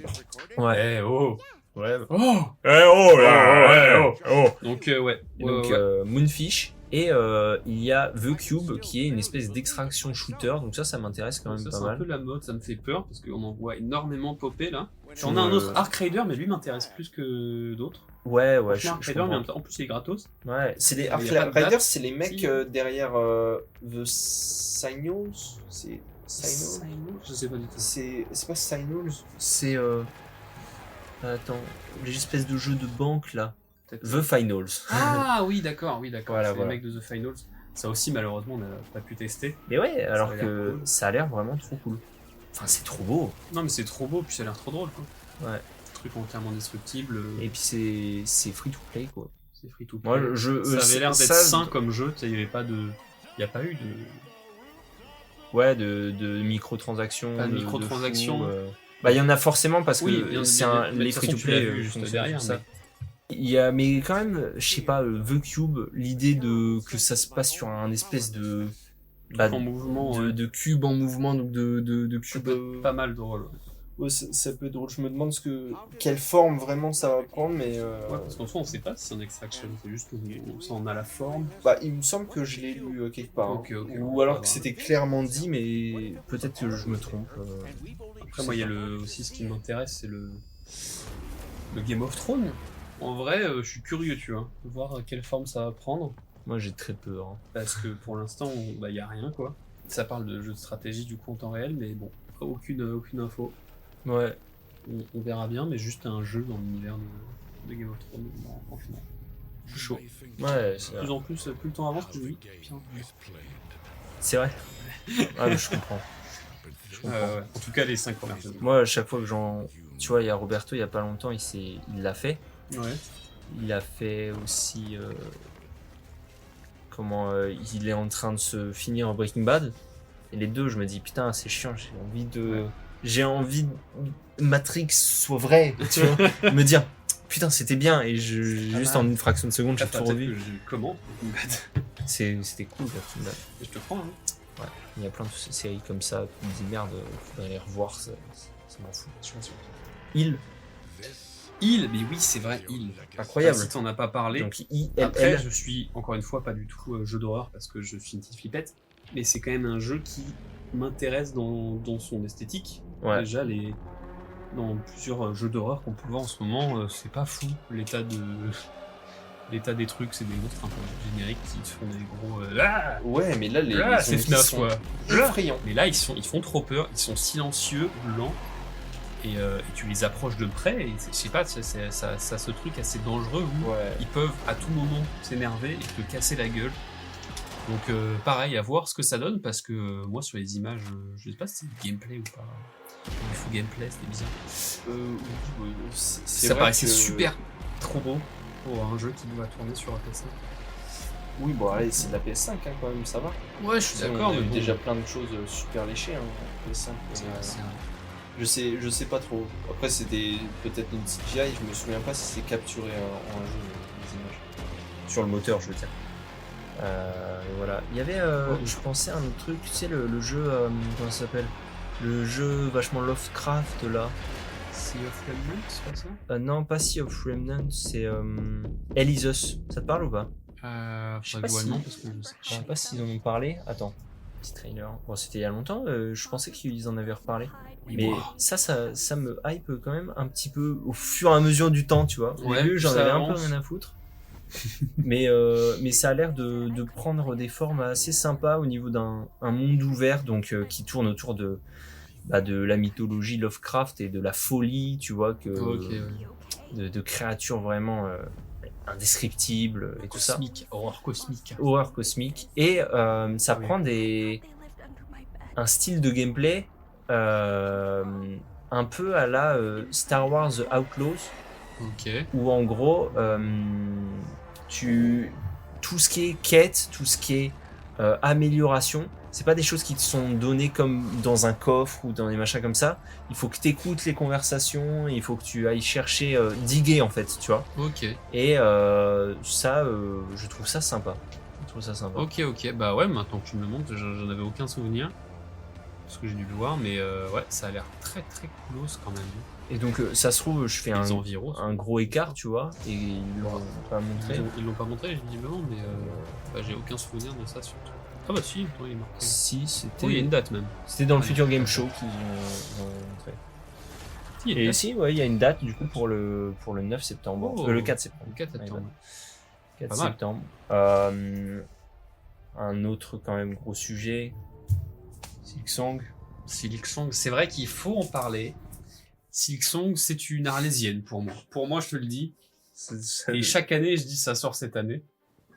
Ouais. Ouais. Donc, Moonfish. Et il y a The Cube qui est une espèce d'extraction shooter. Donc ça m'intéresse quand même pas mal. C'est un peu la mode, ça me fait peur parce qu'on en voit énormément popper là. On a un autre Ark Raider, mais lui m'intéresse plus que d'autres. Ouais, je Raider, mais en plus il est gratos. Ouais, c'est les Ark Raiders, c'est les mecs derrière The Signals. C'est Signals, je sais pas du tout. C'est pas Signals, c'est attends, les espèces de jeux de banque là. The Finals. Ah oui, d'accord. Voilà, c'est les mecs de The Finals. Ça aussi, malheureusement, on n'a pas pu tester. Mais ouais, alors que ça a l'air vraiment trop cool. Enfin, c'est trop beau. Non, mais c'est trop beau, puis ça a l'air trop drôle, quoi. Ouais. Truc entièrement destructible. Et puis c'est free to play, quoi. C'est free to play. Moi, ça avait l'air d'être sain comme jeu. Il n'y a pas eu de. Ouais, de microtransactions. Pas de microtransactions. Bah, il y en a forcément parce que c'est les free to play juste derrière ça. Il y a, mais quand même, je sais pas, The Cube, l'idée que ça se passe sur un espèce de en mouvement, de cube en mouvement, donc de cube. Pas mal drôle. Ouais, ça peut être drôle. Je me demande quelle forme vraiment ça va prendre, mais. Ouais, parce qu'en soi, on sait pas si c'est un extraction, c'est juste ça en a la forme. Bah, il me semble que je l'ai lu quelque part. Okay, ou alors que c'était clairement dit, mais peut-être que je me trompe. Après, moi, il y a aussi ce qui m'intéresse, c'est le Game of Thrones. En vrai, je suis curieux, tu vois, de voir quelle forme ça va prendre. Moi, j'ai très peur. Hein. Parce que pour l'instant, y a rien, quoi. Ça parle de jeux de stratégie du coup en temps réel, mais bon, aucune info. Ouais. On verra bien, mais juste un jeu dans l'univers de Game of Thrones, franchement. Je suis chaud. Ouais, c'est plus en plus, plus le temps avance, plus oui. C'est vrai. Ah, mais je comprends. Ouais. En tout cas, les 5 premières saisons. Moi, à chaque fois que tu vois, il y a Roberto, il y a pas longtemps, il l'a fait. Ouais. Il a fait aussi... il est en train de se finir Breaking Bad. Et les deux, je me dis, putain, c'est chiant, j'ai envie de Matrix soit vrai, tu vois. Me dire, putain, c'était bien. Et juste en une fraction de seconde, j'ai tout revu. Comment Breaking Bad C'était cool, Breaking Bad. Je te prends, hein. Ouais, il y a plein de séries comme ça, tu me dis merde, faudrait les revoir, ça m'en fout. Il, mais oui, c'est vrai, Incroyable. Si t'en as pas parlé. Donc, Après, je suis, encore une fois, pas du tout jeu d'horreur parce que je suis une petite flippette, mais c'est quand même un jeu qui m'intéresse dans son esthétique. Ouais. Déjà, dans plusieurs jeux d'horreur qu'on peut voir en ce moment, c'est pas fou. L'état des trucs, c'est des monstres un peu génériques qui font des gros. Ouais, mais là, c'est FNAF, quoi. Effrayants. Mais là, ils font trop peur, ils sont silencieux, lents. Et tu les approches de près, et je sais pas, ça ce truc assez dangereux où ils peuvent à tout moment s'énerver et te casser la gueule. Donc pareil, à voir ce que ça donne, parce que moi sur les images, je sais pas si c'est du gameplay ou pas. Du full gameplay, c'était bizarre. C'est Ça vrai paraissait que- super trop beau pour un jeu qui doit tourner sur PS5. Oui, bon, allez, c'est de la PS5 hein, quand même, ça va. Ouais, je suis d'accord, On a mais eu bon, déjà plein de choses super léchées, hein, PS5. Je sais pas trop. Après, c'était peut-être une CGI, je me souviens pas si c'est capturé en un jeu, les images. Sur le moteur, je veux dire. Voilà. Il y avait, je pensais à un autre truc, tu sais, le jeu, comment ça s'appelle? Le jeu vachement Lovecraft là. Sea of Remnant, c'est pas ça? Non, pas Sea of Remnant, c'est Hell is Us. Ça te parle ou pas? Je sais pas si- non, parce que je sais Je sais pas s'ils en ont parlé. Attends, petit trailer. Bon, c'était il y a longtemps, je pensais qu'ils en avaient reparlé. Mais ça me hype quand même un petit peu au fur et à mesure du temps, tu vois. Au Ouais, début, j'en ça avais un peu avance. rien à foutre. mais ça a l'air de prendre des formes assez sympas au niveau d'un monde ouvert, donc qui tourne autour de la mythologie Lovecraft et de la folie, tu vois, Ok, ouais. de créatures vraiment indescriptibles et tout ça. Cosmique, horreur cosmique. Horreur cosmique. Et ça Oui. prend un style de gameplay un peu à la Star Wars The Outlaws, Ok. où en gros, tout ce qui est quête, tout ce qui est amélioration, c'est pas des choses qui te sont données comme dans un coffre ou dans des machins comme ça. Il faut que tu écoutes les conversations, il faut que tu ailles chercher, diguer en fait, tu vois. Ok. Et ça, je trouve ça sympa. Je trouve ça sympa. Ok. Bah ouais, maintenant que tu me le montres, j'en avais aucun souvenir. Parce que j'ai dû le voir, mais ouais, ça a l'air très close quand même. Et donc, ça se trouve, je fais Les environs. un gros écart, tu vois, et ils l'ont pas montré. Ils l'ont pas montré, visiblement, mais j'ai aucun souvenir de ça surtout. Ah bah si, attends, il est marqué. Si, c'était. Oui, il y a une date même. C'était dans le Ouais. Future Game Show qu'ils ont montré. Si, il y a une Et date. si, ouais, il y a une date du coup pour le 9 septembre. Oh. Le 4 septembre. Le 4 septembre. 4 Pas mal. septembre. Un autre quand même gros sujet. Silksong. Silksong, c'est vrai qu'il faut en parler. Silksong, c'est une arlésienne pour moi. Pour moi, je te le dis. Et chaque année, je dis ça sort cette année.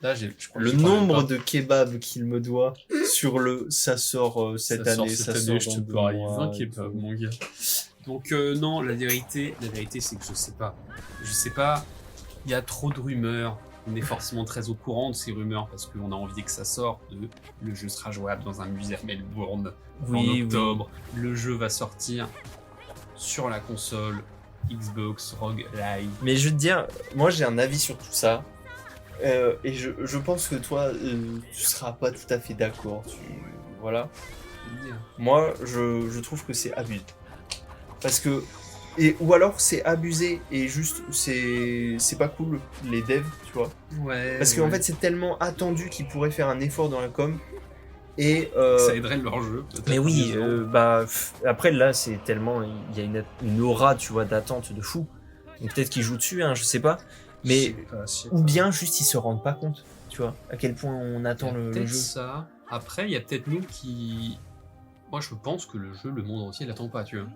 Là, je crois que Le j'y crois même nombre pas. de kebabs qu'il me doit sur le ça sort cette Ça sort année, cette ça année, sort je te dans 2 parie mois 20 et kebabs, tout. mon gars. Donc non, la vérité, c'est que je sais pas. Je sais pas. Il y a trop de rumeurs. On est forcément très au courant de ces rumeurs parce qu'on a envie que ça sorte. Le jeu sera jouable dans un musée à Melbourne en octobre. Le jeu va sortir sur la console Xbox Rogue Live. Mais je veux te dire, moi j'ai un avis sur tout ça. Et je pense que toi, tu seras pas tout à fait d'accord. Voilà. Moi, je trouve que c'est abusé. Parce que. Ou alors c'est abusé et juste c'est pas cool les devs, tu vois. Ouais. Parce qu'en fait c'est tellement attendu qu'ils pourraient faire un effort dans la com. Et ça aiderait leur jeu. Mais oui, après là c'est tellement. Il y a une aura, tu vois, d'attente de fou. Donc peut-être qu'ils jouent dessus, hein, je sais pas. Mais. Ou bien juste ils se rendent pas compte, tu vois, à quel point on attend le jeu. Ça. Après, il y a peut-être nous qui. Moi, je pense que le jeu, le monde entier l'attend pas, tu vois.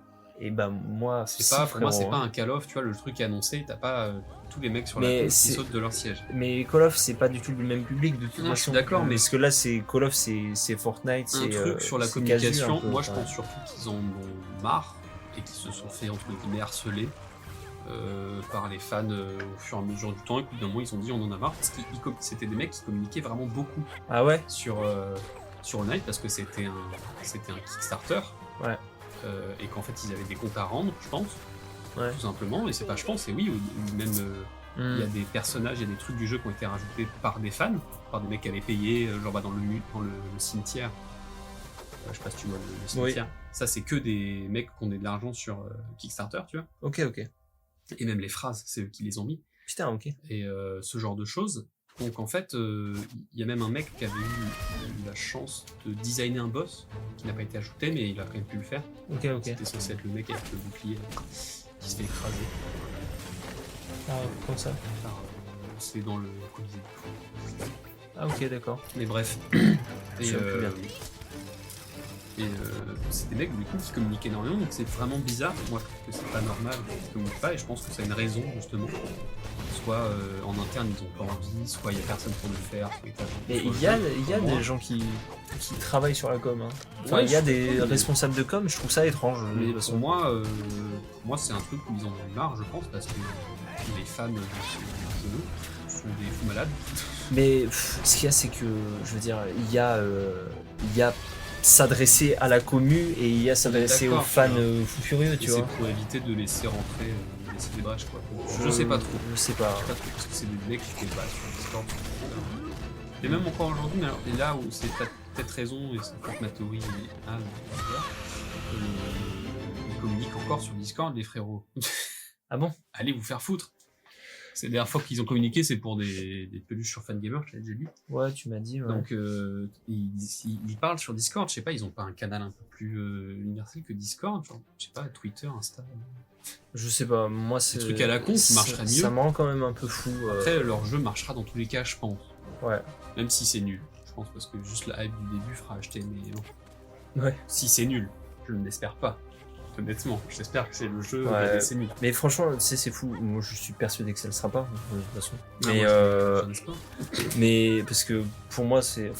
Et bah moi, pour moi, c'est pas un Call of, tu vois, le truc est annoncé, t'as pas tous les mecs sur la tête qui sautent de leur siège. Mais Call of, c'est pas du tout le même public de toute façon. Je suis d'accord, mais parce que là, c'est Call of, c'est Fortnite, c'est un truc sur la c'est communication. casu, Moi, je pense surtout qu'ils en ont marre et qu'ils se sont fait entre guillemets harceler par les fans au fur et à mesure du temps. Et puis d'un moment, ils ont dit on en a marre parce que c'était des mecs qui communiquaient vraiment beaucoup. Ah ouais. Sur le night parce que c'était un Kickstarter. Ouais. Et qu'en fait ils avaient des comptes à rendre, je pense, ouais. Tout simplement, et c'est pas je pense, c'est oui, ou même il y a des personnages, il y a des trucs du jeu qui ont été rajoutés par des fans, par des mecs qui avaient payé, genre dans le cimetière, je sais pas si tu vois le cimetière, oui. Ça c'est que des mecs qui ont donné de l'argent sur Kickstarter, tu vois. Ok. Et même les phrases, c'est eux qui les ont mis. Putain, ok. Et ce genre de choses. Donc en fait, il y a même un mec qui avait eu la chance de designer un boss qui n'a pas été ajouté, mais il a quand même pu le faire. Ok. C'était censé être le mec avec le bouclier qui se fait écraser. Ah, comme ça. C'est dans le Colisée. Ah ok, d'accord. Mais bref. Et c'est des mecs du coup qui communiquent énormément, donc c'est vraiment bizarre. Moi je trouve que c'est pas normal qu'ils communiquent pas, et je pense que ça a une raison justement. Soit en interne ils ont pas envie, soit il y a personne pour le faire. Mais il y a des gens qui travaillent sur la com. Hein. Enfin, Ouais, il y a des responsables de com, je trouve ça étrange. Mais de toute pour façon. moi c'est un truc où ils en ont marre, je pense, parce que les fans de ce jeu sont des fous malades. Mais ce qu'il y a, c'est que, je veux dire, il y a s'adresser à la commu et il y a s'adresser aux D'accord, fans tu vois. fous furieux, Et tu c'est vois. pour éviter de laisser rentrer, laisser des brèches quoi. Je sais pas trop. Je sais pas. Je sais pas trop, parce que c'est des mecs qui débattent sur Discord. Et même encore aujourd'hui, mais alors, et là où c'est peut-être raison, et c'est peut-être ma théorie, ils communiquent encore sur Discord, les frérots. Ah bon? Allez vous faire foutre. C'est la dernière fois qu'ils ont communiqué, c'est pour des peluches sur Fangamer, je l'ai déjà dit. Ouais, tu m'as dit. Ouais. Donc ils parlent sur Discord, je sais pas, ils ont pas un canal un peu plus universel que Discord, genre, je sais pas, Twitter, Insta. Je sais pas, moi c'est. Des trucs à la con qui marcheraient mieux. Ça me rend quand même un peu fou. Après, leur jeu marchera dans tous les cas, je pense. Ouais. Même si c'est nul. Je pense parce que juste la hype du début fera acheter, mais non. Ouais. Si c'est nul, je ne l'espère pas. Honnêtement, j'espère que c'est le jeu Ouais. et c'est nul. Mais franchement, tu sais, c'est fou. Moi, je suis persuadé que ça le sera pas, de toute façon. Mais, Moi, je pas. mais parce que pour moi, c'est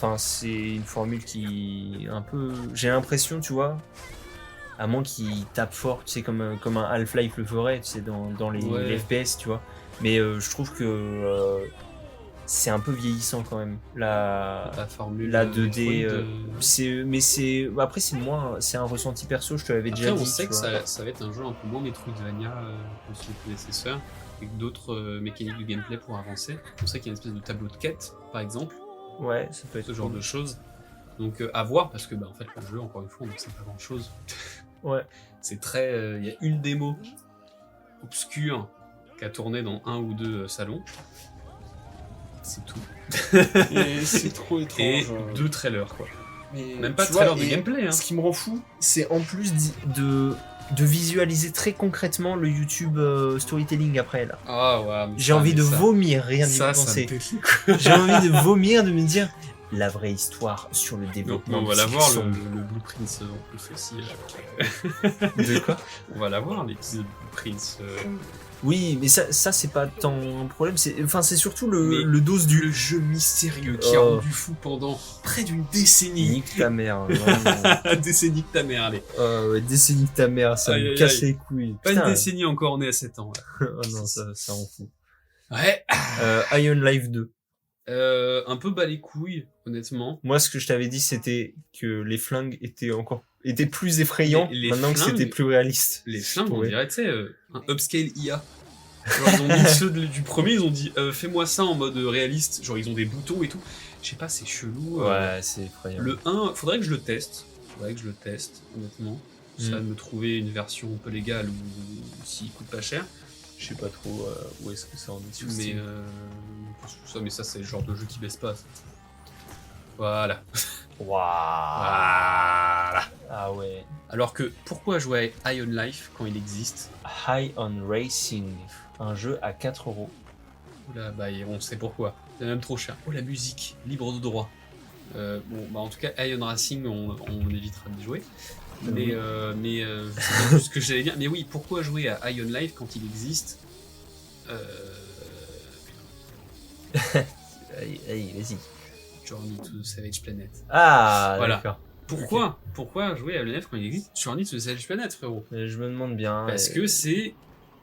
une formule qui un peu. J'ai l'impression, tu vois, à moins qu'il tape fort, tu sais, comme un Half-Life le ferait, tu sais, dans les FPS, tu vois. Mais je trouve que c'est un peu vieillissant quand même. La formule. La 2D. Après, c'est un ressenti perso, je te l'avais déjà dit. On sait tu que vois. ça va être un jeu un peu moins Metroidvania que son prédécesseur, avec d'autres mécaniques de gameplay pour avancer. On sait qu'il y a une espèce de tableau de quête, par exemple. Ouais, ça peut être ce genre de choses. Donc à voir, parce que en fait le jeu, encore une fois, on ne sait pas grand chose. Ouais. C'est très. Il y a une démo obscure qui a tourné dans un ou deux salons. C'est tout. Et c'est trop étrange. Et 2 trailers, quoi. Mais, même pas de tu vois, trailer de et gameplay. Hein. Ce qui me rend fou, C'est en plus de visualiser très concrètement le YouTube storytelling après là. Ah ouais. J'ai envie de vomir, rien d'y penser. J'ai envie de vomir, de me dire la vraie histoire sur le Donc développement. on va l'avoir, fiction. le Blueprints en plus aussi. De quoi? On va l'avoir, l'épisode Blueprints. Oui, mais ça c'est pas tant un problème. C'est surtout Mais le dose du. Le jeu mystérieux qui a rendu fou pendant près d'une décennie. Nique ta mère. Vraiment. Décennie que ta mère, allez. Ouais, décennie de ta mère, ça Aïe, me aïe, casse aïe. les couilles. Pas Putain. une décennie encore, on est à 7 ans. Là. Oh non, ça rend fou. Ouais. Ion Life 2. Un peu bas les couilles, honnêtement. Moi, ce que je t'avais dit, c'était que les flingues étaient plus effrayants Les maintenant que flingues- c'était plus réaliste. Les flingues, on Ouais. dirait, tu sais, un upscale IA. Genre, ils ont mis ceux du premier, ils ont dit fais-moi ça en mode réaliste. Genre, ils ont des boutons et tout. Je sais pas, c'est chelou. Ouais, c'est effrayant. Le 1, faudrait que je le teste. Honnêtement. Ça de me trouver une version un peu légale ou s'il coûte pas cher. Je sais pas trop où est-ce que ça en est sur Mais, Steam. ça, c'est le genre de jeu qui baisse pas. Ça. Voilà. Waouh. Ah ouais. Alors que, pourquoi jouer à Ion Life quand il existe? High on Racing, un jeu à 4 €. Oula, bah, on sait pourquoi. C'est même trop cher. Oh, la musique, libre de droit. En tout cas, Ion Racing, on évitera d'y jouer. Mais je sais pas plus ce que j'allais dire. Mais oui, pourquoi jouer à Ion Life quand il existe? Allez, vas-y. Journey to Savage Planet. Ah, Voilà. d'accord. Pourquoi jouer à Ion Life quand il existe Journey to Savage Planet, frérot? Je me demande bien. Parce que c'est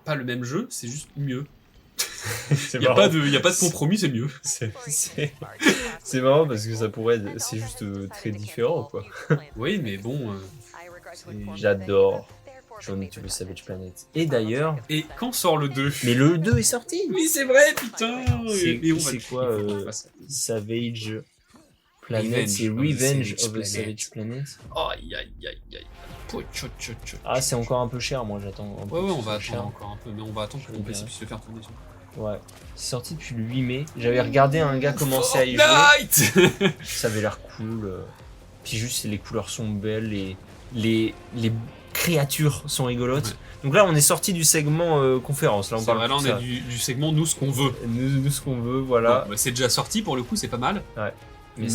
pas le même jeu, c'est juste mieux. c'est Il n'y a, pas de compromis, c'est mieux. C'est marrant parce que ça pourrait être. C'est juste très différent, quoi. Oui, mais bon. J'adore Journey to the Savage Planet. Et d'ailleurs. Et quand sort le 2? Mais le 2 est sorti! Oui, c'est vrai, putain! C'est quoi Savage Planet? C'est Revenge of the Savage Planet. Aïe, aïe, aïe, aïe. Ah, c'est encore un peu cher, moi j'attends. Ouais, on va attendre encore un peu, mais on va attendre que mon PC bien. puisse le faire tourner. Ouais. C'est sorti depuis le 8 mai. J'avais regardé un gars commencer à y jouer. Fortnite. Ça avait l'air cool. Puis juste, les couleurs sont belles, les créatures sont rigolotes. Ouais. Donc là, on est sorti du segment conférence. Là, on parle Là, on de ça. est du segment nous ce qu'on veut. Nous, ce qu'on veut, voilà. Bon, bah, c'est déjà sorti pour le coup, c'est pas mal. Mais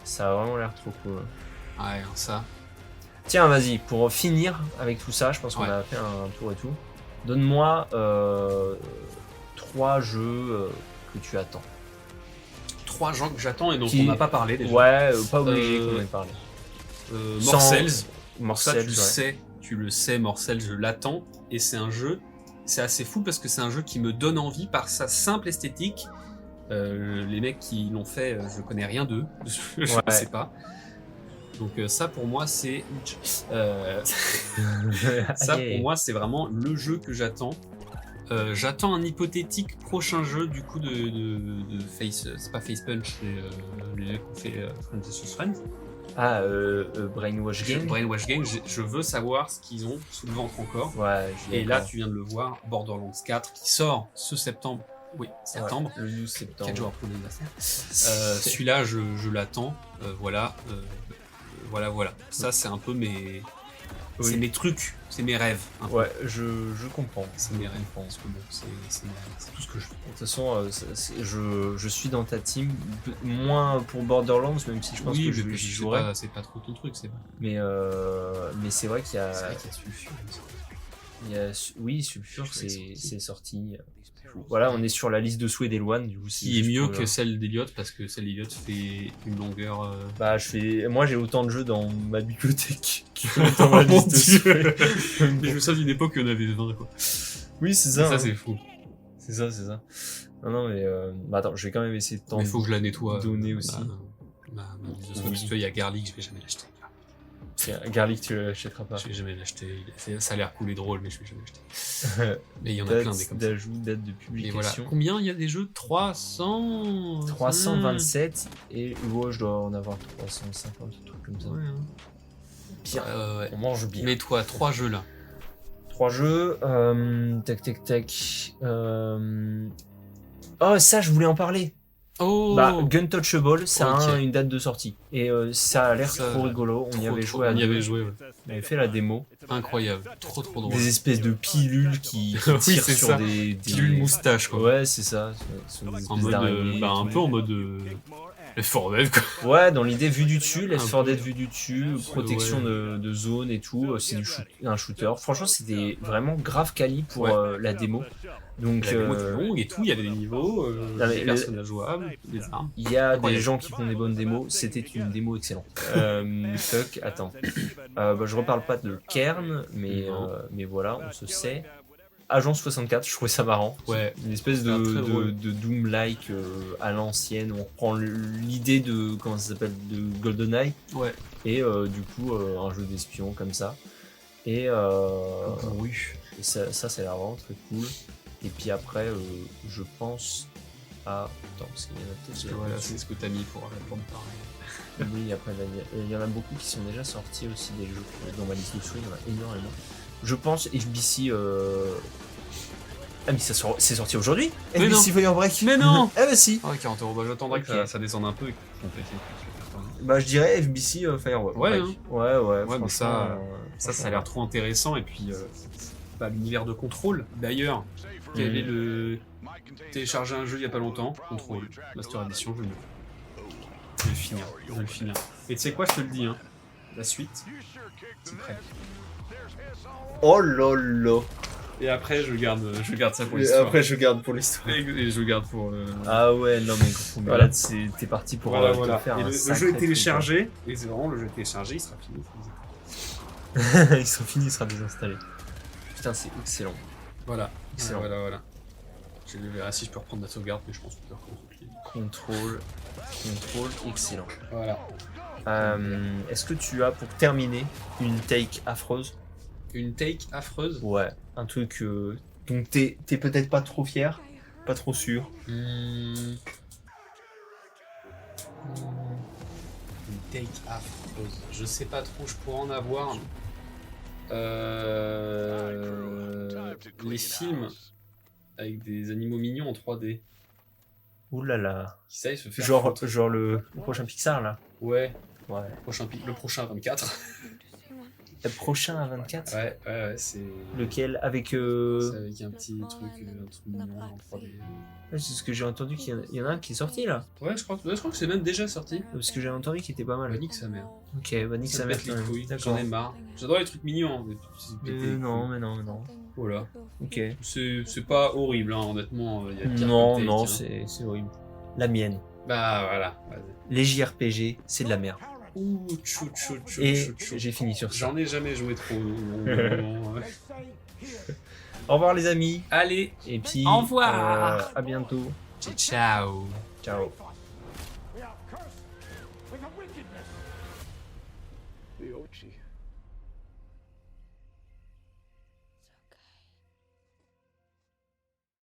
ça a vraiment l'air trop cool. Ouais, ça. Tiens, vas-y, pour finir avec tout ça, je pense qu'on Ouais. a fait un tour et tout. Donne-moi 3 jeux que tu attends. 3 gens que j'attends et dont Qui- on n'a pas parlé déjà. Ouais, pas obligé Euh, qu'on en ait parlé. Morcels. Sans- Ça, Morcels, tu le sais, Morcels, je l'attends. Et c'est un jeu, c'est assez fou parce que c'est un jeu qui me donne envie par sa simple esthétique. Les mecs qui l'ont fait, je connais rien d'eux, je ne Ouais. sais pas. Donc ça pour moi c'est ça Aïe. pour moi c'est vraiment le jeu que j'attends. J'attends un hypothétique prochain jeu du coup de Face, c'est pas Face Punch, c'est les mecs qui ont fait Friends vs Friends. Ah, Brainwash Gang. Brainwash Gang, je veux savoir ce qu'ils ont sous le ventre encore. Ouais, je suis Et là, d'accord. tu viens de le voir, Borderlands 4 qui sort ce septembre. Oui, septembre. Ouais, le 12 septembre. 4 jours après mon anniversaire. Celui-là, je l'attends. Voilà. Ça, c'est un peu mes. Oui. C'est mes trucs, c'est mes rêves. un peu. Ouais, je comprends. C'est mes rêves. Parce que bon, c'est tout ce que je fais. De toute façon, je suis dans ta team, moins pour Borderlands, même si je pense que mais j'y jouerai. c'est pas trop ton truc, c'est vrai. Mais c'est vrai qu'il y a, C'est vrai qu'il y a Sulfure. oui, Sulfure, Sulfure est c'est sorti. sorti. Voilà, on est sur la liste de souhaits d'Eloane, du coup. c'est Qui est juste mieux pour que celle d'Eliott, parce que celle d'Eliott fait une longueur. Bah, moi j'ai autant de jeux dans ma bibliothèque que dans ma Oh mon liste de Dieu. souhaits. Mais je me souviens d'une époque où il y en avait 20, quoi. Oui, c'est ça. Ça, hein. c'est fou. C'est ça. Non, mais bah, attends, je vais quand même essayer de Mais t'en il faut que je la nettoie. donner aussi. Ma liste de souhaits, Oui. parce que tu vois, il y a Garlic, je vais jamais l'acheter. Garlic, tu l'achèteras pas. Je vais jamais l'acheter. Ça a l'air cool et drôle, mais je vais jamais l'acheter. Mais il y en a plein des Date comme ça. d'ajout, date de Et voilà. publication. Combien il y a des jeux 300 327 et ouais, je dois en avoir 350, un truc comme ça. Ouais, hein. Bien. Ouais. On mange bien. Mais toi, 3 jeux là. 3 jeux. Tac. Oh, ça, je voulais en parler. Oh Bah, Guntouchable, ça Ok. a une date de sortie. Et ça a l'air Ça, trop rigolo. On y avait joué à On y deux. avait joué, ouais. On avait fait la démo. Incroyable. Trop drôle. Des espèces de pilules qui Oui, tirent c'est sur ça. des Pilule moustache, quoi. Ouais, c'est ça. Sur des En espèces mode, d'araignées et un tout. peu en mode Left 4 Dead, quoi. Ouais, dans l'idée vue du dessus, Left Un 4 peu. Dead vue du dessus, protection Ouais. de zone et tout. C'est un shooter. Franchement, c'était vraiment grave quali pour Ouais. la démo. Donc, La démo était longue et tout, il y avait des niveaux, Non, mais des personnages jouables, des armes. il y a des Incroyable. gens qui font des bonnes démos. C'était une démo excellente. Fuck, attends. Bah, je reparle pas de Kern, Non. mais voilà, on se sait. Agent 64, je trouvais ça marrant. Ouais. Une espèce C'est un très drôle. de Doom-like à l'ancienne. On reprend l'idée de, comment ça s'appelle, de GoldenEye. Ouais. Et du coup, un jeu d'espion comme ça. Et, et ça a l'air vraiment très cool. Et puis après, je pense à... Attends, parce qu'il y en a peut-être... Parce que voilà, c'est ce que t'as mis pour me parler. Oui, après, là, il y en a beaucoup qui sont déjà sortis aussi, des jeux dans ma liste de souhaits, il y en a énormément. Je pense FBC... Ah mais c'est sorti aujourd'hui Mais FBC Firebreak. Mais non. Ah bah si. Ah, 40 €, bah j'attendrai Ok. que ça descende un peu et qu'on peut essayer. Bah je dirais FBC Firebreak. Ouais, hein. Ouais, mais franchement, ça a l'air trop intéressant et puis l'univers de Control. D'ailleurs, quel est le téléchargé un jeu il y a pas longtemps, Control Master Edition, je vais le finir. Et tu sais quoi, je te le dis, hein, la suite, c'est prêt. Oh lolo. Et après, je garde ça pour l'histoire. Après je garde pour l'histoire. Et je garde pour. Ah ouais, non mais gros, Voilà. là t'es parti pour Voilà. te faire Et un le sacré jeu est truc, téléchargé, et c'est vraiment le jeu est téléchargé, il sera fini. quoi. Ils sont finis, il sera désinstallé. Putain, c'est excellent. Voilà. Excellent. Voilà. Je verrai si je peux reprendre la sauvegarde, mais je pense que je peux reprendre Contrôle, excellent. Voilà. Est-ce que tu as pour terminer une take affreuse? Une take affreuse. Ouais, un truc dont t'es peut-être pas trop fier, pas trop sûr. Une take affreuse. Je sais pas trop, je pourrais en avoir. Les films avec des animaux mignons en 3D. Ouh là là. Qui savent se faire Genre foutre. le prochain Pixar là. Ouais, Ouais. le prochain 24. Prochain à 24. Ouais, c'est... Lequel avec C'est avec un petit truc mignon en 3D. c'est ce que j'ai entendu qu'il y en a un qui est sorti là. Ouais, je crois que c'est même déjà sorti. Parce que j'ai entendu qu'il était pas mal. Bah, nique sa mère. Ok, bah nique Ça sa me mère. pète les quand même. couilles, D'accord. j'en ai marre. J'adore les trucs mignons. Des petits pétés les non, couilles. mais non. Voilà. Ok. C'est pas horrible, hein, honnêtement. Y a pire Non, que le non, Take, hein. c'est horrible. La mienne. Bah voilà, vas-y. Les JRPG, c'est de la merde. Ouh, chou. Et j'ai fini sur ça. J'en ai jamais joué trop. Au revoir les amis. Allez, Et puis, au revoir. à bientôt. ciao. Ciao.